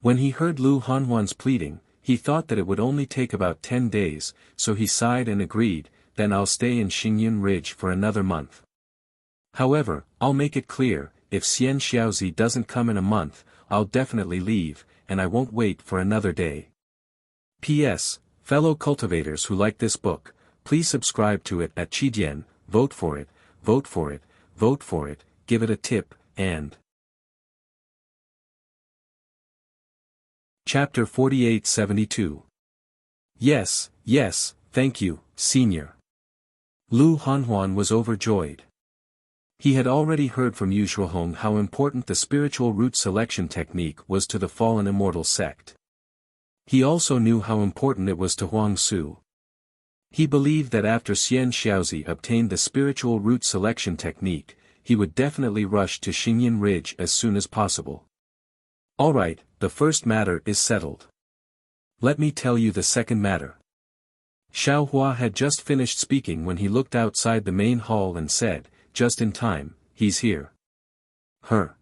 When he heard Lu Hanhuan's pleading, he thought that it would only take about 10 days, so he sighed and agreed, then I'll stay in Xingyun Ridge for another month. However, I'll make it clear, if Xian Xiaozi doesn't come in a month, I'll definitely leave, and I won't wait for another day. P.S. Fellow cultivators who like this book, please subscribe to it at Qidian, vote for it, vote for it, vote for it, give it a tip, and... Chapter 4872. Yes, yes, thank you, Senior. Lu Hanhuan was overjoyed. He had already heard from Yu Shuhong how important the spiritual root selection technique was to the fallen immortal sect. He also knew how important it was to Huang Su. He believed that after Xian Xiaozi obtained the spiritual root selection technique, he would definitely rush to Xingyun Ridge as soon as possible. Alright, the first matter is settled. Let me tell you the second matter. Xiaohua had just finished speaking when he looked outside the main hall and said, just in time, he's here. Her.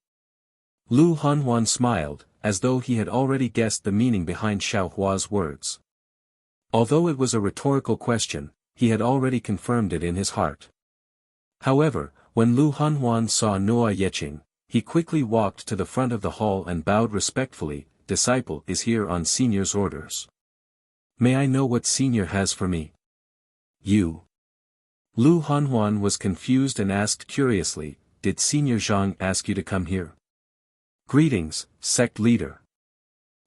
Lu Hanhuan smiled, as though he had already guessed the meaning behind Xiaohua's words. Although it was a rhetorical question, he had already confirmed it in his heart. However, when Lu Hanhuan saw Noa Yeqing, he quickly walked to the front of the hall and bowed respectfully, disciple is here on Senior's orders. May I know what Senior has for me? You. Lu Hanhuan was confused and asked curiously, did Senior Zhang ask you to come here? Greetings, sect leader.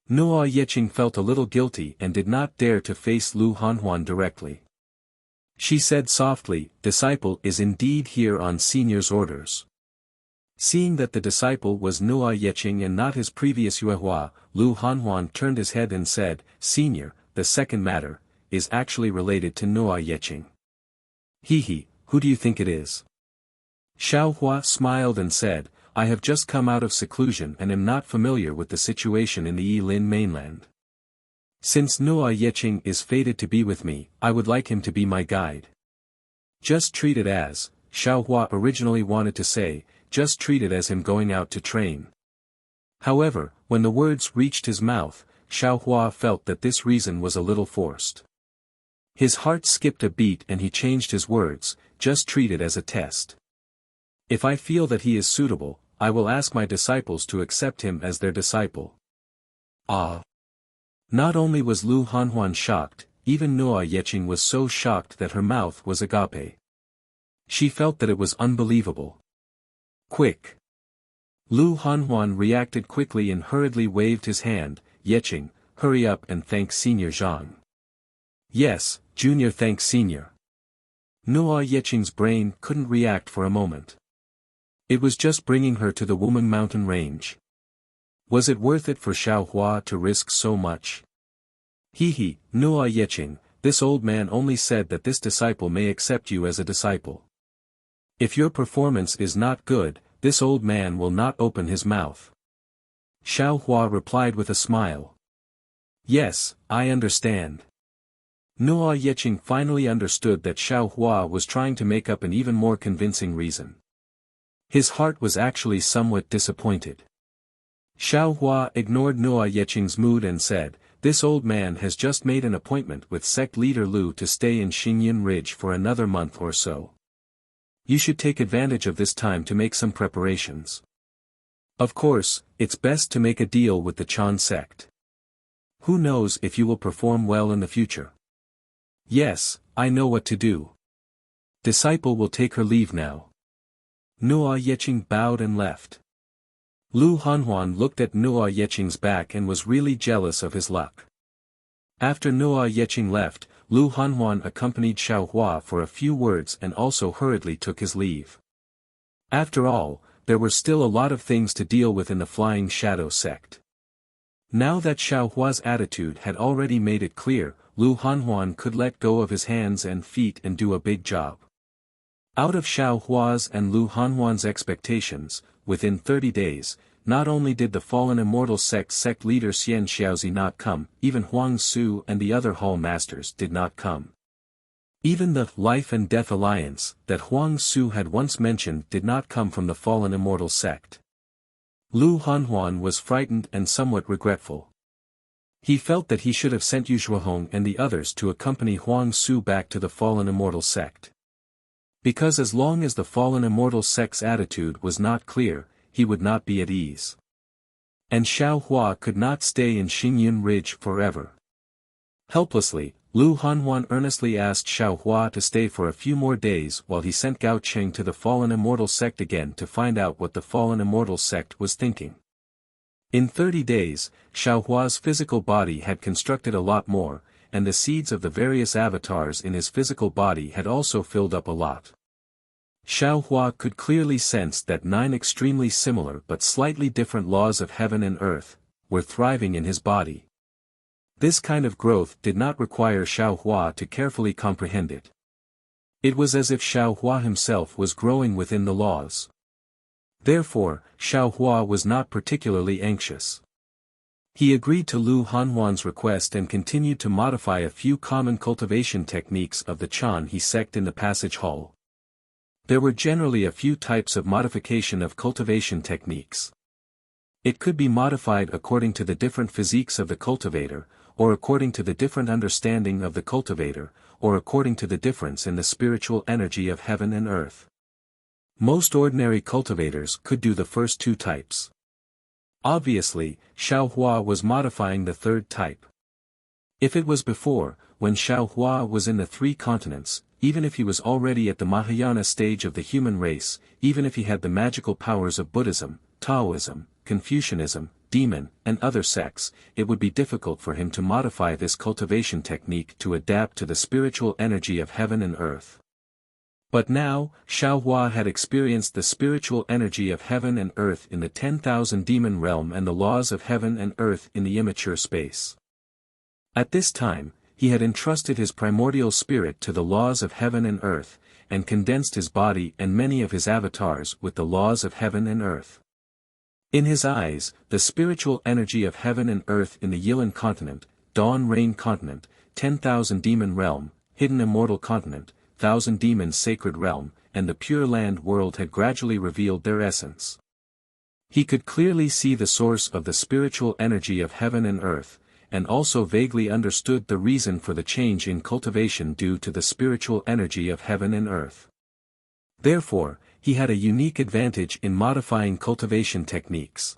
Noa Yeqing felt a little guilty and did not dare to face Lu Hanhuan directly. She said softly, disciple is indeed here on Senior's orders. Seeing that the disciple was Noa Yeqing and not his previous Yuehua, Lu Hanhuan turned his head and said, Senior, the second matter, is actually related to Noa Yeqing. He, who do you think it is? Xiaohua smiled and said, I have just come out of seclusion and am not familiar with the situation in the Yilin mainland. Since Noa Yeqing is fated to be with me, I would like him to be my guide. Just treat it as, Xiaohua originally wanted to say, just treat it as him going out to train. However, when the words reached his mouth, Xiaohua felt that this reason was a little forced. His heart skipped a beat and he changed his words, just treat it as a test. If I feel that he is suitable, I will ask my disciples to accept him as their disciple. Ah. Not only was Lu Hanhuan shocked, even Noa Yeching was so shocked that her mouth was agape. She felt that it was unbelievable. Quick! Lu Hanhuan reacted quickly and hurriedly waved his hand. Yeching, hurry up and thank Senior Zhang. Yes, Junior, thanks Senior. Noa Yeching's brain couldn't react for a moment. It was just bringing her to the Wuming mountain range. Was it worth it for Xiaohua to risk so much? He, Noa Yeching, this old man only said that this disciple may accept you as a disciple. If your performance is not good, this old man will not open his mouth. Xiaohua replied with a smile. Yes, I understand. Noa Yeching finally understood that Xiaohua was trying to make up an even more convincing reason. His heart was actually somewhat disappointed. Xiaohua ignored Noa Yeching's mood and said, this old man has just made an appointment with sect leader Lu to stay in Xingyun Ridge for another month or so. You should take advantage of this time to make some preparations. Of course, it's best to make a deal with the Chan sect. Who knows if you will perform well in the future? Yes, I know what to do. Disciple will take her leave now. Noa Yeching bowed and left. Lu Hanhuan looked at Noa Yeching's back and was really jealous of his luck. After Noa Yeching left, Lu Hanhuan accompanied Xiaohua for a few words and also hurriedly took his leave. After all, there were still a lot of things to deal with in the Flying Shadow sect. Now that Xiaohua's attitude had already made it clear, Lu Hanhuan could let go of his hands and feet and do a big job. Out of Xiaohua's and Lu Hanhuan's expectations, within 30 days, not only did the fallen immortal sect leader Xian Xiaozi not come, even Huang Su and the other hall masters did not come. Even the Life and Death Alliance that Huang Su had once mentioned did not come from the fallen immortal sect. Lu Hanhuan was frightened and somewhat regretful. He felt that he should have sent Yu Shuahong and the others to accompany Huang Su back to the fallen immortal sect. Because as long as the fallen immortal sect's attitude was not clear, he would not be at ease. And Xiaohua could not stay in Xingyun Ridge forever. Helplessly, Lu Hanhuan earnestly asked Xiaohua to stay for a few more days while he sent Gao Cheng to the fallen immortal sect again to find out what the fallen immortal sect was thinking. In 30 days, Xiaohua's physical body had constructed a lot more, and the seeds of the various avatars in his physical body had also filled up a lot. Xiaohua could clearly sense that 9 extremely similar but slightly different laws of heaven and earth were thriving in his body. This kind of growth did not require Xiaohua to carefully comprehend it. It was as if Xiaohua himself was growing within the laws. Therefore, Xiaohua was not particularly anxious. He agreed to Lu Hanhuan's request and continued to modify a few common cultivation techniques of the Chan He sect in the passage hall. There were generally a few types of modification of cultivation techniques. It could be modified according to the different physiques of the cultivator, or according to the different understanding of the cultivator, or according to the difference in the spiritual energy of heaven and earth. Most ordinary cultivators could do the first 2 types. Obviously, Xiaohua was modifying the 3rd type. If it was before, when Xiaohua was in the 3 continents, even if he was already at the Mahayana stage of the human race, even if he had the magical powers of Buddhism, Taoism, Confucianism, demon, and other sects, it would be difficult for him to modify this cultivation technique to adapt to the spiritual energy of heaven and earth. But now, Xiaohua had experienced the spiritual energy of heaven and earth in the 10,000 demon realm and the laws of heaven and earth in the immature space. At this time, he had entrusted his primordial spirit to the laws of heaven and earth, and condensed his body and many of his avatars with the laws of heaven and earth. In his eyes, the spiritual energy of heaven and earth in the Yilan continent, Dawn Rain continent, 10,000 demon realm, hidden immortal continent, 1,000 demons sacred realm, and the pure land world had gradually revealed their essence. He could clearly see the source of the spiritual energy of heaven and earth, and also vaguely understood the reason for the change in cultivation due to the spiritual energy of heaven and earth. Therefore, he had a unique advantage in modifying cultivation techniques.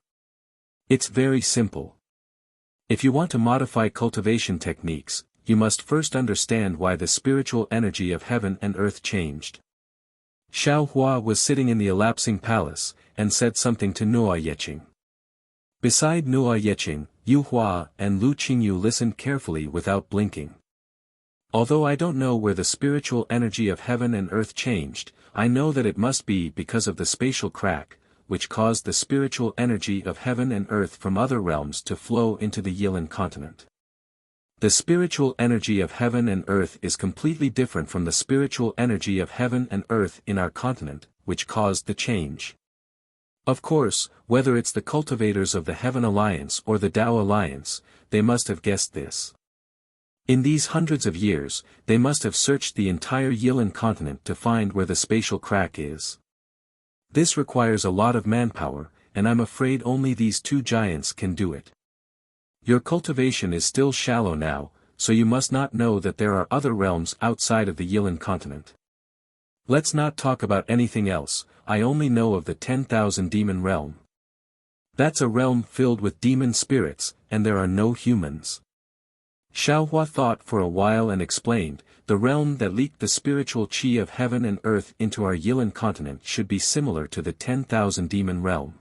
It's very simple. If you want to modify cultivation techniques, you must first understand why the spiritual energy of heaven and earth changed. Xiao Hua was sitting in the elapsing palace, and said something to Nuo Yeqing. Beside Nuo Yeqing, Yu Hua and Lu Qingyu listened carefully without blinking. Although I don't know where the spiritual energy of heaven and earth changed, I know that it must be because of the spatial crack, which caused the spiritual energy of heaven and earth from other realms to flow into the Yilan continent. The spiritual energy of heaven and earth is completely different from the spiritual energy of heaven and earth in our continent, which caused the change. Of course, whether it's the cultivators of the Heaven Alliance or the Tao Alliance, they must have guessed this. In these hundreds of years, they must have searched the entire Yilan continent to find where the spatial crack is. This requires a lot of manpower, and I'm afraid only these two giants can do it. Your cultivation is still shallow now, so you must not know that there are other realms outside of the Yilan continent. Let's not talk about anything else, I only know of the 10,000 demon realm. That's a realm filled with demon spirits, and there are no humans. Xiao Hua thought for a while and explained, the realm that leaked the spiritual qi of heaven and earth into our Yilan continent should be similar to the 10,000 demon realm.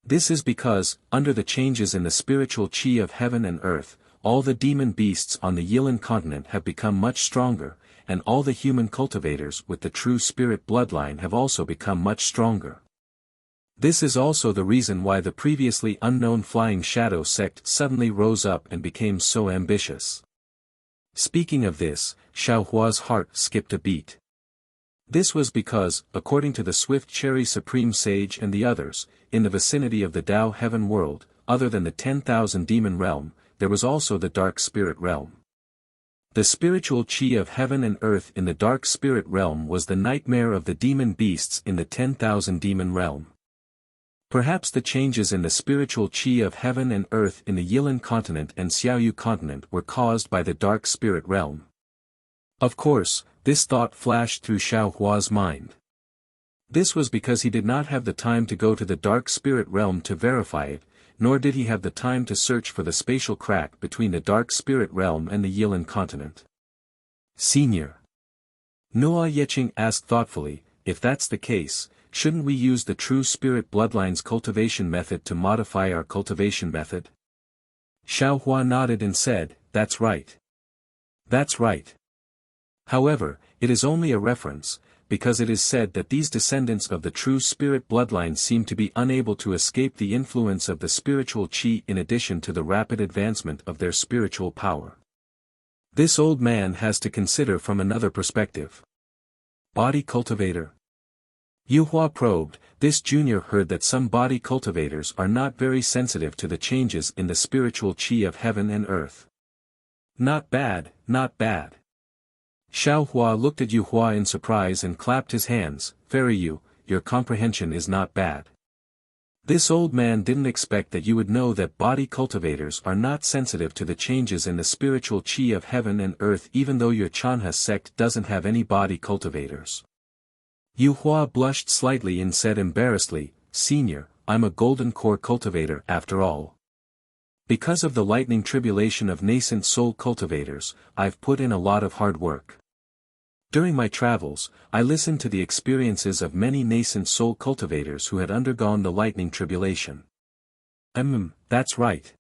This is because, under the changes in the spiritual qi of heaven and earth, all the demon beasts on the Yilan continent have become much stronger, and all the human cultivators with the true spirit bloodline have also become much stronger. This is also the reason why the previously unknown Flying Shadow sect suddenly rose up and became so ambitious. Speaking of this, Xiao Hua's heart skipped a beat. This was because, according to the Swift Cherry Supreme Sage and the others, in the vicinity of the Tao Heaven world, other than the 10,000 demon realm, there was also the Dark Spirit realm. The spiritual qi of heaven and earth in the Dark Spirit realm was the nightmare of the demon beasts in the 10,000 demon realm. Perhaps the changes in the spiritual qi of heaven and earth in the Yilan continent and Xiaoyu continent were caused by the Dark Spirit realm. Of course, this thought flashed through Xiao Hua's mind. This was because he did not have the time to go to the Dark Spirit realm to verify it, nor did he have the time to search for the spatial crack between the Dark Spirit realm and the Yilan continent. Senior. Nuo Yeqing asked thoughtfully, if that's the case, shouldn't we use the true spirit bloodline's cultivation method to modify our cultivation method? Xiao Hua nodded and said, that's right. That's right. However, it is only a reference, because it is said that these descendants of the true spirit bloodline seem to be unable to escape the influence of the spiritual qi in addition to the rapid advancement of their spiritual power. This old man has to consider from another perspective. Body cultivator. Yu Hua probed, this junior heard that some body cultivators are not very sensitive to the changes in the spiritual qi of heaven and earth. Not bad, not bad. Xiao Hua looked at Yu Hua in surprise and clapped his hands, Fairy Yu, your comprehension is not bad. This old man didn't expect that you would know that body cultivators are not sensitive to the changes in the spiritual qi of heaven and earth even though your Chanha sect doesn't have any body cultivators. Yu Hua blushed slightly and said embarrassedly, Senior, I'm a golden core cultivator after all. Because of the lightning tribulation of nascent soul cultivators, I've put in a lot of hard work. During my travels, I listened to the experiences of many nascent soul cultivators who had undergone the lightning tribulation. That's right.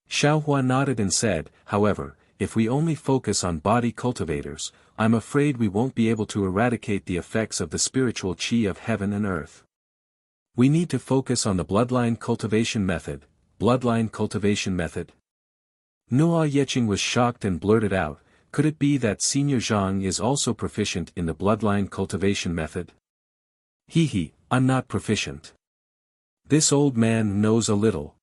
Xiao Hua nodded and said, however, if we only focus on body cultivators, I'm afraid we won't be able to eradicate the effects of the spiritual qi of heaven and earth. We need to focus on the bloodline cultivation method. Bloodline cultivation method? Nuo Yeqing was shocked and blurted out, could it be that Senior Zhang is also proficient in the bloodline cultivation method? I'm not proficient. This old man knows a little.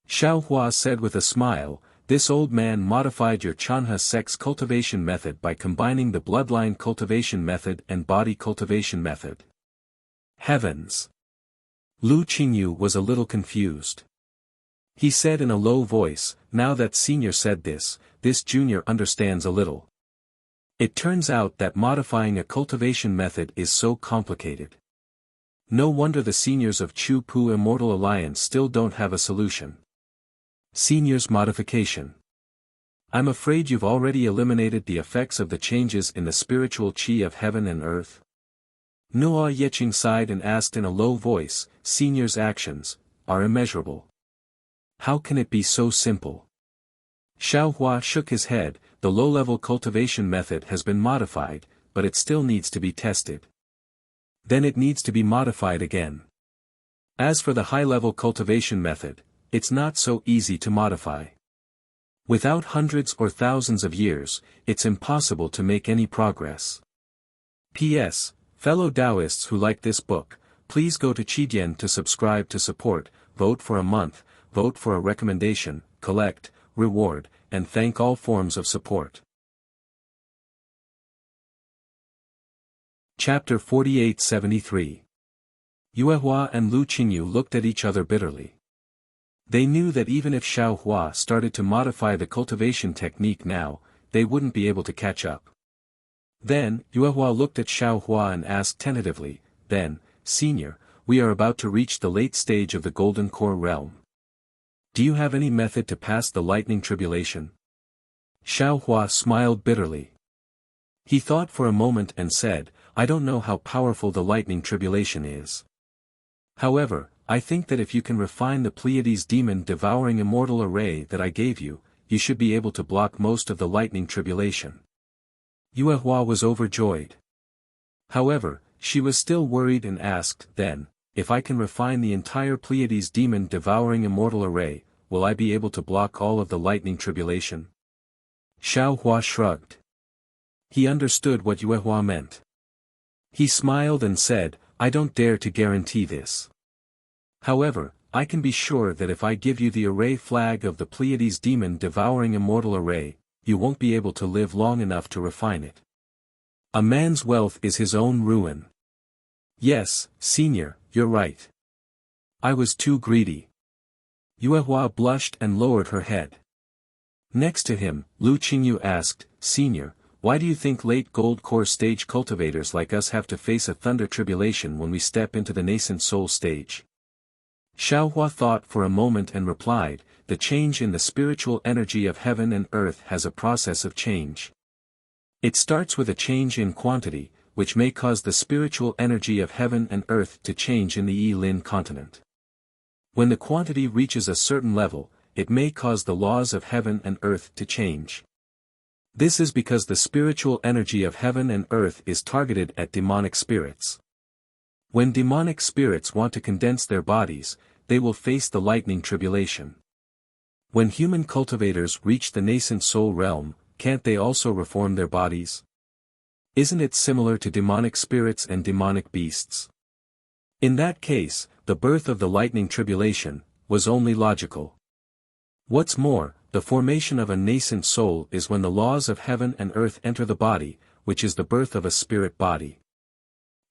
Xiao Hua said with a smile, this old man modified your Chanha sect's cultivation method by combining the bloodline cultivation method and body cultivation method. Heavens! Lu Qingyu was a little confused. He said in a low voice, now that Senior said this junior understands a little. It turns out that modifying a cultivation method is so complicated. No wonder the seniors of Chu Pu Immortal Alliance still don't have a solution. Senior's modification. I'm afraid you've already eliminated the effects of the changes in the spiritual chi of heaven and earth. Nuo Yeching sighed and asked in a low voice, Senior's actions are immeasurable. How can it be so simple? Xiao Hua shook his head. The low-level cultivation method has been modified, but it still needs to be tested. Then it needs to be modified again. As for the high-level cultivation method, it's not so easy to modify. Without hundreds or thousands of years, it's impossible to make any progress. P.S. Fellow Taoists who like this book, please go to Qidian to subscribe to support, vote for a month, vote for a recommendation, collect, reward, and thank all forms of support. Chapter 48-73. Yuehua and Lu Qingyu looked at each other bitterly. They knew that even if Xiao Hua started to modify the cultivation technique now, they wouldn't be able to catch up. Then, Yuehua looked at Xiao Hua and asked tentatively, then, Senior, we are about to reach the late stage of the Golden Core realm. Do you have any method to pass the lightning tribulation? Xiao Hua smiled bitterly. He thought for a moment and said, I don't know how powerful the lightning tribulation is. However, I think that if you can refine the Pleiades demon-devouring immortal array that I gave you, you should be able to block most of the lightning tribulation. Yuehua was overjoyed. However, she was still worried and asked, then, if I can refine the entire Pleiades demon-devouring immortal array, will I be able to block all of the lightning tribulation? Xiao Hua shrugged. He understood what Yuehua meant. He smiled and said, I don't dare to guarantee this. However, I can be sure that if I give you the array flag of the Pleiades demon-devouring immortal array, you won't be able to live long enough to refine it. A man's wealth is his own ruin. Yes, Senior, you're right. I was too greedy. Yuehua blushed and lowered her head. Next to him, Lu Qingyu asked, Senior, why do you think late gold core stage cultivators like us have to face a thunder tribulation when we step into the nascent soul stage? Xiao Hua thought for a moment and replied, the change in the spiritual energy of heaven and earth has a process of change. It starts with a change in quantity, which may cause the spiritual energy of heaven and earth to change in the Yi-Lin continent. When the quantity reaches a certain level, it may cause the laws of heaven and earth to change. This is because the spiritual energy of heaven and earth is targeted at demonic spirits. When demonic spirits want to condense their bodies, they will face the lightning tribulation. When human cultivators reach the nascent soul realm, can't they also reform their bodies? Isn't it similar to demonic spirits and demonic beasts? In that case, the birth of the lightning tribulation was only logical. What's more, the formation of a nascent soul is when the laws of heaven and earth enter the body, which is the birth of a spirit body.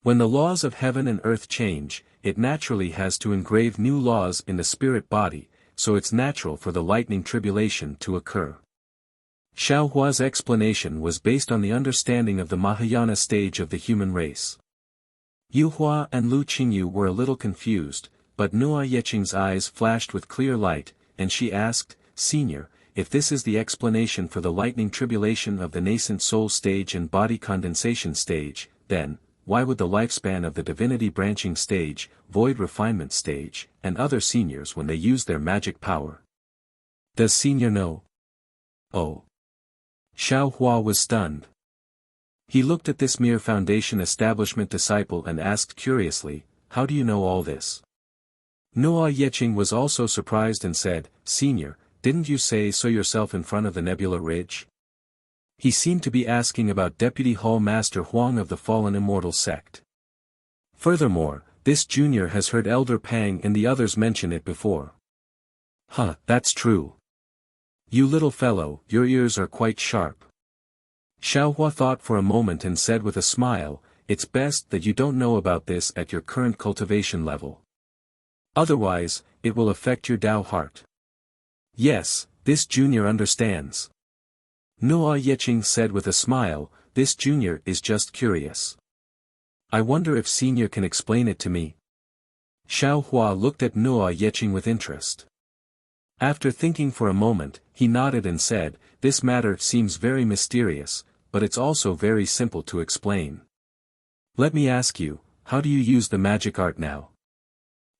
When the laws of heaven and earth change, it naturally has to engrave new laws in the spirit body, so it's natural for the lightning tribulation to occur. Xiao Hua's explanation was based on the understanding of the Mahayana stage of the human race. Yu Hua and Lu Qingyu were a little confused, but Nuo Yeching's eyes flashed with clear light, and she asked, Senior, if this is the explanation for the lightning tribulation of the nascent soul stage and body condensation stage, then, why would the lifespan of the divinity branching stage, void refinement stage, and other seniors when they use their magic power? Does Senior know? Oh. Xiao Hua was stunned. He looked at this mere foundation establishment disciple and asked curiously, how do you know all this? Nuo Yeching was also surprised and said, Senior, didn't you say so yourself in front of the Nebula Ridge? He seemed to be asking about Deputy Hall Master Huang of the Fallen Immortal Sect. Furthermore, this junior has heard Elder Pang and the others mention it before. Huh, that's true. You little fellow, your ears are quite sharp. Xiao Hua thought for a moment and said with a smile, it's best that you don't know about this at your current cultivation level. Otherwise, it will affect your Tao heart. Yes, this junior understands. Nuo Yeching said with a smile, this junior is just curious. I wonder if Senior can explain it to me. Xiao Hua looked at Nuo Yeching with interest. After thinking for a moment, he nodded and said, "This matter seems very mysterious, but it's also very simple to explain. Let me ask you, how do you use the magic art now?"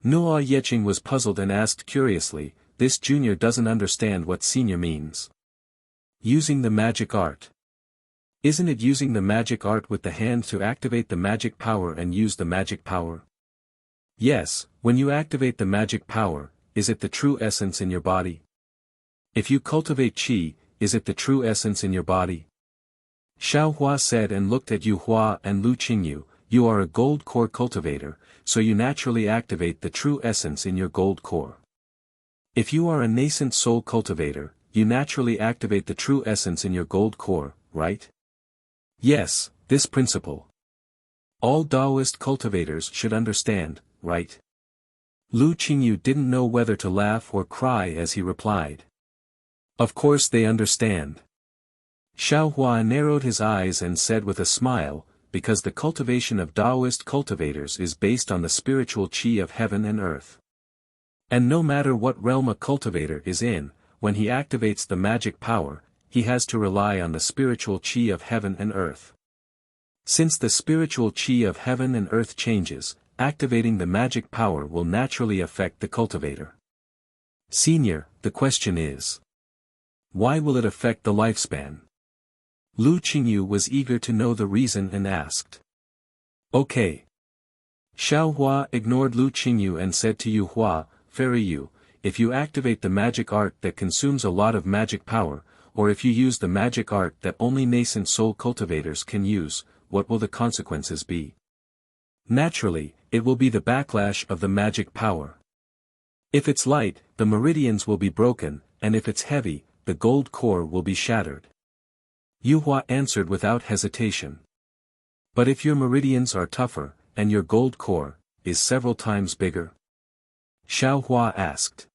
Nuo Yeching was puzzled and asked curiously, "This junior doesn't understand what senior means. Using the magic art. Isn't it using the magic art with the hand to activate the magic power and use the magic power?" "Yes, when you activate the magic power, is it the true essence in your body? If you cultivate qi, is it the true essence in your body?" Xiao Hua said and looked at Yu Hua and Lu Qingyu, "You are a gold core cultivator, so you naturally activate the true essence in your gold core. If you are a nascent soul cultivator, you naturally activate the true essence in your gold core, right?" "Yes, this principle. All Taoist cultivators should understand, right?" Lu Qingyu didn't know whether to laugh or cry as he replied. "Of course they understand." Xiao Hua narrowed his eyes and said with a smile, "Because the cultivation of Taoist cultivators is based on the spiritual qi of heaven and earth. And no matter what realm a cultivator is in, when he activates the magic power, he has to rely on the spiritual qi of heaven and earth. Since the spiritual qi of heaven and earth changes, activating the magic power will naturally affect the cultivator. Senior, the question is, why will it affect the lifespan?" Lu Qingyu was eager to know the reason and asked. "Okay." Xiao Hua ignored Lu Qingyu and said to Yu Hua, "Fairy Yu, if you activate the magic art that consumes a lot of magic power, or if you use the magic art that only nascent soul cultivators can use, what will the consequences be?" "Naturally, it will be the backlash of the magic power. If it's light, the meridians will be broken, and if it's heavy, the gold core will be shattered." Yu Hua answered without hesitation. "But if your meridians are tougher, and your gold core is several times bigger?" Xiao Hua asked.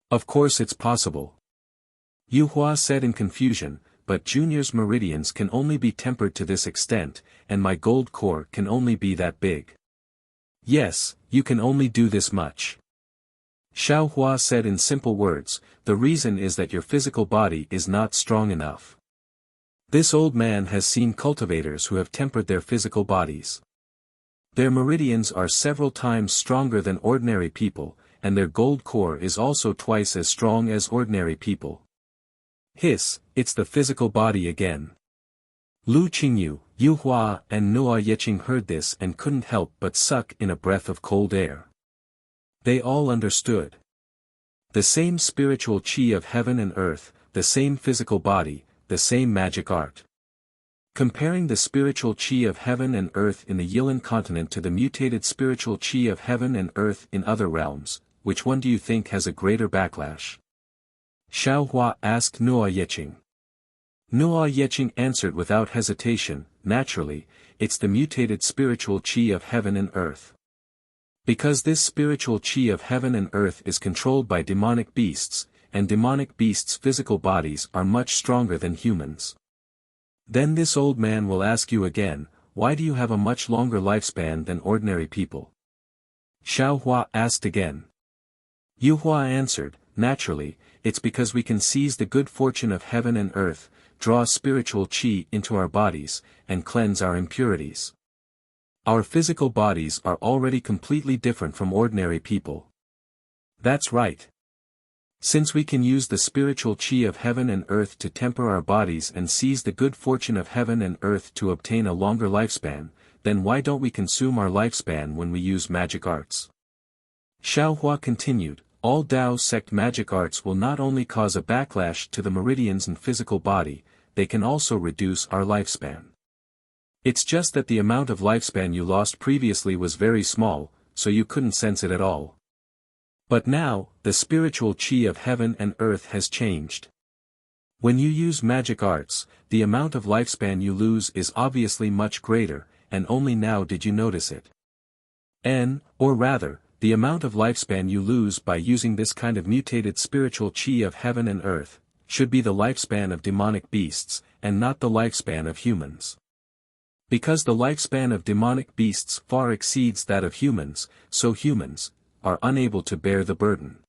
"Of course it's possible." Yu Hua said in confusion, "But Junior's meridians can only be tempered to this extent, and my gold core can only be that big." "Yes, you can only do this much." Xiao Hua said in simple words, "The reason is that your physical body is not strong enough." This old man has seen cultivators who have tempered their physical bodies. Their meridians are several times stronger than ordinary people, and their gold core is also twice as strong as ordinary people. Hiss, it's the physical body again. Lu Qingyu, Yu Hua and Nuo Yeching heard this and couldn't help but suck in a breath of cold air. They all understood. The same spiritual qi of heaven and earth, the same physical body, the same magic art. Comparing the spiritual qi of heaven and earth in the Yilan continent to the mutated spiritual qi of heaven and earth in other realms, which one do you think has a greater backlash? Xiao Hua asked Nuo Yeching. Nuo Yeching answered without hesitation, "Naturally, it's the mutated spiritual qi of heaven and earth. Because this spiritual qi of heaven and earth is controlled by demonic beasts, and demonic beasts' physical bodies are much stronger than humans." Then this old man will ask you again, "Why do you have a much longer lifespan than ordinary people?" Xiao Hua asked again. Yu Hua answered, "Naturally, it's because we can seize the good fortune of heaven and earth, draw spiritual qi into our bodies, and cleanse our impurities. Our physical bodies are already completely different from ordinary people." "That's right. Since we can use the spiritual qi of heaven and earth to temper our bodies and seize the good fortune of heaven and earth to obtain a longer lifespan, then why don't we consume our lifespan when we use magic arts?" Xiao Hua continued, "All Dao sect magic arts will not only cause a backlash to the meridians and physical body, they can also reduce our lifespan. It's just that the amount of lifespan you lost previously was very small, so you couldn't sense it at all. But now, the spiritual qi of heaven and earth has changed. When you use magic arts, the amount of lifespan you lose is obviously much greater, and only now did you notice it. Or rather, the amount of lifespan you lose by using this kind of mutated spiritual qi of heaven and earth, should be the lifespan of demonic beasts, and not the lifespan of humans. Because the lifespan of demonic beasts far exceeds that of humans, so humans are unable to bear the burden.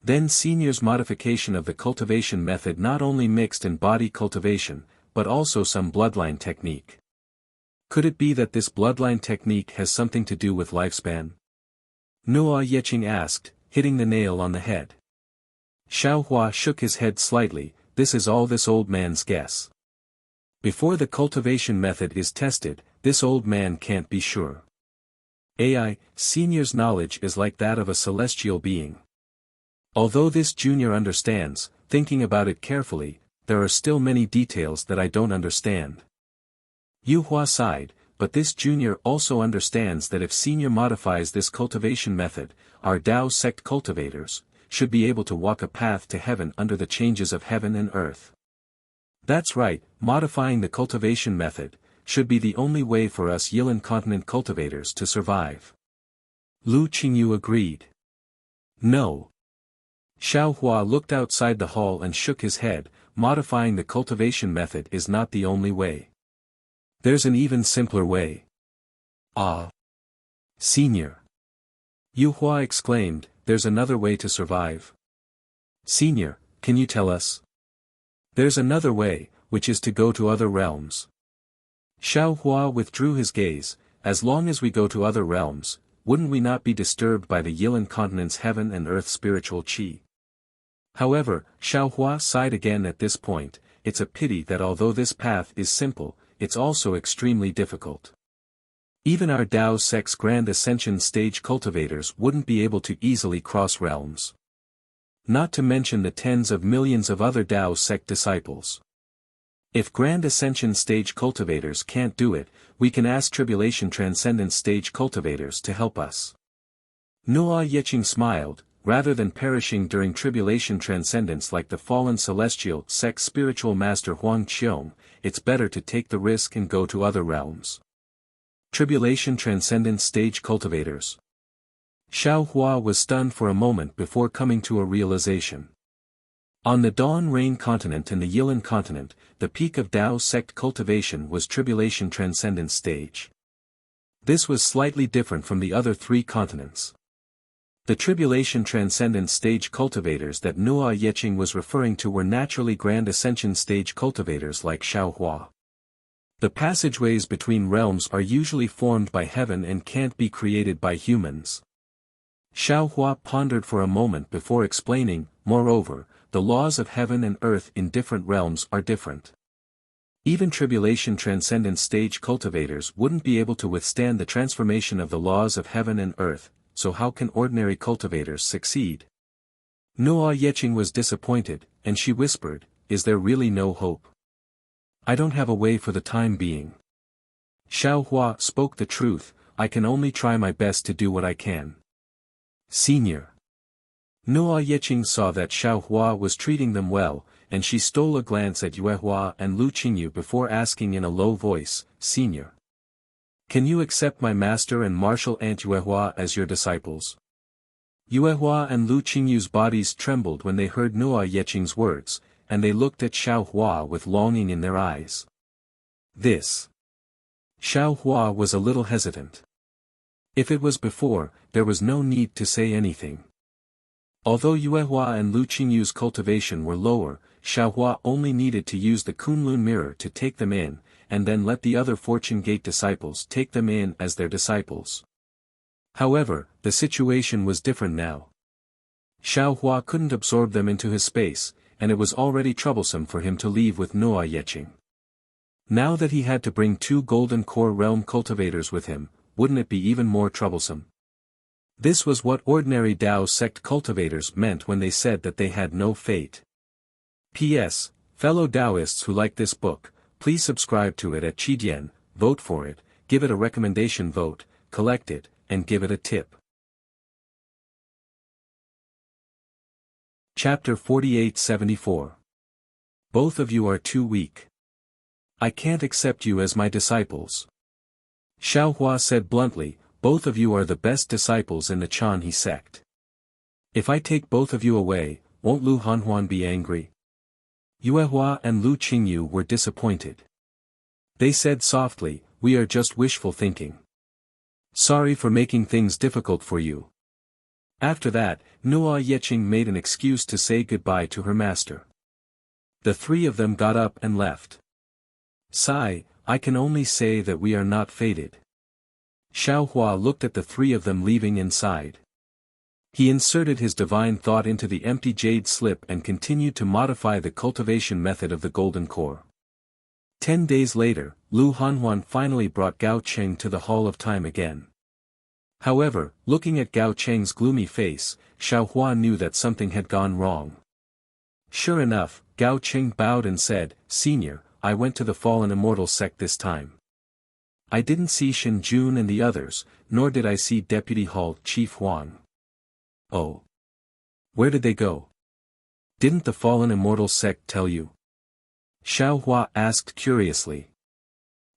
Then Senior's modification of the cultivation method not only mixed in body cultivation, but also some bloodline technique. Could it be that this bloodline technique has something to do with lifespan? Nuo Yeqing asked, hitting the nail on the head. Xiao Hua shook his head slightly. This is all this old man's guess. Before the cultivation method is tested, this old man can't be sure. Senior's knowledge is like that of a celestial being. Although this junior understands, thinking about it carefully, there are still many details that I don't understand. Yu Hua sighed, but this junior also understands that if senior modifies this cultivation method, our Tao sect cultivators should be able to walk a path to heaven under the changes of heaven and earth. That's right, modifying the cultivation method should be the only way for us Yilan continent cultivators to survive. Lu Qingyu agreed. No. Xiao Hua looked outside the hall and shook his head. Modifying the cultivation method is not the only way. There's an even simpler way. Senior. Yu Hua exclaimed, there's another way to survive. Senior, can you tell us? There's another way, which is to go to other realms. Xiao Hua withdrew his gaze. As long as we go to other realms, wouldn't we not be disturbed by the Yilan continent's heaven and earth spiritual qi? However, Xiao Hua sighed again at this point. It's a pity that although this path is simple, it's also extremely difficult. Even our Tao sect's Grand Ascension stage cultivators wouldn't be able to easily cross realms. Not to mention the tens of millions of other Tao sect disciples. If Grand Ascension stage cultivators can't do it, we can ask Tribulation Transcendence stage cultivators to help us. Nuo Yeqing smiled. Rather than perishing during Tribulation Transcendence like the fallen celestial sect spiritual master Huang Qiong, it's better to take the risk and go to other realms. Tribulation Transcendence stage cultivators. Xiao Hua was stunned for a moment before coming to a realization. On the Dawn Rain continent and the Yilan continent, the peak of Tao sect cultivation was Tribulation Transcendence stage. This was slightly different from the other three continents. The Tribulation Transcendence stage cultivators that Nuo Yeqing was referring to were naturally Grand Ascension stage cultivators like Xiao Hua. The passageways between realms are usually formed by heaven and can't be created by humans. Xiao Hua pondered for a moment before explaining, moreover, the laws of heaven and earth in different realms are different. Even Tribulation Transcendence stage cultivators wouldn't be able to withstand the transformation of the laws of heaven and earth. So how can ordinary cultivators succeed? Nuo Yeqing was disappointed, and she whispered, is there really no hope? I don't have a way for the time being. Xiao Hua spoke the truth. I can only try my best to do what I can. Senior. Nuo Yeqing saw that Xiao Hua was treating them well, and she stole a glance at Yue Hua and Lu Qingyu before asking in a low voice, Senior. Can you accept my master and martial aunt Yue Hua as your disciples? Yue Hua and Lu Qingyu's bodies trembled when they heard Nuo Yeqing's words, and they looked at Xiao Hua with longing in their eyes. This. Xiao Hua was a little hesitant. If it was before, there was no need to say anything. Although Yue Hua and Lu Qingyu's cultivation were lower, Xiao Hua only needed to use the Kunlun mirror to take them in, and then let the other Fortune Gate disciples take them in as their disciples. However, the situation was different now. Xiao Hua couldn't absorb them into his space, and it was already troublesome for him to leave with Nuo Yeqing. Now that he had to bring 2 Golden Core Realm cultivators with him, wouldn't it be even more troublesome? This was what ordinary Tao sect cultivators meant when they said that they had no fate. P.S. Fellow Taoists who like this book, please subscribe to it at Qidian, vote for it, give it a recommendation vote, collect it, and give it a tip. Chapter 48-74. Both of you are too weak. I can't accept you as my disciples. Xiao Hua said bluntly, both of you are the best disciples in the Chanhe sect. If I take both of you away, won't Lu Hanhuan be angry? Yue Hua and Lu Qingyu were disappointed. They said softly, we are just wishful thinking. Sorry for making things difficult for you. After that, Nuo Yeqing made an excuse to say goodbye to her master. The three of them got up and left. Sigh, I can only say that we are not fated. Xiaohua looked at the three of them leaving inside. He inserted his divine thought into the empty jade slip and continued to modify the cultivation method of the golden core. 10 days later, Lu Hanhuan finally brought Gao Cheng to the Hall of Time again. However, looking at Gao Cheng's gloomy face, Xiaohua knew that something had gone wrong. Sure enough, Gao Cheng bowed and said, "Senior, I went to the fallen immortal sect this time. I didn't see Shen Jun and the others, nor did I see Deputy Hall Chief Huang." "Oh. Where did they go? Didn't the fallen immortal sect tell you?" Xiaohua asked curiously.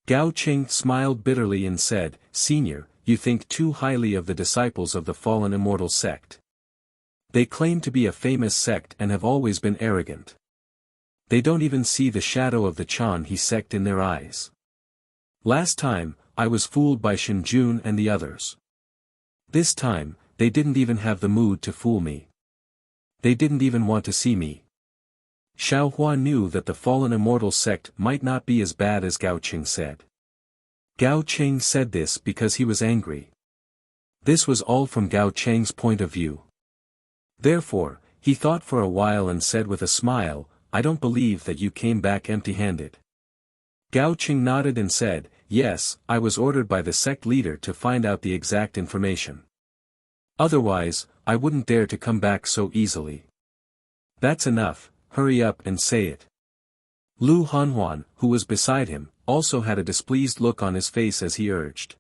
Gao Cheng smiled bitterly and said, "Senior, you think too highly of the disciples of the fallen immortal sect. They claim to be a famous sect and have always been arrogant. They don't even see the shadow of the Chan He sect in their eyes. Last time, I was fooled by Shen Jun and the others. This time, they didn't even have the mood to fool me. They didn't even want to see me." Xiaohua knew that the fallen immortal sect might not be as bad as Gao Cheng said. Gao Cheng said this because he was angry. This was all from Gao Cheng's point of view. Therefore, he thought for a while and said with a smile, "I don't believe that you came back empty-handed." Gao Cheng nodded and said, "Yes, I was ordered by the sect leader to find out the exact information. Otherwise, I wouldn't dare to come back so easily." "That's enough, hurry up and say it." Lu Hanhuan, who was beside him, also had a displeased look on his face as he urged.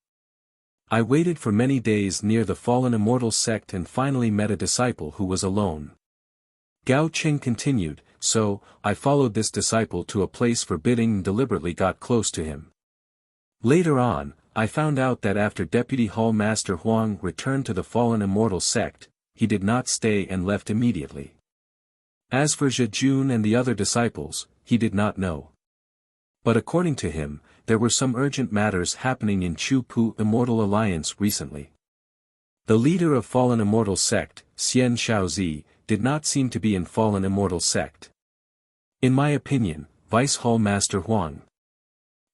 "I waited for many days near the fallen immortal sect and finally met a disciple who was alone." Gao Cheng continued, "So, I followed this disciple to a place forbidding and deliberately got close to him. Later on, I found out that after Deputy Hall Master Huang returned to the fallen immortal sect, he did not stay and left immediately. As for Zhe Jun and the other disciples, he did not know. But according to him, there were some urgent matters happening in Chu Pu Immortal Alliance recently. The leader of Fallen Immortal Sect, Xian Shaozi, did not seem to be in Fallen Immortal Sect. In my opinion, Vice Hall Master Huang.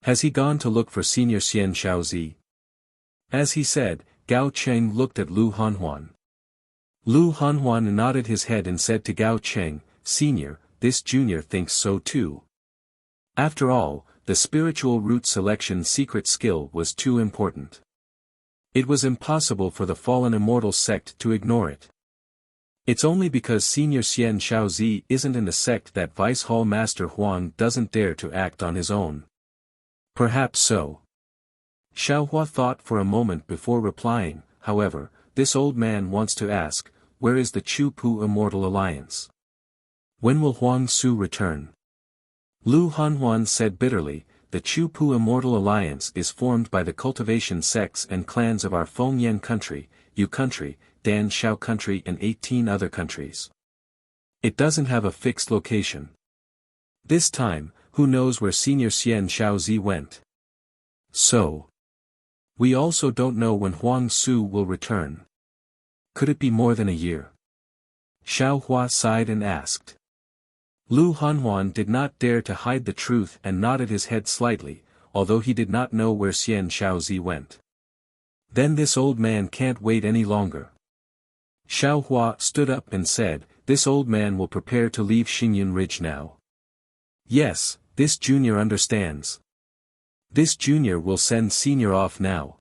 Has he gone to look for Senior Xian Shaozi?" As he said, Gao Cheng looked at Lu Hanhuan. Lu Hanhuan nodded his head and said to Gao Cheng, "Senior, this junior thinks so too. After all, the spiritual root selection secret skill was too important. It was impossible for the fallen immortal sect to ignore it. It's only because Senior Xian Shaozi isn't in the sect that Vice Hall Master Huang doesn't dare to act on his own." "Perhaps so." Xiaohua thought for a moment before replying, "However, this old man wants to ask, where is the Chu Pu Immortal Alliance? When will Huang Su return?" Lu Hanhuan said bitterly, "The Chu Pu Immortal Alliance is formed by the cultivation sects and clans of our Fengyan country, Yu country, Dan Shao country and 18 other countries. It doesn't have a fixed location. This time, who knows where Senior Xian Shaozi went? So, we also don't know when Huang Su will return. Could it be more than a year?" Xiaohua sighed and asked. Lu Hanhuan did not dare to hide the truth and nodded his head slightly, although he did not know where Xian Shaozi went. "Then this old man can't wait any longer." Xiaohua stood up and said, "This old man will prepare to leave Xingyun Ridge now. Yes, this junior understands. This junior will send senior off now."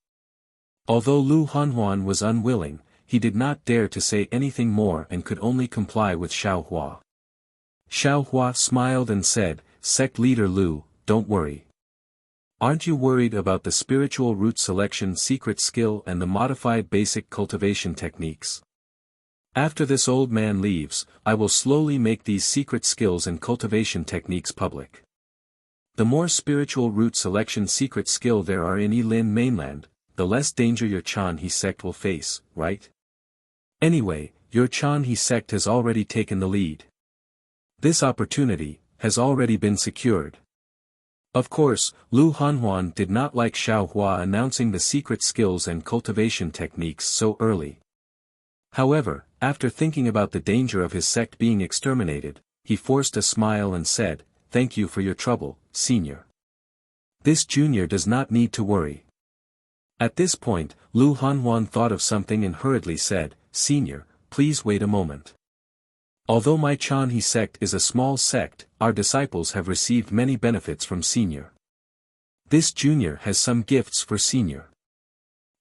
Although Lu Hanhuan was unwilling, he did not dare to say anything more and could only comply with Xiaohua. Xiaohua smiled and said, "Sect leader Lu, don't worry. Aren't you worried about the spiritual root selection secret skill and the modified basic cultivation techniques? After this old man leaves, I will slowly make these secret skills and cultivation techniques public. The more spiritual root selection secret skill there are in Yilin mainland, the less danger your Chan He sect will face, right? Anyway, your Chan He sect has already taken the lead. This opportunity has already been secured." Of course, Lu Hanhuan did not like Xiaohua announcing the secret skills and cultivation techniques so early. However, after thinking about the danger of his sect being exterminated, he forced a smile and said, "Thank you for your trouble, senior. This junior does not need to worry." At this point, Lu Hanhuan thought of something and hurriedly said, "Senior, please wait a moment. Although my Chanhe sect is a small sect, our disciples have received many benefits from senior. This junior has some gifts for senior.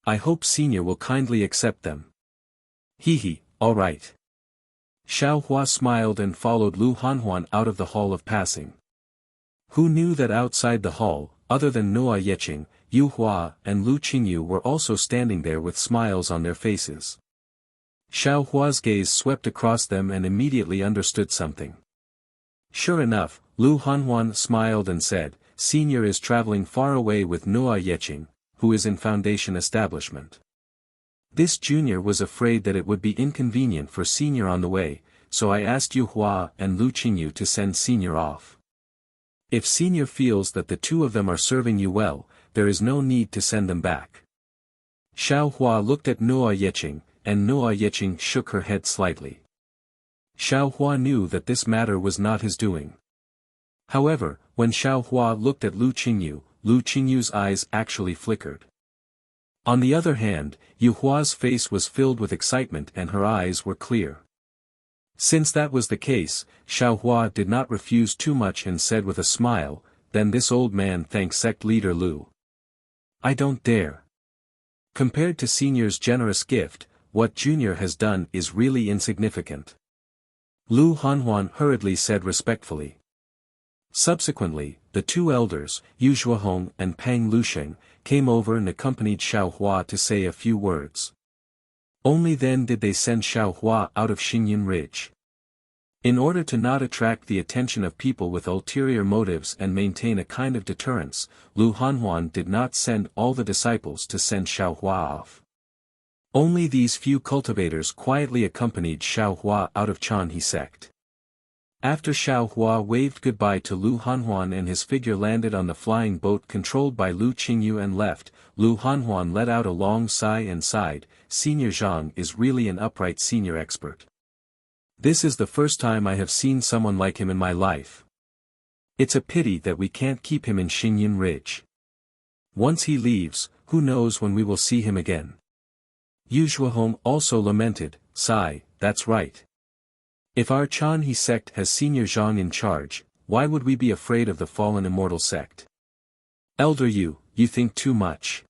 I hope senior will kindly accept them." "He, all right." Xiao Hua smiled and followed Lu Hanhuan out of the hall of passing. Who knew that outside the hall, other than Noa Yeqing, Yu Hua and Lu Qingyu were also standing there with smiles on their faces. Xiao Hua's gaze swept across them and immediately understood something. Sure enough, Lu Hanhuan smiled and said, "Senior is traveling far away with Noa Yeqing, who is in foundation establishment. This junior was afraid that it would be inconvenient for senior on the way, so I asked Yu Hua and Lu Qingyu to send senior off. If senior feels that the two of them are serving you well, there is no need to send them back." Xiao Hua looked at Noa Yeqing, and Noa Yeqing shook her head slightly. Xiao Hua knew that this matter was not his doing. However, when Xiao Hua looked at Lu Qingyu's eyes actually flickered. On the other hand, Yu Hua's face was filled with excitement and her eyes were clear. Since that was the case, Xiao Hua did not refuse too much and said with a smile, "Then this old man thanks sect leader Lu. I don't dare. Compared to senior's generous gift, what junior has done is really insignificant." Lu Hanhuan hurriedly said respectfully. Subsequently, the two elders, Yu Zhuohong and Pang Lusheng, came over and accompanied Xiao Hua to say a few words. Only then did they send Xiao Hua out of Xinyin Ridge. In order to not attract the attention of people with ulterior motives and maintain a kind of deterrence, Lu Hanhuan did not send all the disciples to send Xiao Hua off. Only these few cultivators quietly accompanied Xiao Hua out of Chanhe sect. After Xiao Hua waved goodbye to Lu Hanhuan and his figure landed on the flying boat controlled by Lu Qingyu and left, Lu Hanhuan let out a long sigh and sighed, "Senior Zhang is really an upright senior expert. This is the first time I have seen someone like him in my life. It's a pity that we can't keep him in Xinyin Ridge. Once he leaves, who knows when we will see him again." Yu Zhuohong also lamented, "Sigh, that's right. If our Chanhe sect has Senior Zhang in charge, why would we be afraid of the fallen immortal sect?" "Elder Yu, you think too much."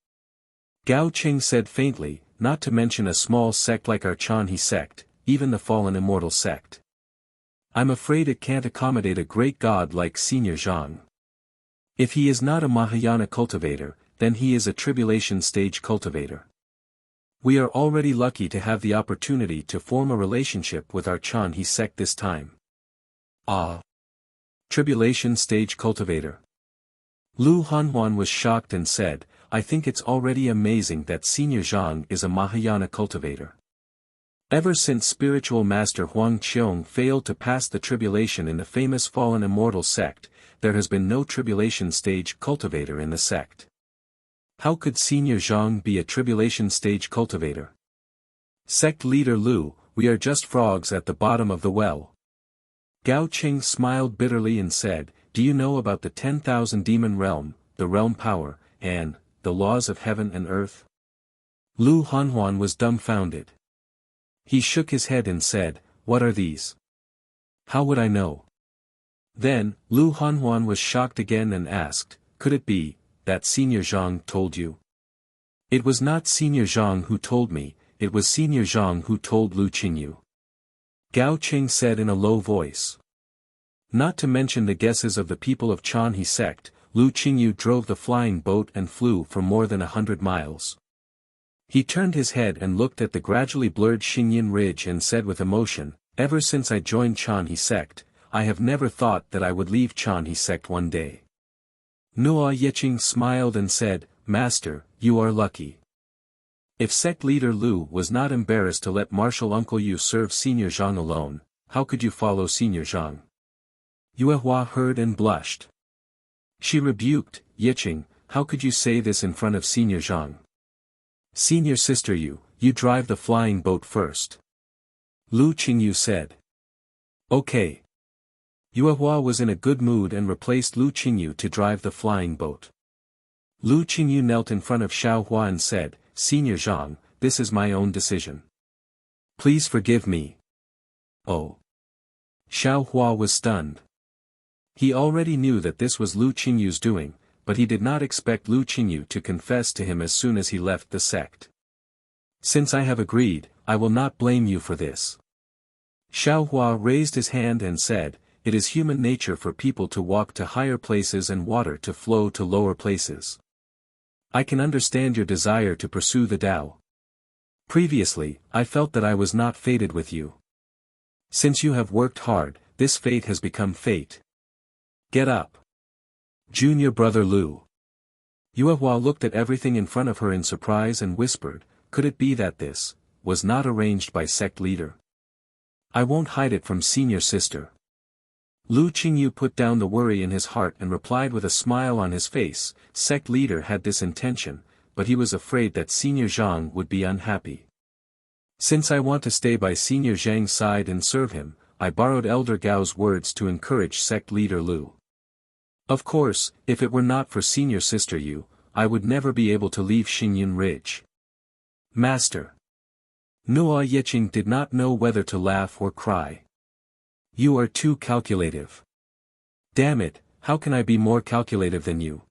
Gao Qing said faintly, "Not to mention a small sect like our Chanhe sect, even the fallen immortal sect. I'm afraid it can't accommodate a great god like Senior Zhang. If he is not a Mahayana cultivator, then he is a tribulation stage cultivator. We are already lucky to have the opportunity to form a relationship with our Chanhe sect this time." "Ah! Tribulation stage cultivator." Lu Hanhuan was shocked and said, "I think it's already amazing that Senior Zhang is a Mahayana cultivator. Ever since spiritual master Huang Qiong failed to pass the tribulation in the famous fallen immortal sect, there has been no tribulation stage cultivator in the sect. How could Senior Zhang be a tribulation stage cultivator? Sect leader Lu, we are just frogs at the bottom of the well." Gao Qing smiled bitterly and said, "Do you know about the 10,000 demon realm, the realm power, and the laws of heaven and earth?" Lu Hanhuan was dumbfounded. He shook his head and said, "What are these? How would I know?" Then, Lu Hanhuan was shocked again and asked, "Could it be that Senior Zhang told you?" "It was not Senior Zhang who told me, it was Senior Zhang who told Lu Qingyu," Gao Qing said in a low voice. Not to mention the guesses of the people of Chanhe sect, Lu Qingyu drove the flying boat and flew for more than 100 miles. He turned his head and looked at the gradually blurred Xinyin Ridge and said with emotion, "Ever since I joined Chanhe sect, I have never thought that I would leave Chanhe sect one day." Noa Yeqing smiled and said, "Master, you are lucky. If sect leader Lu was not embarrassed to let martial uncle Yu serve Senior Zhang alone, how could you follow Senior Zhang?" Yuehua heard and blushed. She rebuked, "Yeqing, how could you say this in front of Senior Zhang? Senior sister you drive the flying boat first." Lu Qingyu said. Okay. Yuehua was in a good mood and replaced Lu Qingyu to drive the flying boat. Lu Qingyu knelt in front of Xiaohua and said, Senior Zhang, this is my own decision. Please forgive me. Oh. Xiaohua was stunned. He already knew that this was Lu Qingyu's doing, but he did not expect Lu Qingyu to confess to him as soon as he left the sect. Since I have agreed, I will not blame you for this. Xiaohua raised his hand and said, it is human nature for people to walk to higher places and water to flow to lower places. I can understand your desire to pursue the Tao. Previously, I felt that I was not fated with you. Since you have worked hard, this fate has become fate. Get up. Junior brother Lu. Yuehua looked at everything in front of her in surprise and whispered, could it be that this was not arranged by sect leader? I won't hide it from senior sister. Lu Qingyu put down the worry in his heart and replied with a smile on his face, sect leader had this intention, but he was afraid that Senior Zhang would be unhappy. Since I want to stay by Senior Zhang's side and serve him, I borrowed Elder Gao's words to encourage sect leader Lu. Of course, if it were not for senior sister Yu, I would never be able to leave Xingyun Ridge. Master. Nuo Yeqing did not know whether to laugh or cry. You are too calculative. Damn it, how can I be more calculative than you?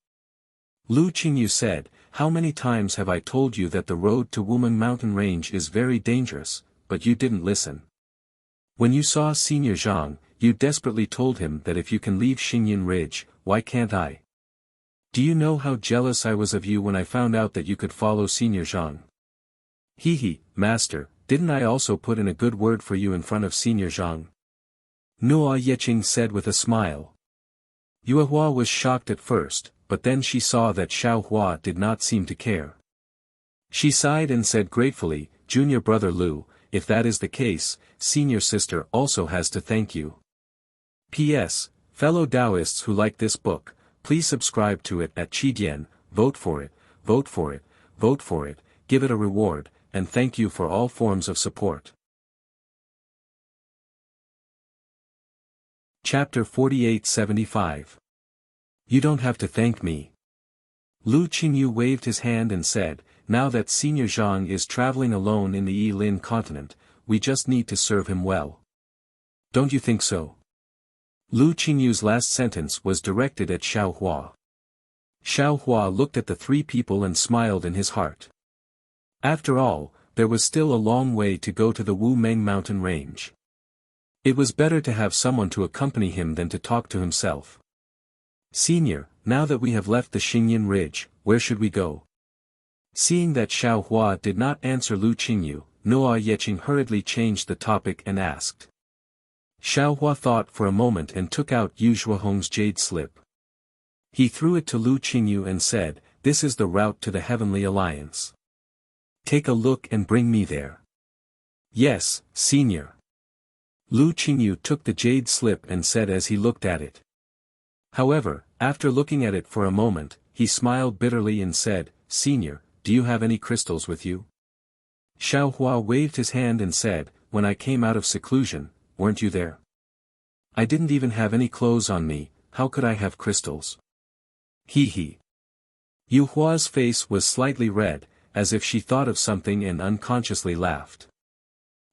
Lu Qingyu said, how many times have I told you that the road to Wumen Mountain Range is very dangerous, but you didn't listen. When you saw Senior Zhang, you desperately told him that if you can leave Xingyun Ridge, why can't I? Do you know how jealous I was of you when I found out that you could follow Senior Zhang? Hehe, master, didn't I also put in a good word for you in front of Senior Zhang? Nuo Yeqing said with a smile. Yuehua was shocked at first, but then she saw that Xiaohua did not seem to care. She sighed and said gratefully, Junior brother Lu, if that is the case, senior sister also has to thank you. P.S. Fellow Taoists who like this book, please subscribe to it at Qidian, vote for it, vote for it, vote for it, give it a reward, and thank you for all forms of support. Chapter 4875. You don't have to thank me. Lu Qingyu waved his hand and said, now that Senior Zhang is traveling alone in the Yilin continent, we just need to serve him well. Don't you think so? Lu Qingyu's last sentence was directed at Xiaohua. Xiaohua looked at the three people and smiled in his heart. After all, there was still a long way to go to the Wumeng mountain range. It was better to have someone to accompany him than to talk to himself. Senior, now that we have left the Xingyun Ridge, where should we go? Seeing that Xiaohua did not answer Lu Qingyu, Nuo Yeqing hurriedly changed the topic and asked. Xiaohua thought for a moment and took out Yu Zhuohong's jade slip. He threw it to Lu Qingyu and said, this is the route to the Heavenly Alliance. Take a look and bring me there. Yes, senior. Lu Qingyu took the jade slip and said as he looked at it. However, after looking at it for a moment, he smiled bitterly and said, Senior, do you have any crystals with you? Xiaohua waved his hand and said, when I came out of seclusion, weren't you there? I didn't even have any clothes on me, how could I have crystals? He. Yuhua's face was slightly red, as if she thought of something and unconsciously laughed.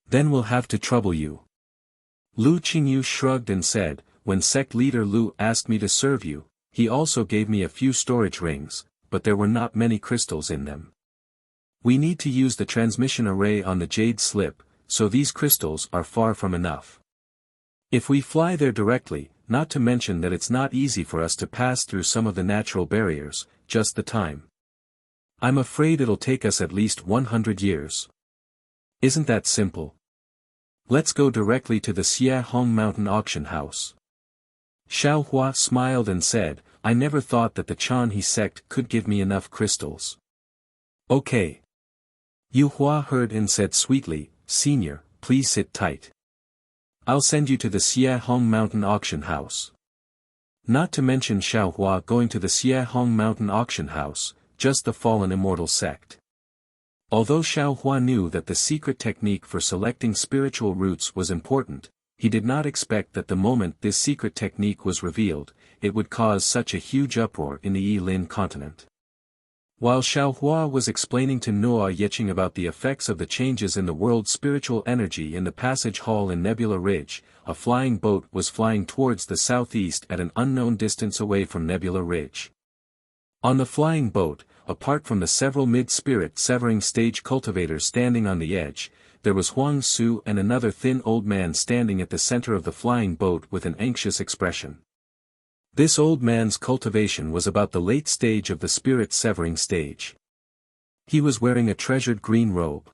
Then we'll have to trouble you. Lu Qingyu shrugged and said, when sect leader Lu asked me to serve you, he also gave me a few storage rings, but there were not many crystals in them. We need to use the transmission array on the jade slip, so these crystals are far from enough. If we fly there directly, not to mention that it's not easy for us to pass through some of the natural barriers, just the time. I'm afraid it'll take us at least 100 years. Isn't that simple? Let's go directly to the Xiahong Mountain Auction House. Xiaohua smiled and said, I never thought that the Chanhe sect could give me enough crystals. Okay. Yuhua heard and said sweetly, Senior, please sit tight. I'll send you to the Xiahong Mountain Auction House. Not to mention Xiaohua going to the Xiahong Mountain Auction House, just the fallen immortal sect. Although Xiao Hua knew that the secret technique for selecting spiritual roots was important, he did not expect that the moment this secret technique was revealed, it would cause such a huge uproar in the Yilin continent. While Xiao Hua was explaining to Noa Yicheng about the effects of the changes in the world's spiritual energy in the passage hall in Nebula Ridge, a flying boat was flying towards the southeast at an unknown distance away from Nebula Ridge. On the flying boat, apart from the several mid-spirit severing stage cultivators standing on the edge, there was Huang Su and another thin old man standing at the center of the flying boat with an anxious expression. This old man's cultivation was about the late stage of the spirit severing stage. He was wearing a treasured green robe.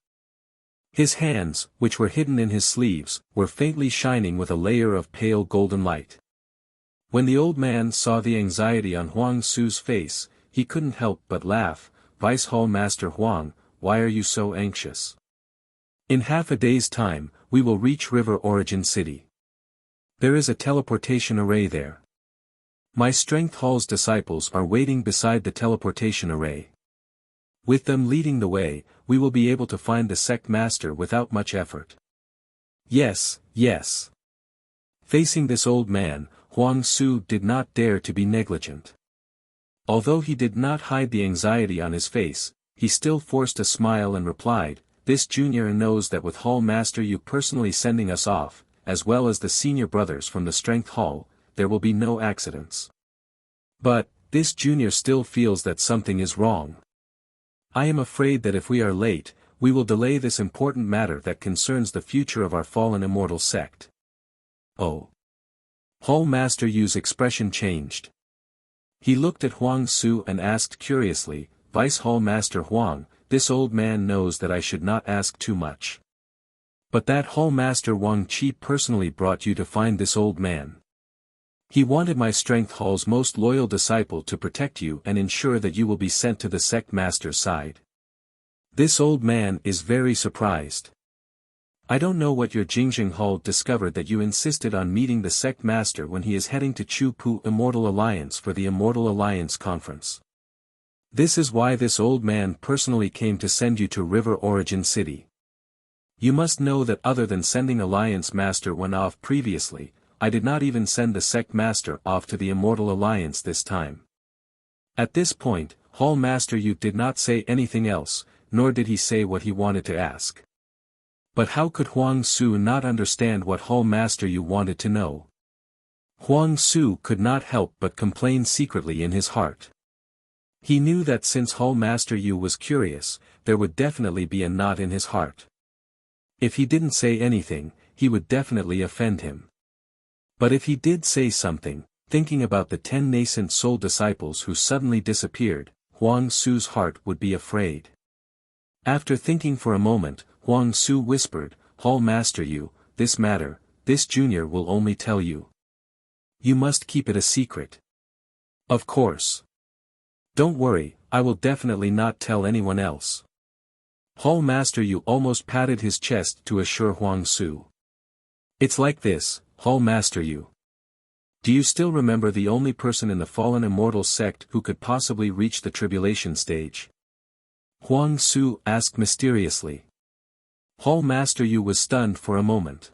His hands, which were hidden in his sleeves, were faintly shining with a layer of pale golden light. When the old man saw the anxiety on Huang Su's face, he couldn't help but laugh. "Vice Hall Master Huang, why are you so anxious? In half a day's time, we will reach River Origin City. There is a teleportation array there. My Strength Hall's disciples are waiting beside the teleportation array. With them leading the way, we will be able to find the sect master without much effort." Yes, yes. Facing this old man, Huang Su did not dare to be negligent. Although he did not hide the anxiety on his face, he still forced a smile and replied, "This junior knows that with Hall Master you personally sending us off, as well as the senior brothers from the Strength Hall, there will be no accidents. But, this junior still feels that something is wrong. I am afraid that if we are late, we will delay this important matter that concerns the future of our fallen immortal sect." Oh. Hall Master Yu's expression changed. He looked at Huang Su and asked curiously, "Vice Hall Master Huang, this old man knows that I should not ask too much. But that Hall Master Wang Qi personally brought you to find this old man. He wanted my Strength Hall's most loyal disciple to protect you and ensure that you will be sent to the sect master's side. This old man is very surprised. I don't know what your Jingjing Hall discovered that you insisted on meeting the sect master when he is heading to Chu Pu Immortal Alliance for the Immortal Alliance Conference. This is why this old man personally came to send you to River Origin City. You must know that other than sending Alliance Master one off previously, I did not even send the sect master off to the Immortal Alliance this time." At this point, Hall Master Yu did not say anything else, nor did he say what he wanted to ask. But how could Huang Su not understand what Hall Master Yu wanted to know? Huang Su could not help but complain secretly in his heart. He knew that since Hall Master Yu was curious, there would definitely be a knot in his heart. If he didn't say anything, he would definitely offend him. But if he did say something, thinking about the 10 nascent soul disciples who suddenly disappeared, Huang Su's heart would be afraid. After thinking for a moment, Huang Su whispered, "Hall Master Yu, this matter, this junior will only tell you. You must keep it a secret." "Of course. Don't worry, I will definitely not tell anyone else." Hall Master Yu almost patted his chest to assure Huang Su. "It's like this, Hall Master Yu. Do you still remember the only person in the fallen immortal sect who could possibly reach the tribulation stage?" Huang Su asked mysteriously. Hall Master Yu was stunned for a moment.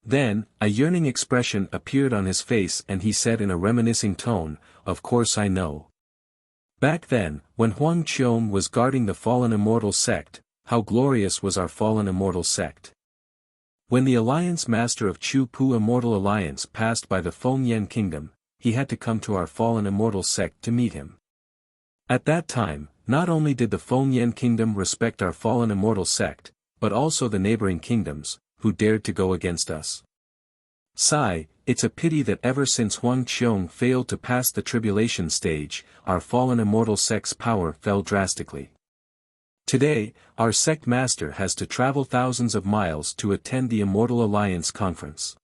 Then, a yearning expression appeared on his face and he said in a reminiscing tone, "Of course I know. Back then, when Huang Qiong was guarding the fallen immortal sect, how glorious was our fallen immortal sect. When the Alliance Master of Chu Pu Immortal Alliance passed by the Fengyan Kingdom, he had to come to our fallen immortal sect to meet him. At that time, not only did the Fengyan Kingdom respect our fallen immortal sect, but also the neighboring kingdoms, who dared to go against us. Sigh, it's a pity that ever since Huang Qiong failed to pass the tribulation stage, our fallen immortal sect's power fell drastically. Today, our sect master has to travel thousands of miles to attend the Immortal Alliance conference."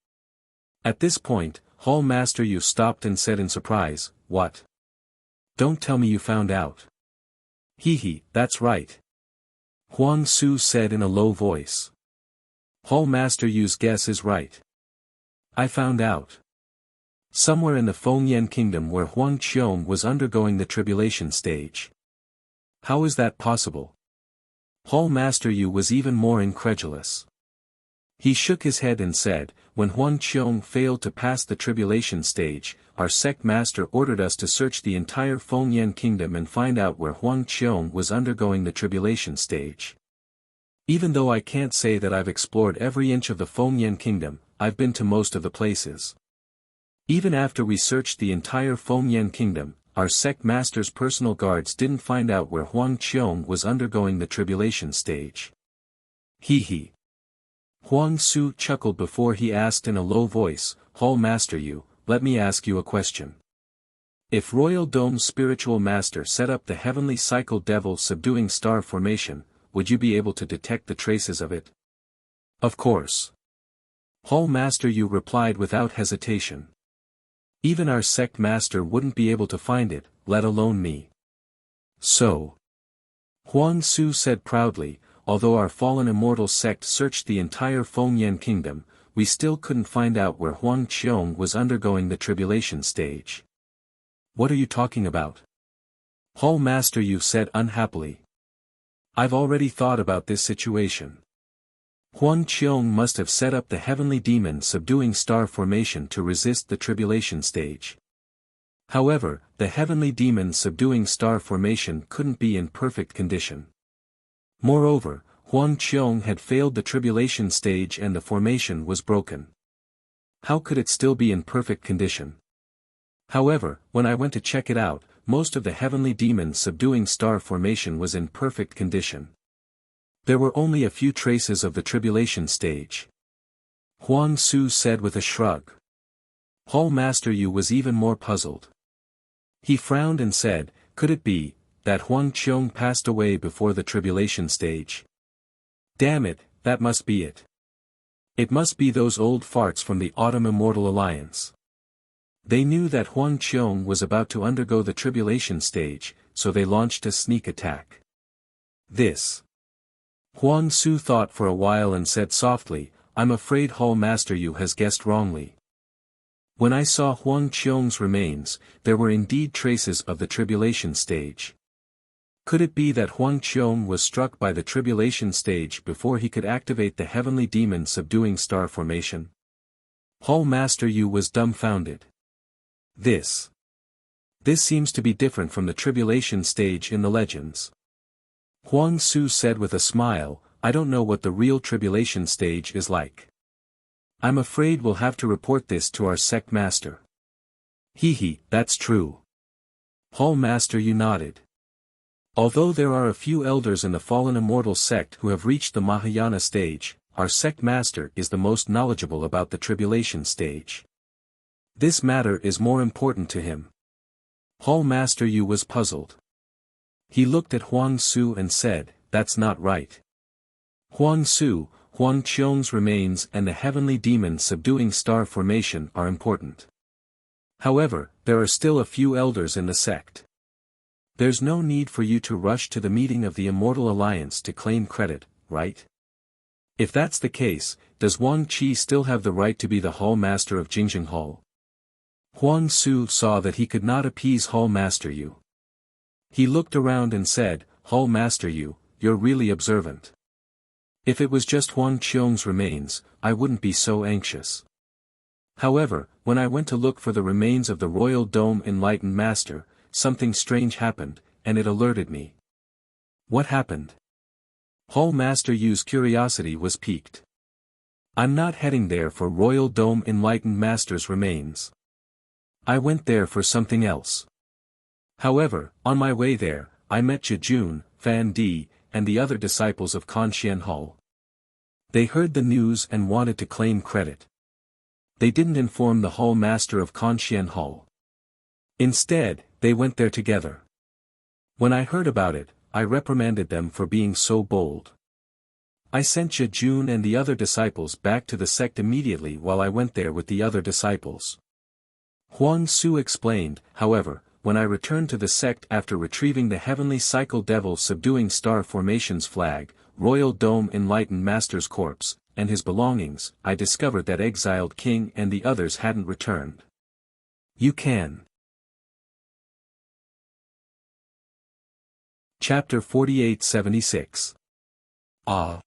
At this point, Hall Master Yu stopped and said in surprise, "What? Don't tell me you found out." "Hee, that's right." Huang Su said in a low voice. "Hall Master Yu's guess is right. I found out. Somewhere in the Fengyan Kingdom where Huang Qiong was undergoing the tribulation stage." "How is that possible?" Hall Master Yu was even more incredulous. He shook his head and said, when Huang Qiong failed to pass the tribulation stage, our sect master ordered us to search the entire Fengyan kingdom and find out where Huang Qiong was undergoing the tribulation stage. Even though I can't say that I've explored every inch of the Fengyan kingdom, I've been to most of the places. Even after we searched the entire Fengyan kingdom, our sect master's personal guards didn't find out where Huang Qiong was undergoing the tribulation stage. He. Huang Su chuckled before he asked in a low voice, Hall Master Yu, let me ask you a question. If Royal Dome's spiritual master set up the heavenly cycle devil subduing star formation, would you be able to detect the traces of it? Of course. Hall Master Yu replied without hesitation. Even our sect master wouldn't be able to find it, let alone me. So. Huang Su said proudly, although our fallen immortal sect searched the entire Fengyan kingdom, we still couldn't find out where Huang Qiong was undergoing the tribulation stage. What are you talking about? Hall Master Yu said unhappily. I've already thought about this situation. Huang Qiong must have set up the heavenly demon subduing star formation to resist the tribulation stage. However, the heavenly demon subduing star formation couldn't be in perfect condition. Moreover, Huang Qiong had failed the tribulation stage and the formation was broken. How could it still be in perfect condition? However, when I went to check it out, most of the heavenly demon subduing star formation was in perfect condition. There were only a few traces of the tribulation stage. Huang Su said with a shrug. Hall Master Yu was even more puzzled. He frowned and said, could it be that Huang Qiong passed away before the tribulation stage? Damn it, that must be it. It must be those old farts from the Autumn Immortal Alliance. They knew that Huang Qiong was about to undergo the tribulation stage, so they launched a sneak attack. This. Huang Su thought for a while and said softly, I'm afraid Hall Master Yu has guessed wrongly. When I saw Huang Qiong's remains, there were indeed traces of the tribulation stage. Could it be that Huang Qiong was struck by the tribulation stage before he could activate the heavenly demon subduing star formation? Hall Master Yu was dumbfounded. This seems to be different from the tribulation stage in the legends. Huang Su said with a smile, I don't know what the real tribulation stage is like. I'm afraid we'll have to report this to our sect master. That's true. Hall Master Yu nodded. Although there are a few elders in the fallen immortal sect who have reached the Mahayana stage, our sect master is the most knowledgeable about the tribulation stage. This matter is more important to him. Hall Master Yu was puzzled. He looked at Huang Su and said, that's not right. Huang Su, Huang Qiong's remains and the heavenly demon subduing star formation are important. However, there are still a few elders in the sect. There's no need for you to rush to the meeting of the Immortal Alliance to claim credit, right? If that's the case, does Wang Qi still have the right to be the Hall Master of Jingjing Hall? Huang Su saw that he could not appease Hall Master Yu. He looked around and said, Hall Master Yu, you're really observant. If it was just Huang Qiong's remains, I wouldn't be so anxious. However, when I went to look for the remains of the Royal Dome Enlightened Master, something strange happened, and it alerted me. What happened? Hall Master Yu's curiosity was piqued. I'm not heading there for Royal Dome Enlightened Master's remains. I went there for something else. However, on my way there, I met Jejun, Fan Di, and the other disciples of Conxian Hall. They heard the news and wanted to claim credit. They didn't inform the Hall Master of Conxian Hall. Instead, they went there together. When I heard about it, I reprimanded them for being so bold. I sent Jejun and the other disciples back to the sect immediately while I went there with the other disciples. Huang Su explained, however, when I returned to the sect after retrieving the heavenly cycle devil subduing star formation's flag, Royal Dome Enlightened Master's corpse, and his belongings, I discovered that exiled king and the others hadn't returned. You can. Chapter 4876 Ah!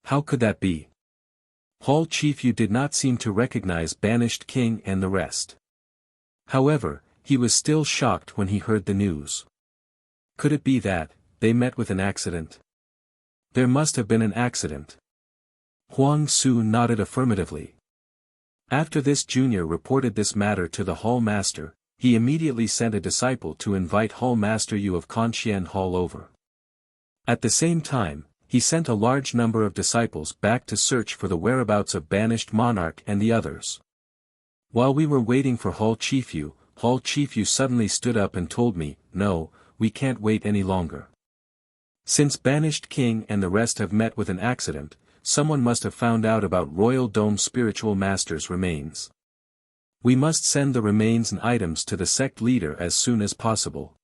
How could that be? Hall Chief Yu did not seem to recognize Banished King and the rest. However, he was still shocked when he heard the news. Could it be that they met with an accident? There must have been an accident. Huang Su nodded affirmatively. After this junior reported this matter to the Hall Master, he immediately sent a disciple to invite Hall Master Yu of Conqian Hall over. At the same time, he sent a large number of disciples back to search for the whereabouts of Banished Monarch and the others. While we were waiting for Hall Chief Yu suddenly stood up and told me, "No, we can't wait any longer. Since Banished King and the rest have met with an accident, someone must have found out about Royal Dome Spiritual Master's remains. We must send the remains and items to the sect leader as soon as possible."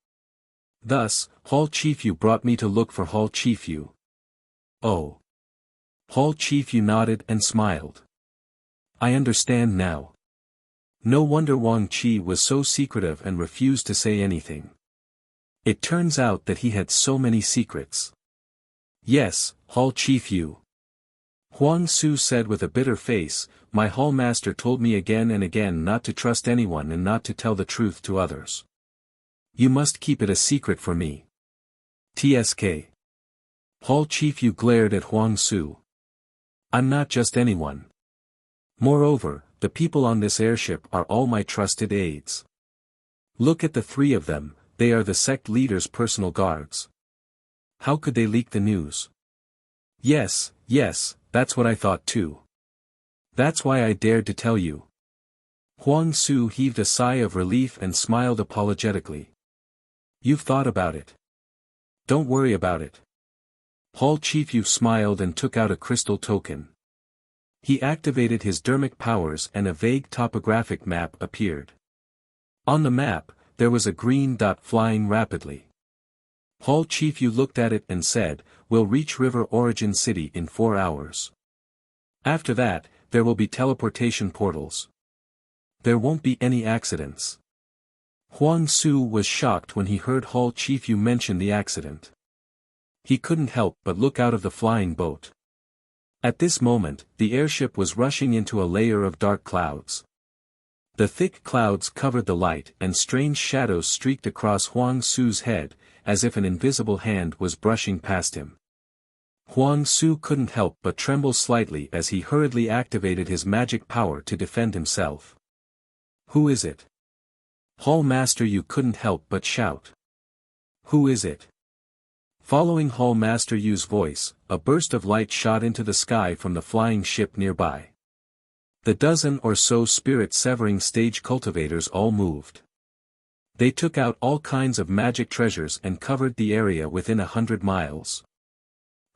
Thus, Hall Chief Yu brought me to look for Hall Chief Yu. Oh. Hall Chief Yu nodded and smiled. I understand now. No wonder Wang Qi was so secretive and refused to say anything. It turns out that he had so many secrets. Yes, Hall Chief Yu. Huang Su said with a bitter face, my Hall Master told me again and again not to trust anyone and not to tell the truth to others. You must keep it a secret for me. TSK. Hall Chief Yu glared at Huang Su. I'm not just anyone. Moreover, the people on this airship are all my trusted aides. Look at the three of them, they are the sect leader's personal guards. How could they leak the news? Yes, that's what I thought too. That's why I dared to tell you. Huang Su heaved a sigh of relief and smiled apologetically. You've thought about it. Don't worry about it. Hall Chief Yu smiled and took out a crystal token. He activated his dermic powers and a vague topographic map appeared. On the map, there was a green dot flying rapidly. Hall Chief Yu looked at it and said, "We'll reach River Origin City in 4 hours. After that, there will be teleportation portals. There won't be any accidents." Huang Su was shocked when he heard Hall Chief Yu mention the accident. He couldn't help but look out of the flying boat. At this moment, the airship was rushing into a layer of dark clouds. The thick clouds covered the light and strange shadows streaked across Huang Su's head, as if an invisible hand was brushing past him. Huang Su couldn't help but tremble slightly as he hurriedly activated his magic power to defend himself. Who is it? Hall Master Yu couldn't help but shout. Who is it? Following Hall Master Yu's voice, a burst of light shot into the sky from the flying ship nearby. The dozen or so spirit-severing stage cultivators all moved. They took out all kinds of magic treasures and covered the area within 100 miles.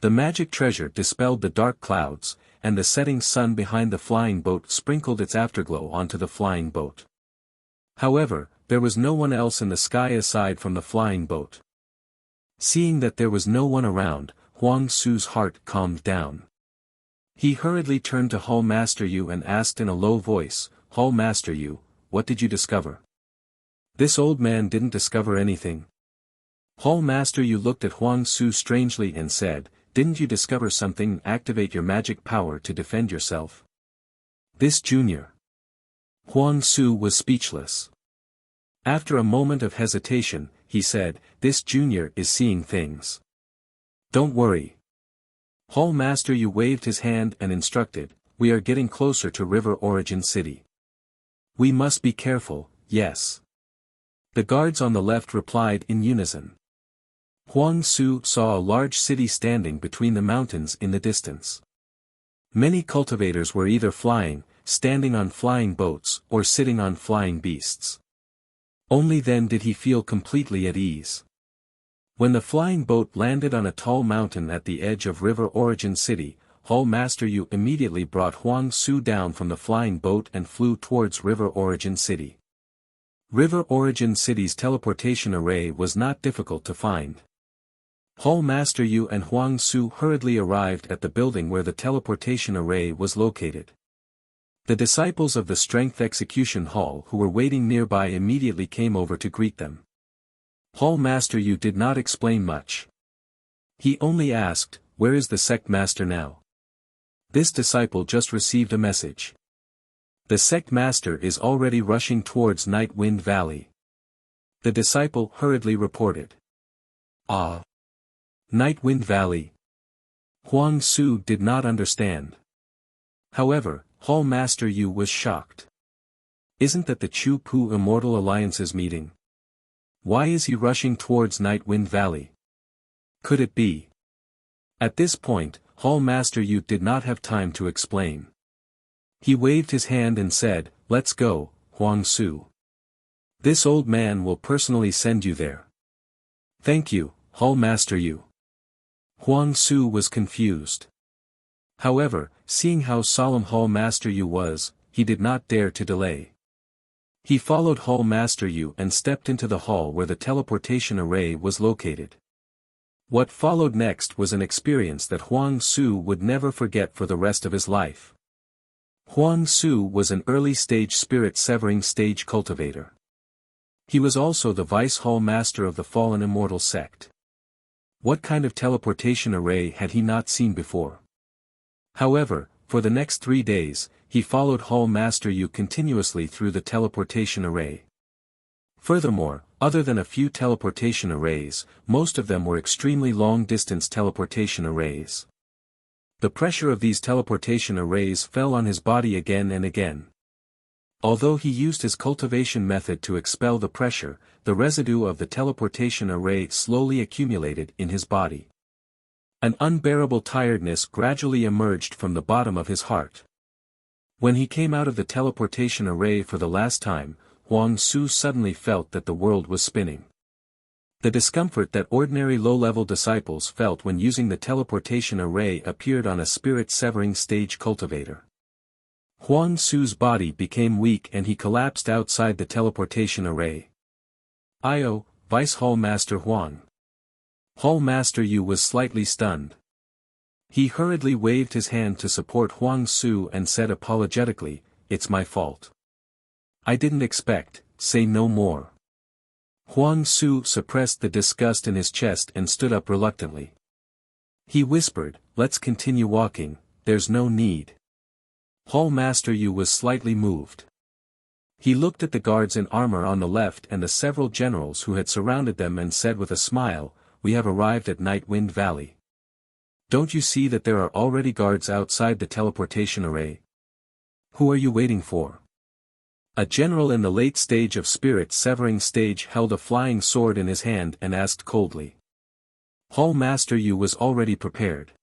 The magic treasure dispelled the dark clouds, and the setting sun behind the flying boat sprinkled its afterglow onto the flying boat. However, there was no one else in the sky aside from the flying boat. Seeing that there was no one around, Huang Su's heart calmed down. He hurriedly turned to Hall Master Yu and asked in a low voice, "Hall Master Yu, what did you discover?" This old man didn't discover anything. Hall Master Yu looked at Huang Su strangely and said, "Didn't you discover something? Activate your magic power to defend yourself." This junior. Huang Su was speechless. After a moment of hesitation, he said, "This junior is seeing things. Don't worry." Hall Master Yu waved his hand and instructed, "We are getting closer to River Origin City. We must be careful, yes." The guards on the left replied in unison. Huang Su saw a large city standing between the mountains in the distance. Many cultivators were either flying, standing on flying boats, or sitting on flying beasts. Only then did he feel completely at ease. When the flying boat landed on a tall mountain at the edge of River Origin City, Hall Master Yu immediately brought Huang Su down from the flying boat and flew towards River Origin City. River Origin City's teleportation array was not difficult to find. Hall Master Yu and Huang Su hurriedly arrived at the building where the teleportation array was located. The disciples of the Strength Execution Hall who were waiting nearby immediately came over to greet them. Hall Master Yu did not explain much. He only asked, where is the sect master now? This disciple just received a message. The sect master is already rushing towards Night Wind Valley. The disciple hurriedly reported. Ah! Night Wind Valley. Huang Su did not understand. However, Hall Master Yu was shocked. Isn't that the Chu Pu Immortal Alliance's meeting? Why is he rushing towards Night Wind Valley? Could it be? At this point, Hall Master Yu did not have time to explain. He waved his hand and said, "Let's go, Huang Su. This old man will personally send you there." "Thank you, Hall Master Yu." Huang Su was confused. However, seeing how solemn Hall Master Yu was, he did not dare to delay. He followed Hall Master Yu and stepped into the hall where the teleportation array was located. What followed next was an experience that Huang Su would never forget for the rest of his life. Huang Su was an early-stage spirit-severing stage cultivator. He was also the Vice Hall Master of the Fallen Immortal Sect. What kind of teleportation array had he not seen before? However, for the next 3 days, he followed Hall Master Yu continuously through the teleportation array. Furthermore, other than a few teleportation arrays, most of them were extremely long-distance teleportation arrays. The pressure of these teleportation arrays fell on his body again and again. Although he used his cultivation method to expel the pressure, the residue of the teleportation array slowly accumulated in his body. An unbearable tiredness gradually emerged from the bottom of his heart. When he came out of the teleportation array for the last time, Huang Su suddenly felt that the world was spinning. The discomfort that ordinary low-level disciples felt when using the teleportation array appeared on a spirit-severing stage cultivator. Huang Su's body became weak and he collapsed outside the teleportation array. "Io, Vice Hall Master Huang." Hall Master Yu was slightly stunned. He hurriedly waved his hand to support Huang Su and said apologetically, "It's my fault. I didn't expect, say no more." Huang Su suppressed the disgust in his chest and stood up reluctantly. He whispered, "Let's continue walking, there's no need." Hall Master Yu was slightly moved. He looked at the guards in armor on the left and the several generals who had surrounded them and said with a smile, "We have arrived at Night Wind Valley. Don't you see that there are already guards outside the teleportation array? Who are you waiting for?" A general in the late stage of spirit-severing stage held a flying sword in his hand and asked coldly. Hall Master Yu was already prepared.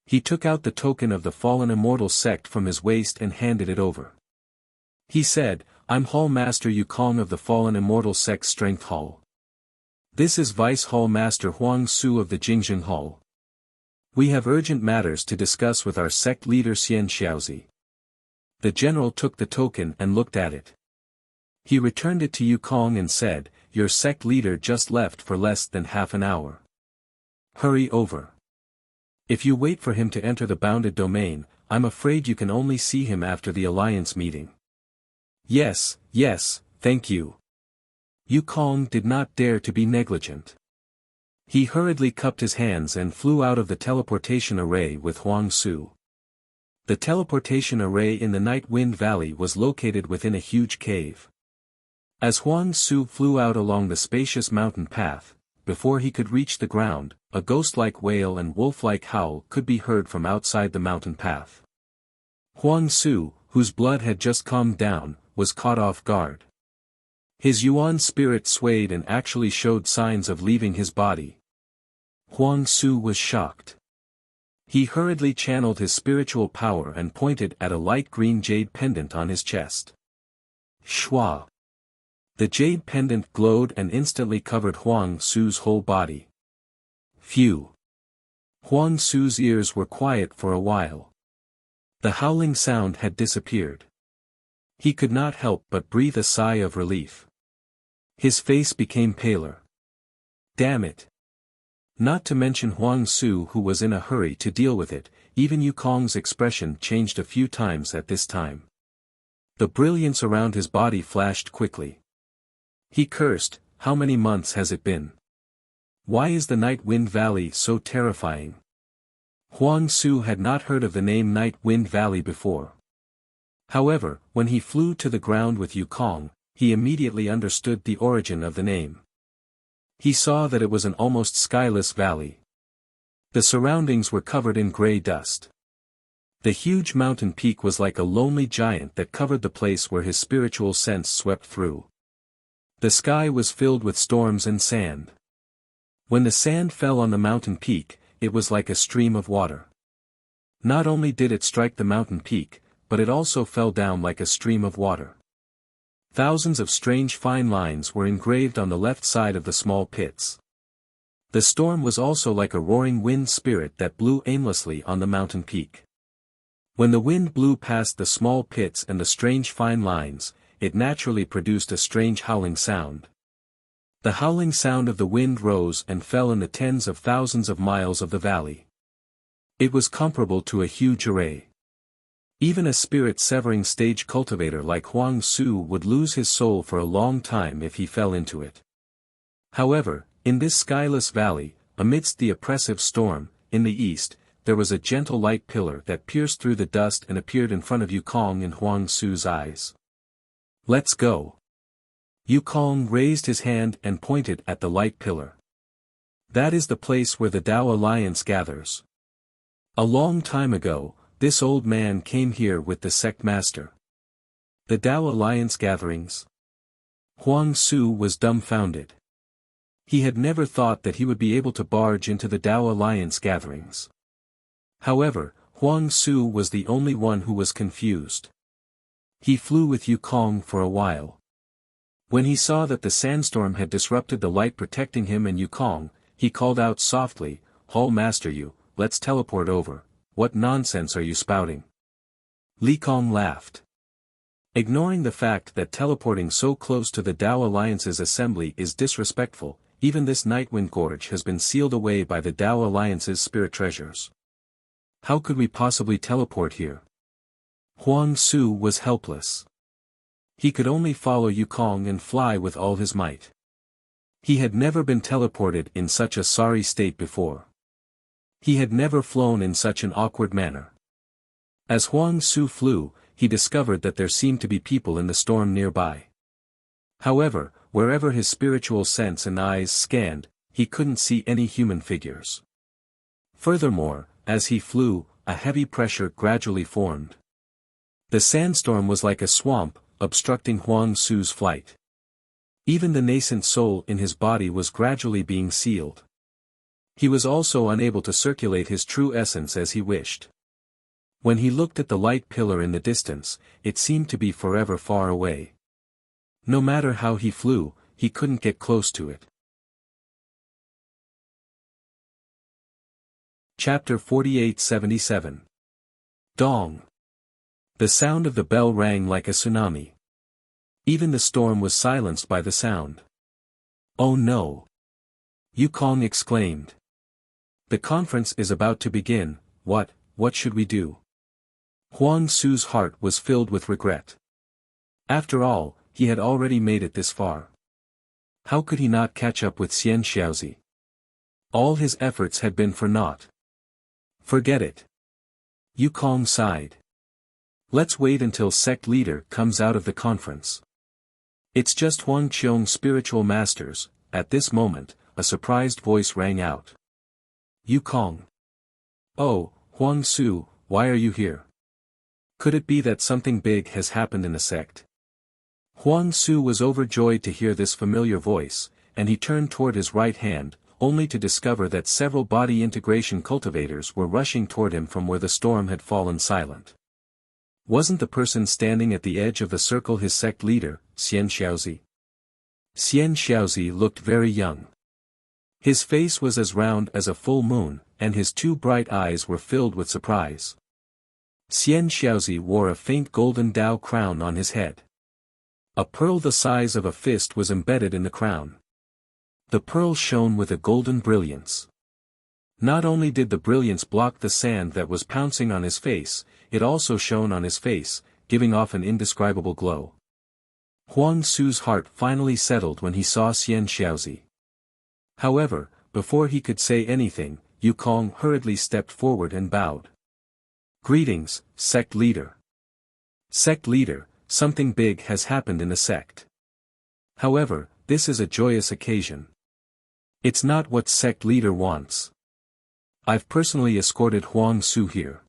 He took out the token of the Fallen Immortal Sect from his waist and handed it over. He said, "I'm Hall Master Yu Kong of the Fallen Immortal Sect Strength Hall. This is Vice Hall Master Huang Su of the Jingjing Hall. We have urgent matters to discuss with our sect leader Xian Xiaozi." The general took the token and looked at it. He returned it to Yu Kong and said, "Your sect leader just left for less than half an hour. Hurry over. If you wait for him to enter the bounded domain, I'm afraid you can only see him after the alliance meeting." Yes, thank you." Yu Kong did not dare to be negligent. He hurriedly cupped his hands and flew out of the teleportation array with Huang Su. The teleportation array in the Night Wind Valley was located within a huge cave. As Huang Su flew out along the spacious mountain path, before he could reach the ground, a ghost-like wail and wolf-like howl could be heard from outside the mountain path. Huang Su, whose blood had just calmed down, was caught off guard. His Yuan spirit swayed and actually showed signs of leaving his body. Huang Su was shocked. He hurriedly channeled his spiritual power and pointed at a light green jade pendant on his chest. Shwa! The jade pendant glowed and instantly covered Huang Su's whole body. Phew! Huang Su's ears were quiet for a while. The howling sound had disappeared. He could not help but breathe a sigh of relief. His face became paler. Damn it! Not to mention Huang Su, who was in a hurry to deal with it, even Yu Kong's expression changed a few times at this time. The brilliance around his body flashed quickly. He cursed, "How many months has it been? Why is the Night Wind Valley so terrifying?" Huang Su had not heard of the name Night Wind Valley before. However, when he flew to the ground with Yukong, he immediately understood the origin of the name. He saw that it was an almost skyless valley. The surroundings were covered in gray dust. The huge mountain peak was like a lonely giant that covered the place where his spiritual sense swept through. The sky was filled with storms and sand. When the sand fell on the mountain peak, it was like a stream of water. Not only did it strike the mountain peak, but it also fell down like a stream of water. Thousands of strange fine lines were engraved on the left side of the small pits. The storm was also like a roaring wind spirit that blew aimlessly on the mountain peak. When the wind blew past the small pits and the strange fine lines, it naturally produced a strange howling sound. The howling sound of the wind rose and fell in the tens of thousands of miles of the valley. It was comparable to a huge array. Even a spirit-severing stage cultivator like Huang Su would lose his soul for a long time if he fell into it. However, in this skyless valley, amidst the oppressive storm, in the east, there was a gentle light pillar that pierced through the dust and appeared in front of Yukong and Huang Su's eyes. "Let's go." Yukong raised his hand and pointed at the light pillar. "That is the place where the Tao Alliance gathers. A long time ago, this old man came here with the sect master." "The Tao Alliance gatherings?" Huang Su was dumbfounded. He had never thought that he would be able to barge into the Tao Alliance gatherings. However, Huang Su was the only one who was confused. He flew with Yukong for a while. When he saw that the sandstorm had disrupted the light protecting him and Yukong, he called out softly, "Hall Master you, let's teleport over. What nonsense are you spouting?" Li Kong laughed. Ignoring the fact that teleporting so close to the Tao Alliance's assembly is disrespectful, even this Nightwind Gorge has been sealed away by the Tao Alliance's spirit treasures. How could we possibly teleport here? Huang Su was helpless. He could only follow Yukong and fly with all his might. He had never been teleported in such a sorry state before. He had never flown in such an awkward manner. As Huang Su flew, he discovered that there seemed to be people in the storm nearby. However, wherever his spiritual sense and eyes scanned, he couldn't see any human figures. Furthermore, as he flew, a heavy pressure gradually formed. The sandstorm was like a swamp, obstructing Huang Su's flight. Even the nascent soul in his body was gradually being sealed. He was also unable to circulate his true essence as he wished. When he looked at the light pillar in the distance, it seemed to be forever far away. No matter how he flew, he couldn't get close to it. Chapter 48-77. Dong. The sound of the bell rang like a tsunami. Even the storm was silenced by the sound. "Oh no!" Yukong exclaimed. "The conference is about to begin. What should we do?" Huang Su's heart was filled with regret. After all, he had already made it this far. How could he not catch up with Xian Xiaozi? All his efforts had been for naught. Forget it. Yukong sighed. Let's wait until sect leader comes out of the conference. It's just Huang Qiong spiritual masters. At this moment, a surprised voice rang out. Yukong. Oh, Huang Su, why are you here? Could it be that something big has happened in the sect? Huang Su was overjoyed to hear this familiar voice, and he turned toward his right hand, only to discover that several body integration cultivators were rushing toward him from where the storm had fallen silent. Wasn't the person standing at the edge of the circle his sect leader, Xian Xiaozi? Xian Xiaozi looked very young. His face was as round as a full moon, and his two bright eyes were filled with surprise. Xian Xiaozi wore a faint golden Dao crown on his head. A pearl the size of a fist was embedded in the crown. The pearl shone with a golden brilliance. Not only did the brilliance block the sand that was pouncing on his face, it also shone on his face, giving off an indescribable glow. Huang Su's heart finally settled when he saw Xian Xiaozi. However, before he could say anything, Yukong hurriedly stepped forward and bowed. Greetings, sect leader. Sect leader, something big has happened in the sect. However, this is a joyous occasion. It's not what sect leader wants. I've personally escorted Huang Su here.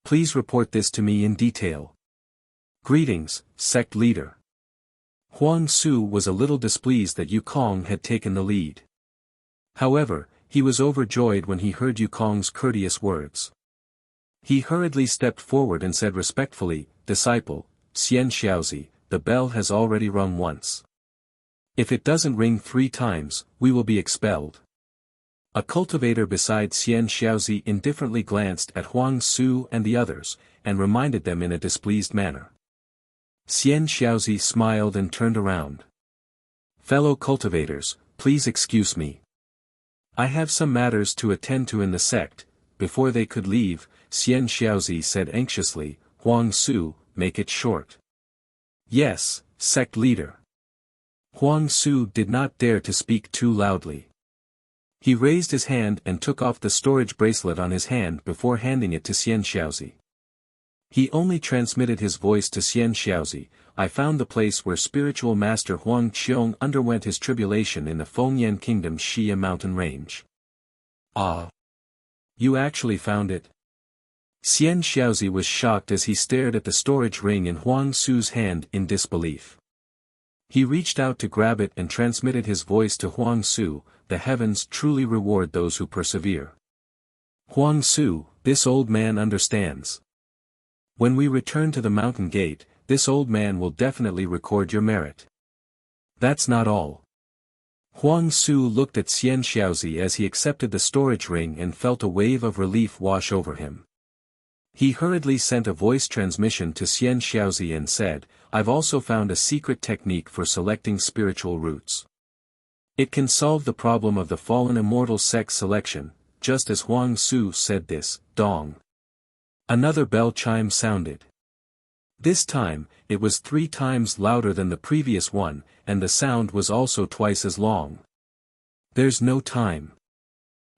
Please report this to me in detail. Greetings, sect leader. Huang Su was a little displeased that Yukong had taken the lead. However, he was overjoyed when he heard Yukong's courteous words. He hurriedly stepped forward and said respectfully, Disciple, Xian Xiaozi, the bell has already rung once. If it doesn't ring 3 times, we will be expelled. A cultivator beside Xian Xiaozi indifferently glanced at Huang Su and the others, and reminded them in a displeased manner. Xian Xiaozi smiled and turned around. Fellow cultivators, please excuse me. I have some matters to attend to in the sect. Before they could leave, Xian Xiaozi said anxiously, Huang Su, make it short. Yes, sect leader. Huang Su did not dare to speak too loudly. He raised his hand and took off the storage bracelet on his hand before handing it to Xian Xiaozi. He only transmitted his voice to Xian Xiaozi. I found the place where spiritual master Huang Qiong underwent his tribulation in the Fengyan Kingdom Xia mountain range. Ah! You actually found it? Xian Xiaozi was shocked as he stared at the storage ring in Huang Su's hand in disbelief. He reached out to grab it and transmitted his voice to Huang Su, the heavens truly reward those who persevere. Huang Su, this old man understands. When we return to the mountain gate, this old man will definitely record your merit. That's not all. Huang Su looked at Xian Xiaozi as he accepted the storage ring and felt a wave of relief wash over him. He hurriedly sent a voice transmission to Xian Xiaozi and said, I've also found a secret technique for selecting spiritual roots. It can solve the problem of the fallen immortal sect selection. Just as Huang Su said this, dong. Another bell chime sounded. This time, it was 3 times louder than the previous one, and the sound was also twice as long. There's no time.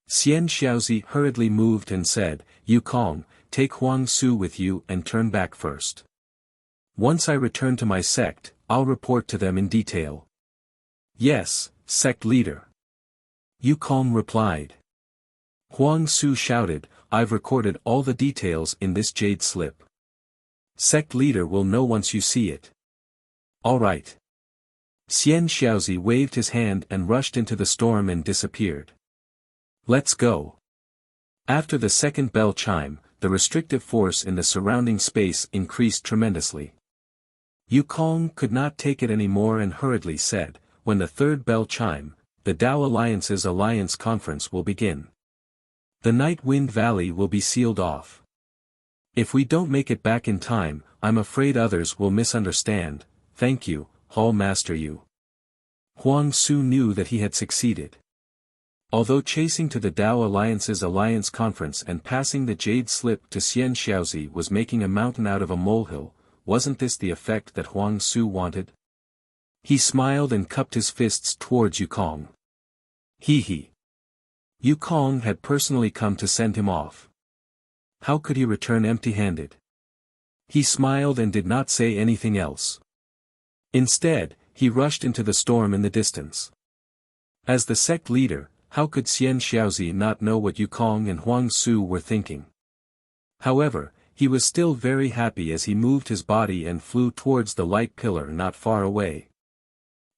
Xian Xiaozi hurriedly moved and said, Yukong, take Huang Su with you and turn back first. Once I return to my sect, I'll report to them in detail. Yes, sect leader. Yukong replied. Huang Su shouted, I've recorded all the details in this jade slip. Sect leader will know once you see it. All right. Xian Xiaozi waved his hand and rushed into the storm and disappeared. Let's go. After the second bell chime, the restrictive force in the surrounding space increased tremendously. Yukong could not take it anymore and hurriedly said, when the third bell chime, the Tao Alliance's alliance conference will begin. The Night Wind Valley will be sealed off. If we don't make it back in time, I'm afraid others will misunderstand. Thank you, Hall Master Yu. Huang Su knew that he had succeeded. Although chasing to the Tao Alliance's alliance conference and passing the jade slip to Xian Xiaozi was making a mountain out of a molehill, wasn't this the effect that Huang Su wanted? He smiled and cupped his fists towards Yukong. Hee. Yukong had personally come to send him off. How could he return empty-handed? He smiled and did not say anything else. Instead, he rushed into the storm in the distance. As the sect leader, how could Xian Xiaozi not know what Yukong and Huang Su were thinking? However, he was still very happy as he moved his body and flew towards the light pillar not far away.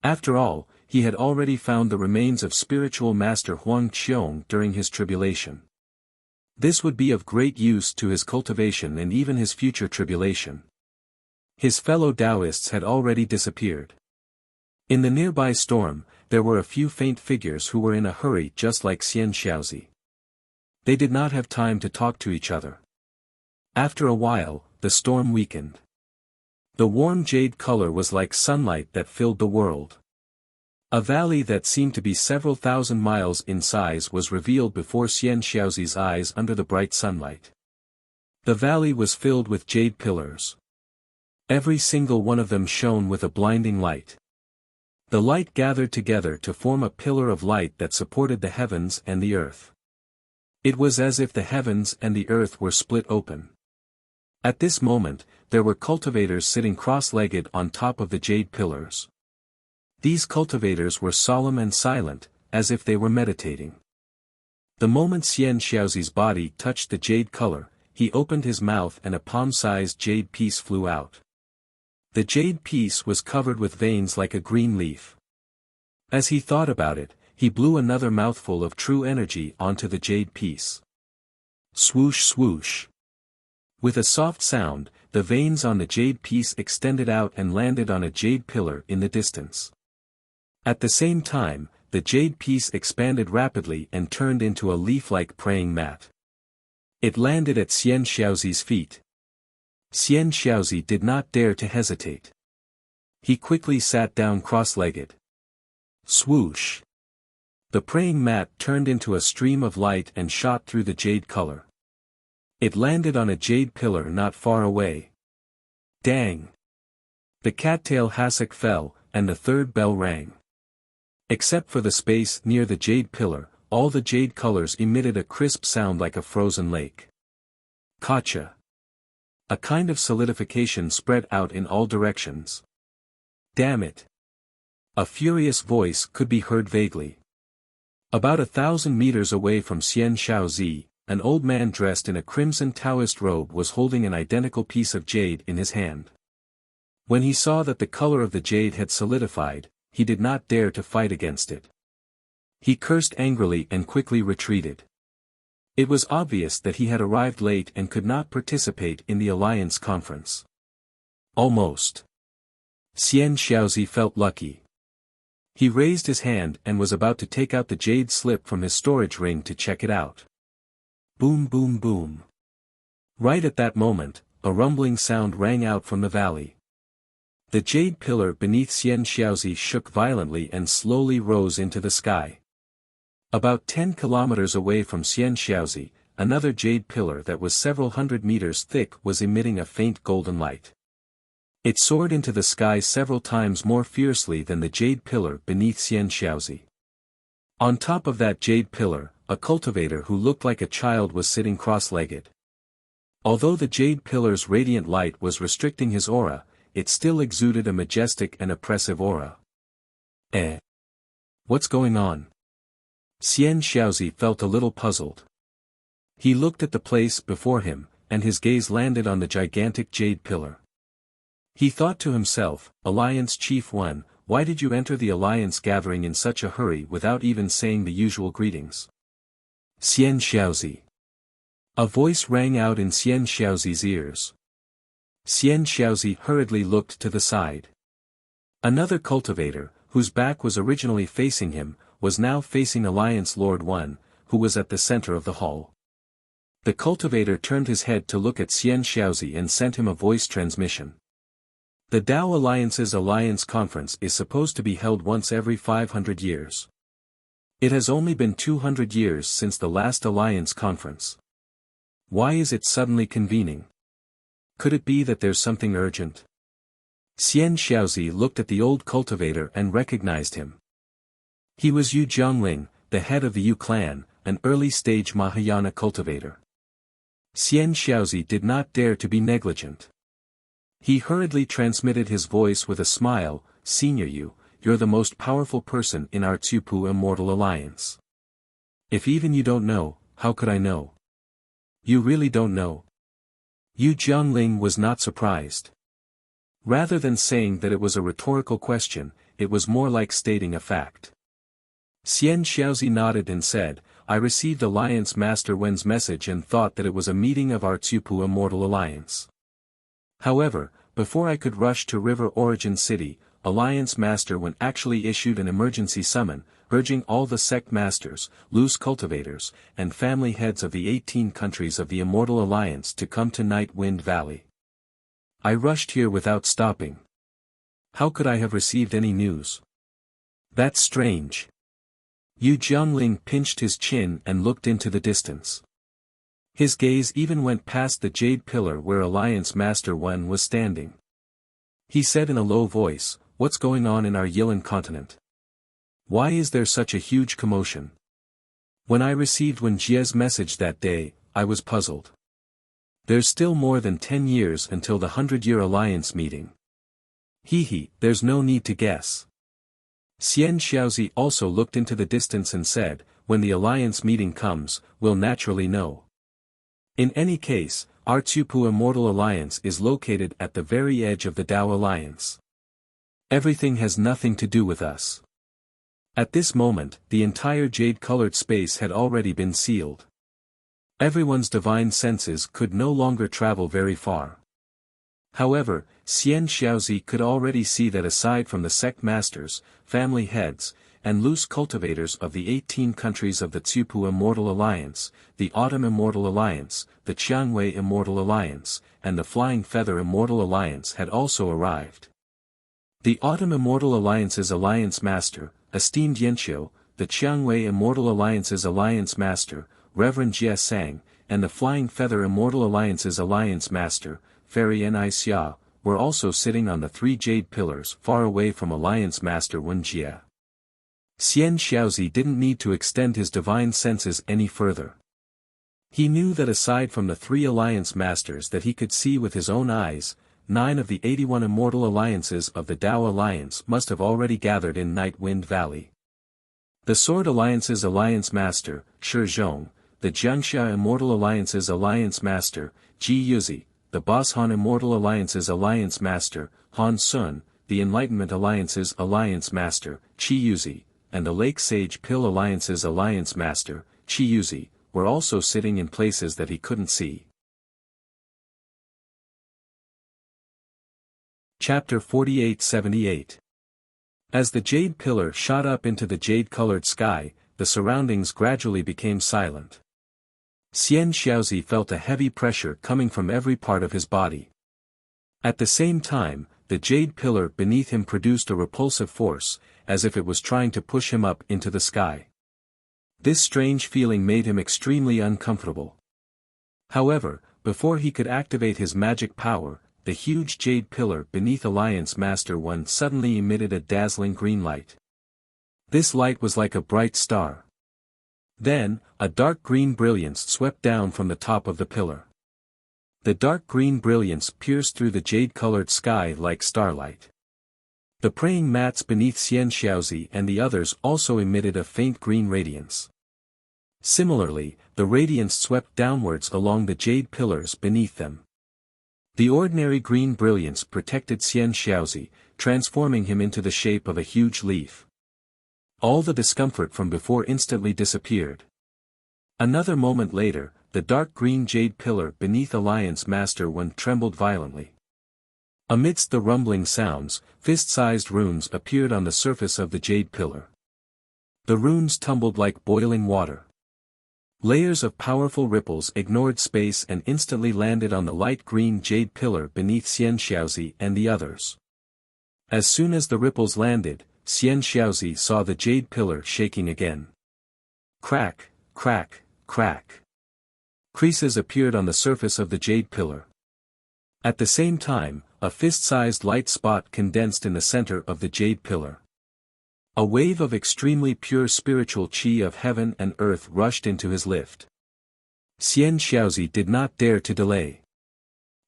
After all, he had already found the remains of spiritual master Huang Qiong during his tribulation. This would be of great use to his cultivation and even his future tribulation. His fellow Taoists had already disappeared. In the nearby storm, there were a few faint figures who were in a hurry just like Xian Xiaozi. They did not have time to talk to each other. After a while, the storm weakened. The warm jade color was like sunlight that filled the world. A valley that seemed to be several thousand miles in size was revealed before Xian Xiaozi's eyes under the bright sunlight. The valley was filled with jade pillars. Every single one of them shone with a blinding light. The light gathered together to form a pillar of light that supported the heavens and the earth. It was as if the heavens and the earth were split open. At this moment, there were cultivators sitting cross-legged on top of the jade pillars. These cultivators were solemn and silent, as if they were meditating. The moment Xian Xiaozi's body touched the jade color, he opened his mouth and a palm-sized jade piece flew out. The jade piece was covered with veins like a green leaf. As he thought about it, he blew another mouthful of true energy onto the jade piece. Swoosh swoosh. With a soft sound, the veins on the jade piece extended out and landed on a jade pillar in the distance. At the same time, the jade piece expanded rapidly and turned into a leaf-like praying mat. It landed at Xian Xiaozi's feet. Xian Xiaozi did not dare to hesitate. He quickly sat down cross-legged. Swoosh. The praying mat turned into a stream of light and shot through the jade color. It landed on a jade pillar not far away. Dang! The cattail hassock fell, and the third bell rang. Except for the space near the jade pillar, all the jade colors emitted a crisp sound like a frozen lake. Gotcha! A kind of solidification spread out in all directions. Damn it! A furious voice could be heard vaguely. About 1,000 meters away from Xian Xiaozi, an old man dressed in a crimson Taoist robe was holding an identical piece of jade in his hand. When he saw that the color of the jade had solidified, he did not dare to fight against it. He cursed angrily and quickly retreated. It was obvious that he had arrived late and could not participate in the Alliance conference. Almost. Xian Xiaozi felt lucky. He raised his hand and was about to take out the jade slip from his storage ring to check it out. Boom boom boom. Right at that moment, a rumbling sound rang out from the valley. The jade pillar beneath Xian Xiaozi shook violently and slowly rose into the sky. About 10 kilometers away from Xian Xiaozi, another jade pillar that was several hundred meters thick was emitting a faint golden light. It soared into the sky several times more fiercely than the jade pillar beneath Xian Xiaozi. On top of that jade pillar, a cultivator who looked like a child was sitting cross-legged. Although the jade pillar's radiant light was restricting his aura, it still exuded a majestic and oppressive aura. What's going on? Xian Xiaozi felt a little puzzled. He looked at the place before him, and his gaze landed on the gigantic jade pillar. He thought to himself, Alliance Chief 1, why did you enter the Alliance gathering in such a hurry without even saying the usual greetings? Xian Xiaozi. A voice rang out in Xian Xiaozi's ears. Xian Xiaozi hurriedly looked to the side. Another cultivator, whose back was originally facing him, was now facing Alliance Lord 1, who was at the center of the hall. The cultivator turned his head to look at Xian Xiaozi and sent him a voice transmission. The Tao Alliance's Alliance Conference is supposed to be held once every 500 years. It has only been 200 years since the last Alliance Conference. Why is it suddenly convening? Could it be that there's something urgent? Xian Xiaozi looked at the old cultivator and recognized him. He was Yu Jiangling, the head of the Yu clan, an early-stage Mahayana cultivator. Xian Xiaozi did not dare to be negligent. He hurriedly transmitted his voice with a smile, Senior Yu, you're the most powerful person in our Tsupu Immortal Alliance. If even you don't know, how could I know? You really don't know? Yu Jiangling was not surprised. Rather than saying that it was a rhetorical question, it was more like stating a fact. Xian Xiaozi nodded and said, I received Alliance Master Wen's message and thought that it was a meeting of our Tsupu Immortal Alliance. However, before I could rush to River Origin City, Alliance Master Wen actually issued an emergency summon, urging all the sect masters, loose cultivators, and family heads of the 18 countries of the Immortal Alliance to come to Night Wind Valley. I rushed here without stopping. How could I have received any news? That's strange. Yu Jiangling pinched his chin and looked into the distance. His gaze even went past the jade pillar where Alliance Master Wen was standing. He said in a low voice, what's going on in our Yilan continent? Why is there such a huge commotion? When I received Wen Jie's message that day, I was puzzled. There's still more than 10 years until the 100-year alliance meeting. There's no need to guess. Xian Xiaozi also looked into the distance and said, when the alliance meeting comes, we'll naturally know. In any case, our Tupu Immortal Alliance is located at the very edge of the Dao Alliance. Everything has nothing to do with us. At this moment, the entire jade-colored space had already been sealed. Everyone's divine senses could no longer travel very far. However, Xian Xiaozi could already see that aside from the sect masters, family heads, and loose cultivators of the 18 countries of the Tupu Immortal Alliance, the Autumn Immortal Alliance, the Qiangwei Immortal Alliance, and the Flying Feather Immortal Alliance had also arrived. The Autumn Immortal Alliance's Alliance Master, esteemed Yanqiu, the Qiangwei Immortal Alliance's Alliance Master, Reverend Jie Sang, and the Flying Feather Immortal Alliance's Alliance Master, Fairy Ni Xia, were also sitting on the 3 jade pillars far away from Alliance Master Wen Jie. Xian Xiaozi didn't need to extend his divine senses any further. He knew that aside from the 3 Alliance Masters that he could see with his own eyes, 9 of the 81 Immortal Alliances of the Dao Alliance must have already gathered in Night Wind Valley. The Sword Alliance's Alliance Master, Shi Zhong, the Jiangxia Immortal Alliance's Alliance Master, Ji Yuzi, the Boshan Immortal Alliance's Alliance Master, Han Sun, the Enlightenment Alliance's Alliance Master, Qi Yuzi, and the Lake Sage Pill Alliance's Alliance Master, Qi Yuzi, were also sitting in places that he couldn't see. Chapter 48-78. As the jade pillar shot up into the jade-colored sky, the surroundings gradually became silent. Xian Xiaozi felt a heavy pressure coming from every part of his body. At the same time, the jade pillar beneath him produced a repulsive force, as if it was trying to push him up into the sky. This strange feeling made him extremely uncomfortable. However, before he could activate his magic power, the huge jade pillar beneath Alliance Master One suddenly emitted a dazzling green light. This light was like a bright star. Then, a dark green brilliance swept down from the top of the pillar. The dark green brilliance pierced through the jade-colored sky like starlight. The praying mats beneath Xian Xiaozi and the others also emitted a faint green radiance. Similarly, the radiance swept downwards along the jade pillars beneath them. The ordinary green brilliance protected Xian Xiaozi, transforming him into the shape of a huge leaf. All the discomfort from before instantly disappeared. Another moment later, the dark green jade pillar beneath Alliance Master One trembled violently. Amidst the rumbling sounds, fist-sized runes appeared on the surface of the jade pillar. The runes tumbled like boiling water. Layers of powerful ripples ignored space and instantly landed on the light green jade pillar beneath Xian Xiaozi and the others. As soon as the ripples landed, Xian Xiaozi saw the jade pillar shaking again. Crack, crack, crack. Creases appeared on the surface of the jade pillar. At the same time, a fist-sized light spot condensed in the center of the jade pillar. A wave of extremely pure spiritual qi of heaven and earth rushed into his lift. Xian Xiaozi did not dare to delay.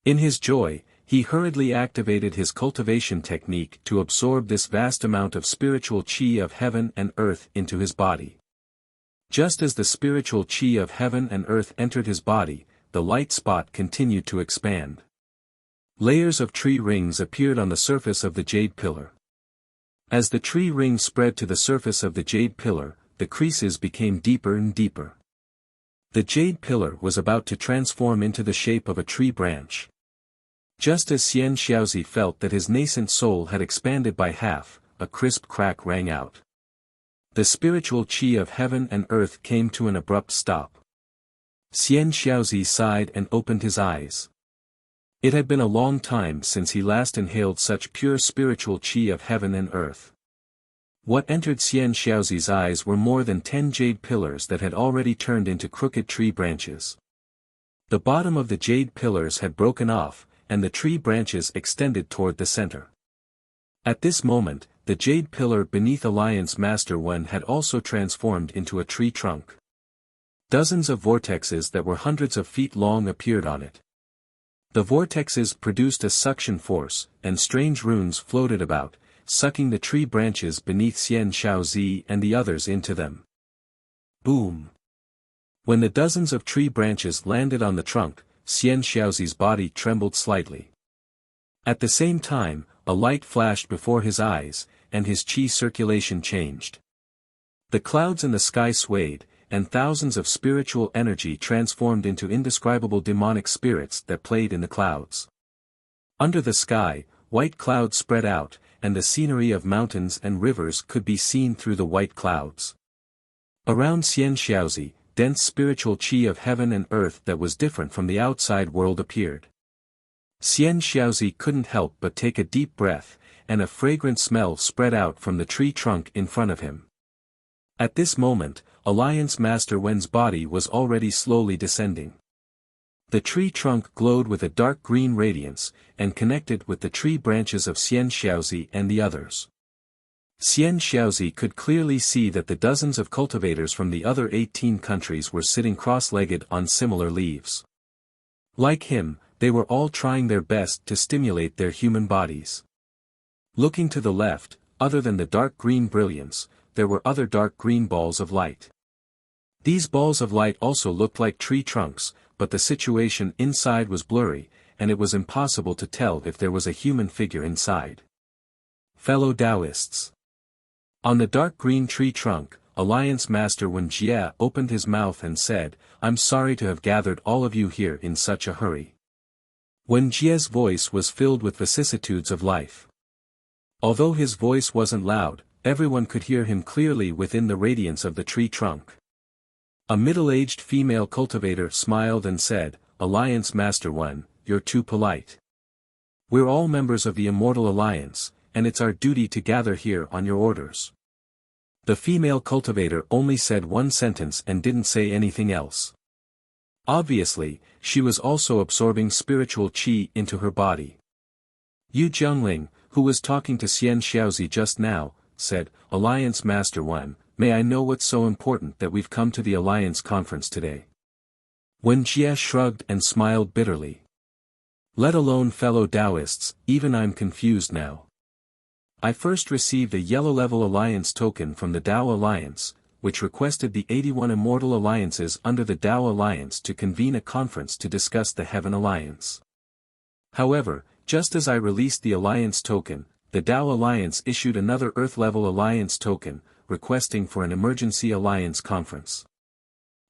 In his joy, he hurriedly activated his cultivation technique to absorb this vast amount of spiritual qi of heaven and earth into his body. Just as the spiritual qi of heaven and earth entered his body, the light spot continued to expand. Layers of tree rings appeared on the surface of the jade pillar. As the tree rings spread to the surface of the jade pillar, the creases became deeper and deeper. The jade pillar was about to transform into the shape of a tree branch. Just as Xian Xiaozi felt that his nascent soul had expanded by half, a crisp crack rang out. The spiritual qi of heaven and earth came to an abrupt stop. Xian Xiaozi sighed and opened his eyes. It had been a long time since he last inhaled such pure spiritual qi of heaven and earth. What entered Xian Xiaozi's eyes were more than 10 jade pillars that had already turned into crooked tree branches. The bottom of the jade pillars had broken off, and the tree branches extended toward the center. At this moment, the jade pillar beneath Alliance Master One had also transformed into a tree trunk. Dozens of vortexes that were hundreds of feet long appeared on it. The vortexes produced a suction force, and strange runes floated about, sucking the tree branches beneath Xian Shaozi and the others into them. Boom! When the dozens of tree branches landed on the trunk, Xian Shaozi's body trembled slightly. At the same time, a light flashed before his eyes, and his qi circulation changed. The clouds in the sky swayed, and thousands of spiritual energy transformed into indescribable demonic spirits that played in the clouds. Under the sky, white clouds spread out, and the scenery of mountains and rivers could be seen through the white clouds. Around Xian Shaozi, dense spiritual qi of heaven and earth that was different from the outside world appeared. Xian Shaozi couldn't help but take a deep breath, and a fragrant smell spread out from the tree trunk in front of him. At this moment, Alliance Master Wen's body was already slowly descending. The tree trunk glowed with a dark green radiance, and connected with the tree branches of Xian Shaozi and the others. Xian Shaozi could clearly see that the dozens of cultivators from the other 18 countries were sitting cross-legged on similar leaves. Like him, they were all trying their best to stimulate their human bodies. Looking to the left, other than the dark green brilliance, there were other dark green balls of light. These balls of light also looked like tree trunks, but the situation inside was blurry, and it was impossible to tell if there was a human figure inside. Fellow Taoists. On the dark green tree trunk, Alliance Master Wen Jie opened his mouth and said, "I'm sorry to have gathered all of you here in such a hurry." Wen Jie's voice was filled with vicissitudes of life. Although his voice wasn't loud, everyone could hear him clearly within the radiance of the tree trunk. A middle-aged female cultivator smiled and said, "Alliance Master Wen, you're too polite. We're all members of the Immortal Alliance, and it's our duty to gather here on your orders." The female cultivator only said one sentence and didn't say anything else. Obviously, she was also absorbing spiritual qi into her body. Yu Jiangling, who was talking to Xian Shaozi just now, said, "Alliance Master Wen, may I know what's so important that we've come to the Alliance Conference today?" Wen Jie shrugged and smiled bitterly. "Let alone fellow Taoists, even I'm confused now. I first received a yellow-level alliance token from the Tao Alliance, which requested the 81 immortal alliances under the Tao Alliance to convene a conference to discuss the Heaven Alliance. However, just as I released the alliance token, the Tao Alliance issued another Earth-level alliance token, requesting for an emergency alliance conference.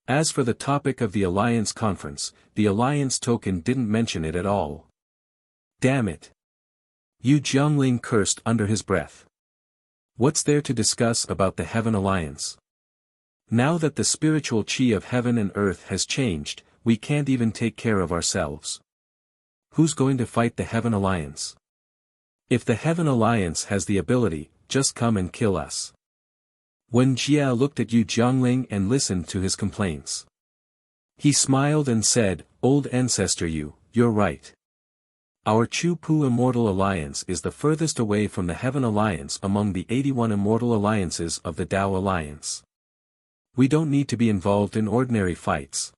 As for the topic of the alliance conference, the alliance token didn't mention it at all. Damn it! Yu Jiangling cursed under his breath. What's there to discuss about the Heaven Alliance? Now that the spiritual qi of heaven and earth has changed, we can't even take care of ourselves. Who's going to fight the Heaven Alliance? If the Heaven Alliance has the ability, just come and kill us. Wen Jie looked at Yu Jiangling and listened to his complaints. He smiled and said, "Old ancestor Yu, you're right. Our Chu-Pu Immortal Alliance is the furthest away from the Heaven Alliance among the 81 immortal alliances of the Tao Alliance. We don't need to be involved in ordinary fights.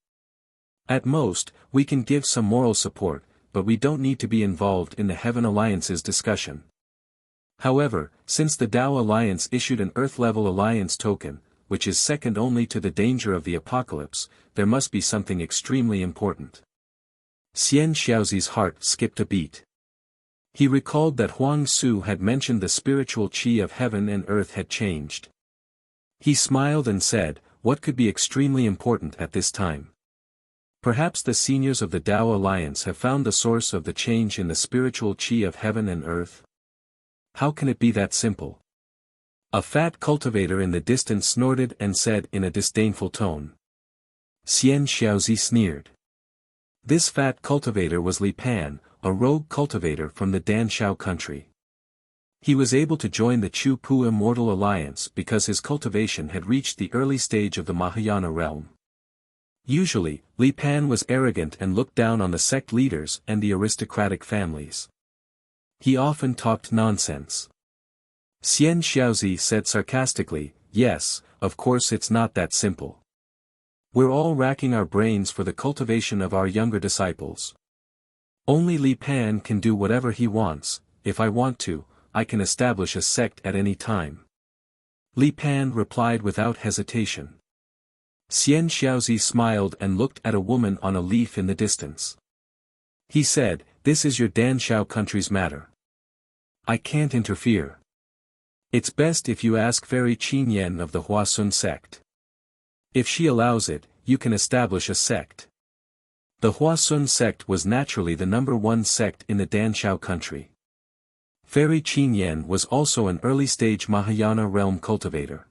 At most, we can give some moral support, but we don't need to be involved in the Heaven Alliance's discussion. However, since the Tao Alliance issued an Earth-level alliance token, which is second only to the danger of the apocalypse, there must be something extremely important." Xian Shaozi's heart skipped a beat. He recalled that Huang Su had mentioned the spiritual qi of heaven and earth had changed. He smiled and said, "What could be extremely important at this time? Perhaps the seniors of the Tao Alliance have found the source of the change in the spiritual qi of heaven and earth? How can it be that simple?" A fat cultivator in the distance snorted and said in a disdainful tone. Xian Shaozi sneered. This fat cultivator was Li Pan, a rogue cultivator from the Danshao country. He was able to join the Chu-Pu Immortal Alliance because his cultivation had reached the early stage of the Mahayana realm. Usually, Li Pan was arrogant and looked down on the sect leaders and the aristocratic families. He often talked nonsense. Xian Shaozi said sarcastically, "Yes, of course it's not that simple. We're all racking our brains for the cultivation of our younger disciples. Only Li Pan can do whatever he wants. If I want to, I can establish a sect at any time. Li Pan replied without hesitation. Xian Xiaozi smiled and looked at a woman on a leaf in the distance. He said, "This is your Danshao country's matter. I can't interfere. It's best if you ask Fairy Qin Yan of the Huasun sect. If she allows it, you can establish a sect." The Huasun sect was naturally the #1 sect in the Danshao country. Fairy Qin Yan was also an early-stage Mahayana realm cultivator.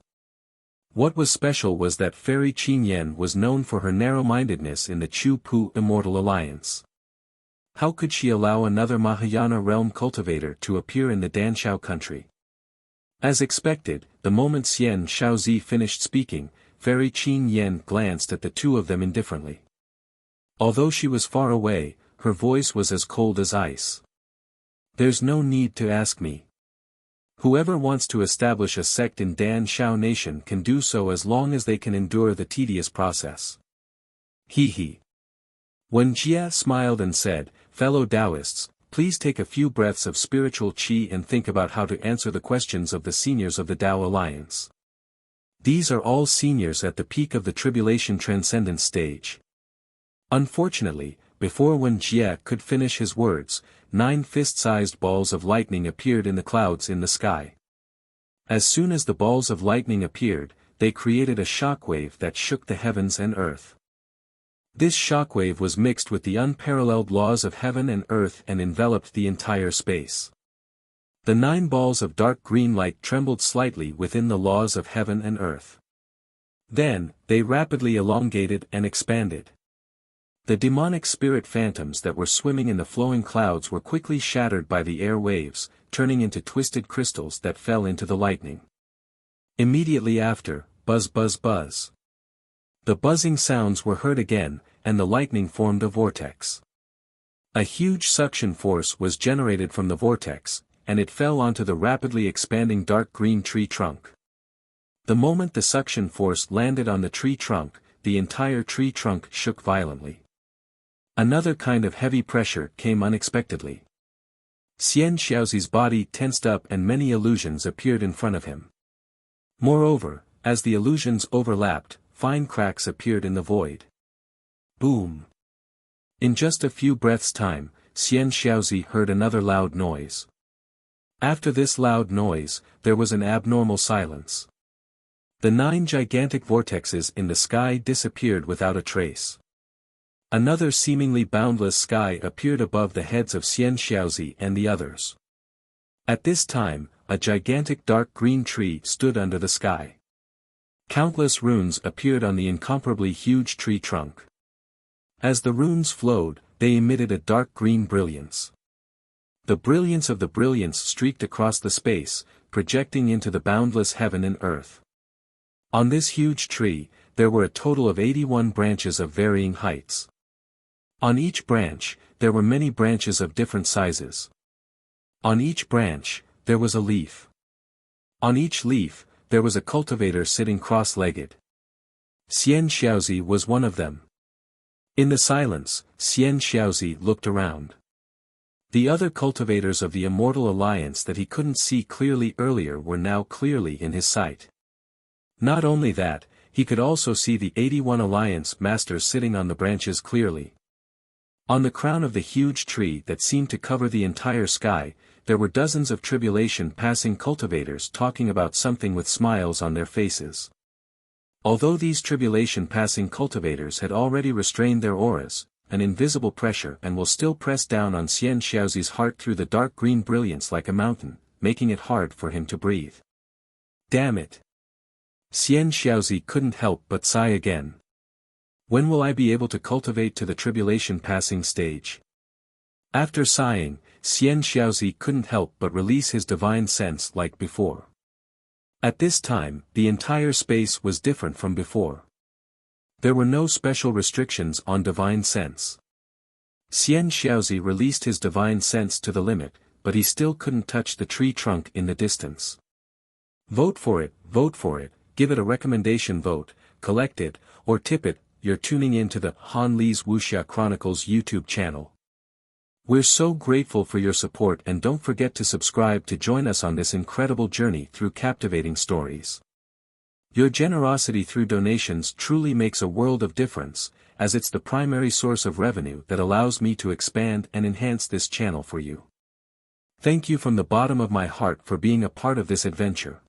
What was special was that Fairy Qin Yan was known for her narrow-mindedness in the Chu Pu Immortal Alliance. How could she allow another Mahayana realm cultivator to appear in the Danshao country? As expected, the moment Xian Xiaozi finished speaking, Fairy Qin Yan glanced at the two of them indifferently. Although she was far away, her voice was as cold as ice. "There's no need to ask me. Whoever wants to establish a sect in Danshao Nation can do so as long as they can endure the tedious process." He. Wen Jia smiled and said, "Fellow Taoists, please take a few breaths of spiritual qi and think about how to answer the questions of the seniors of the Tao Alliance. These are all seniors at the peak of the tribulation transcendence stage." Unfortunately, before Wen Jie could finish his words, 9 fist-sized balls of lightning appeared in the clouds in the sky. As soon as the balls of lightning appeared, they created a shockwave that shook the heavens and earth. This shockwave was mixed with the unparalleled laws of heaven and earth and enveloped the entire space. The 9 balls of dark green light trembled slightly within the laws of heaven and earth. Then, they rapidly elongated and expanded. The demonic spirit phantoms that were swimming in the flowing clouds were quickly shattered by the air waves, turning into twisted crystals that fell into the lightning. Immediately after, buzz buzz buzz. The buzzing sounds were heard again, and the lightning formed a vortex. A huge suction force was generated from the vortex, and it fell onto the rapidly expanding dark green tree trunk. The moment the suction force landed on the tree trunk, the entire tree trunk shook violently. Another kind of heavy pressure came unexpectedly. Xian Xiaozi's body tensed up and many illusions appeared in front of him. Moreover, as the illusions overlapped, fine cracks appeared in the void. Boom! In just a few breaths' time, Xian Xiaozi heard another loud noise. After this loud noise, there was an abnormal silence. The 9 gigantic vortexes in the sky disappeared without a trace. Another seemingly boundless sky appeared above the heads of Xian Xiaozi and the others. At this time, a gigantic dark green tree stood under the sky. Countless runes appeared on the incomparably huge tree trunk. As the runes flowed, they emitted a dark green brilliance. The brilliance of the brilliance streaked across the space, projecting into the boundless heaven and earth. On this huge tree, there were a total of 81 branches of varying heights. On each branch, there were many branches of different sizes. On each branch, there was a leaf. On each leaf, there was a cultivator sitting cross-legged. Xian Xiaozi was one of them. In the silence, Xian Xiaozi looked around. The other cultivators of the Immortal Alliance that he couldn't see clearly earlier were now clearly in his sight. Not only that, he could also see the 81 Alliance masters sitting on the branches clearly. On the crown of the huge tree that seemed to cover the entire sky, there were dozens of tribulation-passing cultivators talking about something with smiles on their faces. Although these tribulation-passing cultivators had already restrained their auras, an invisible pressure and will still press down on Xian Xiaozi's heart through the dark green brilliance like a mountain, making it hard for him to breathe. Damn it! Xian Xiaozi couldn't help but sigh again. When will I be able to cultivate to the tribulation-passing stage? After sighing, Xian Xiaozi couldn't help but release his divine sense like before. At this time, the entire space was different from before. There were no special restrictions on divine sense. Xian Xiaozi released his divine sense to the limit, but he still couldn't touch the tree trunk in the distance. Vote for it, give it a recommendation vote, collect it, or tip it, you're tuning in to the Han Lee's Wuxia Chronicles YouTube channel. We're so grateful for your support, and don't forget to subscribe to join us on this incredible journey through captivating stories. Your generosity through donations truly makes a world of difference, as it's the primary source of revenue that allows me to expand and enhance this channel for you. Thank you from the bottom of my heart for being a part of this adventure.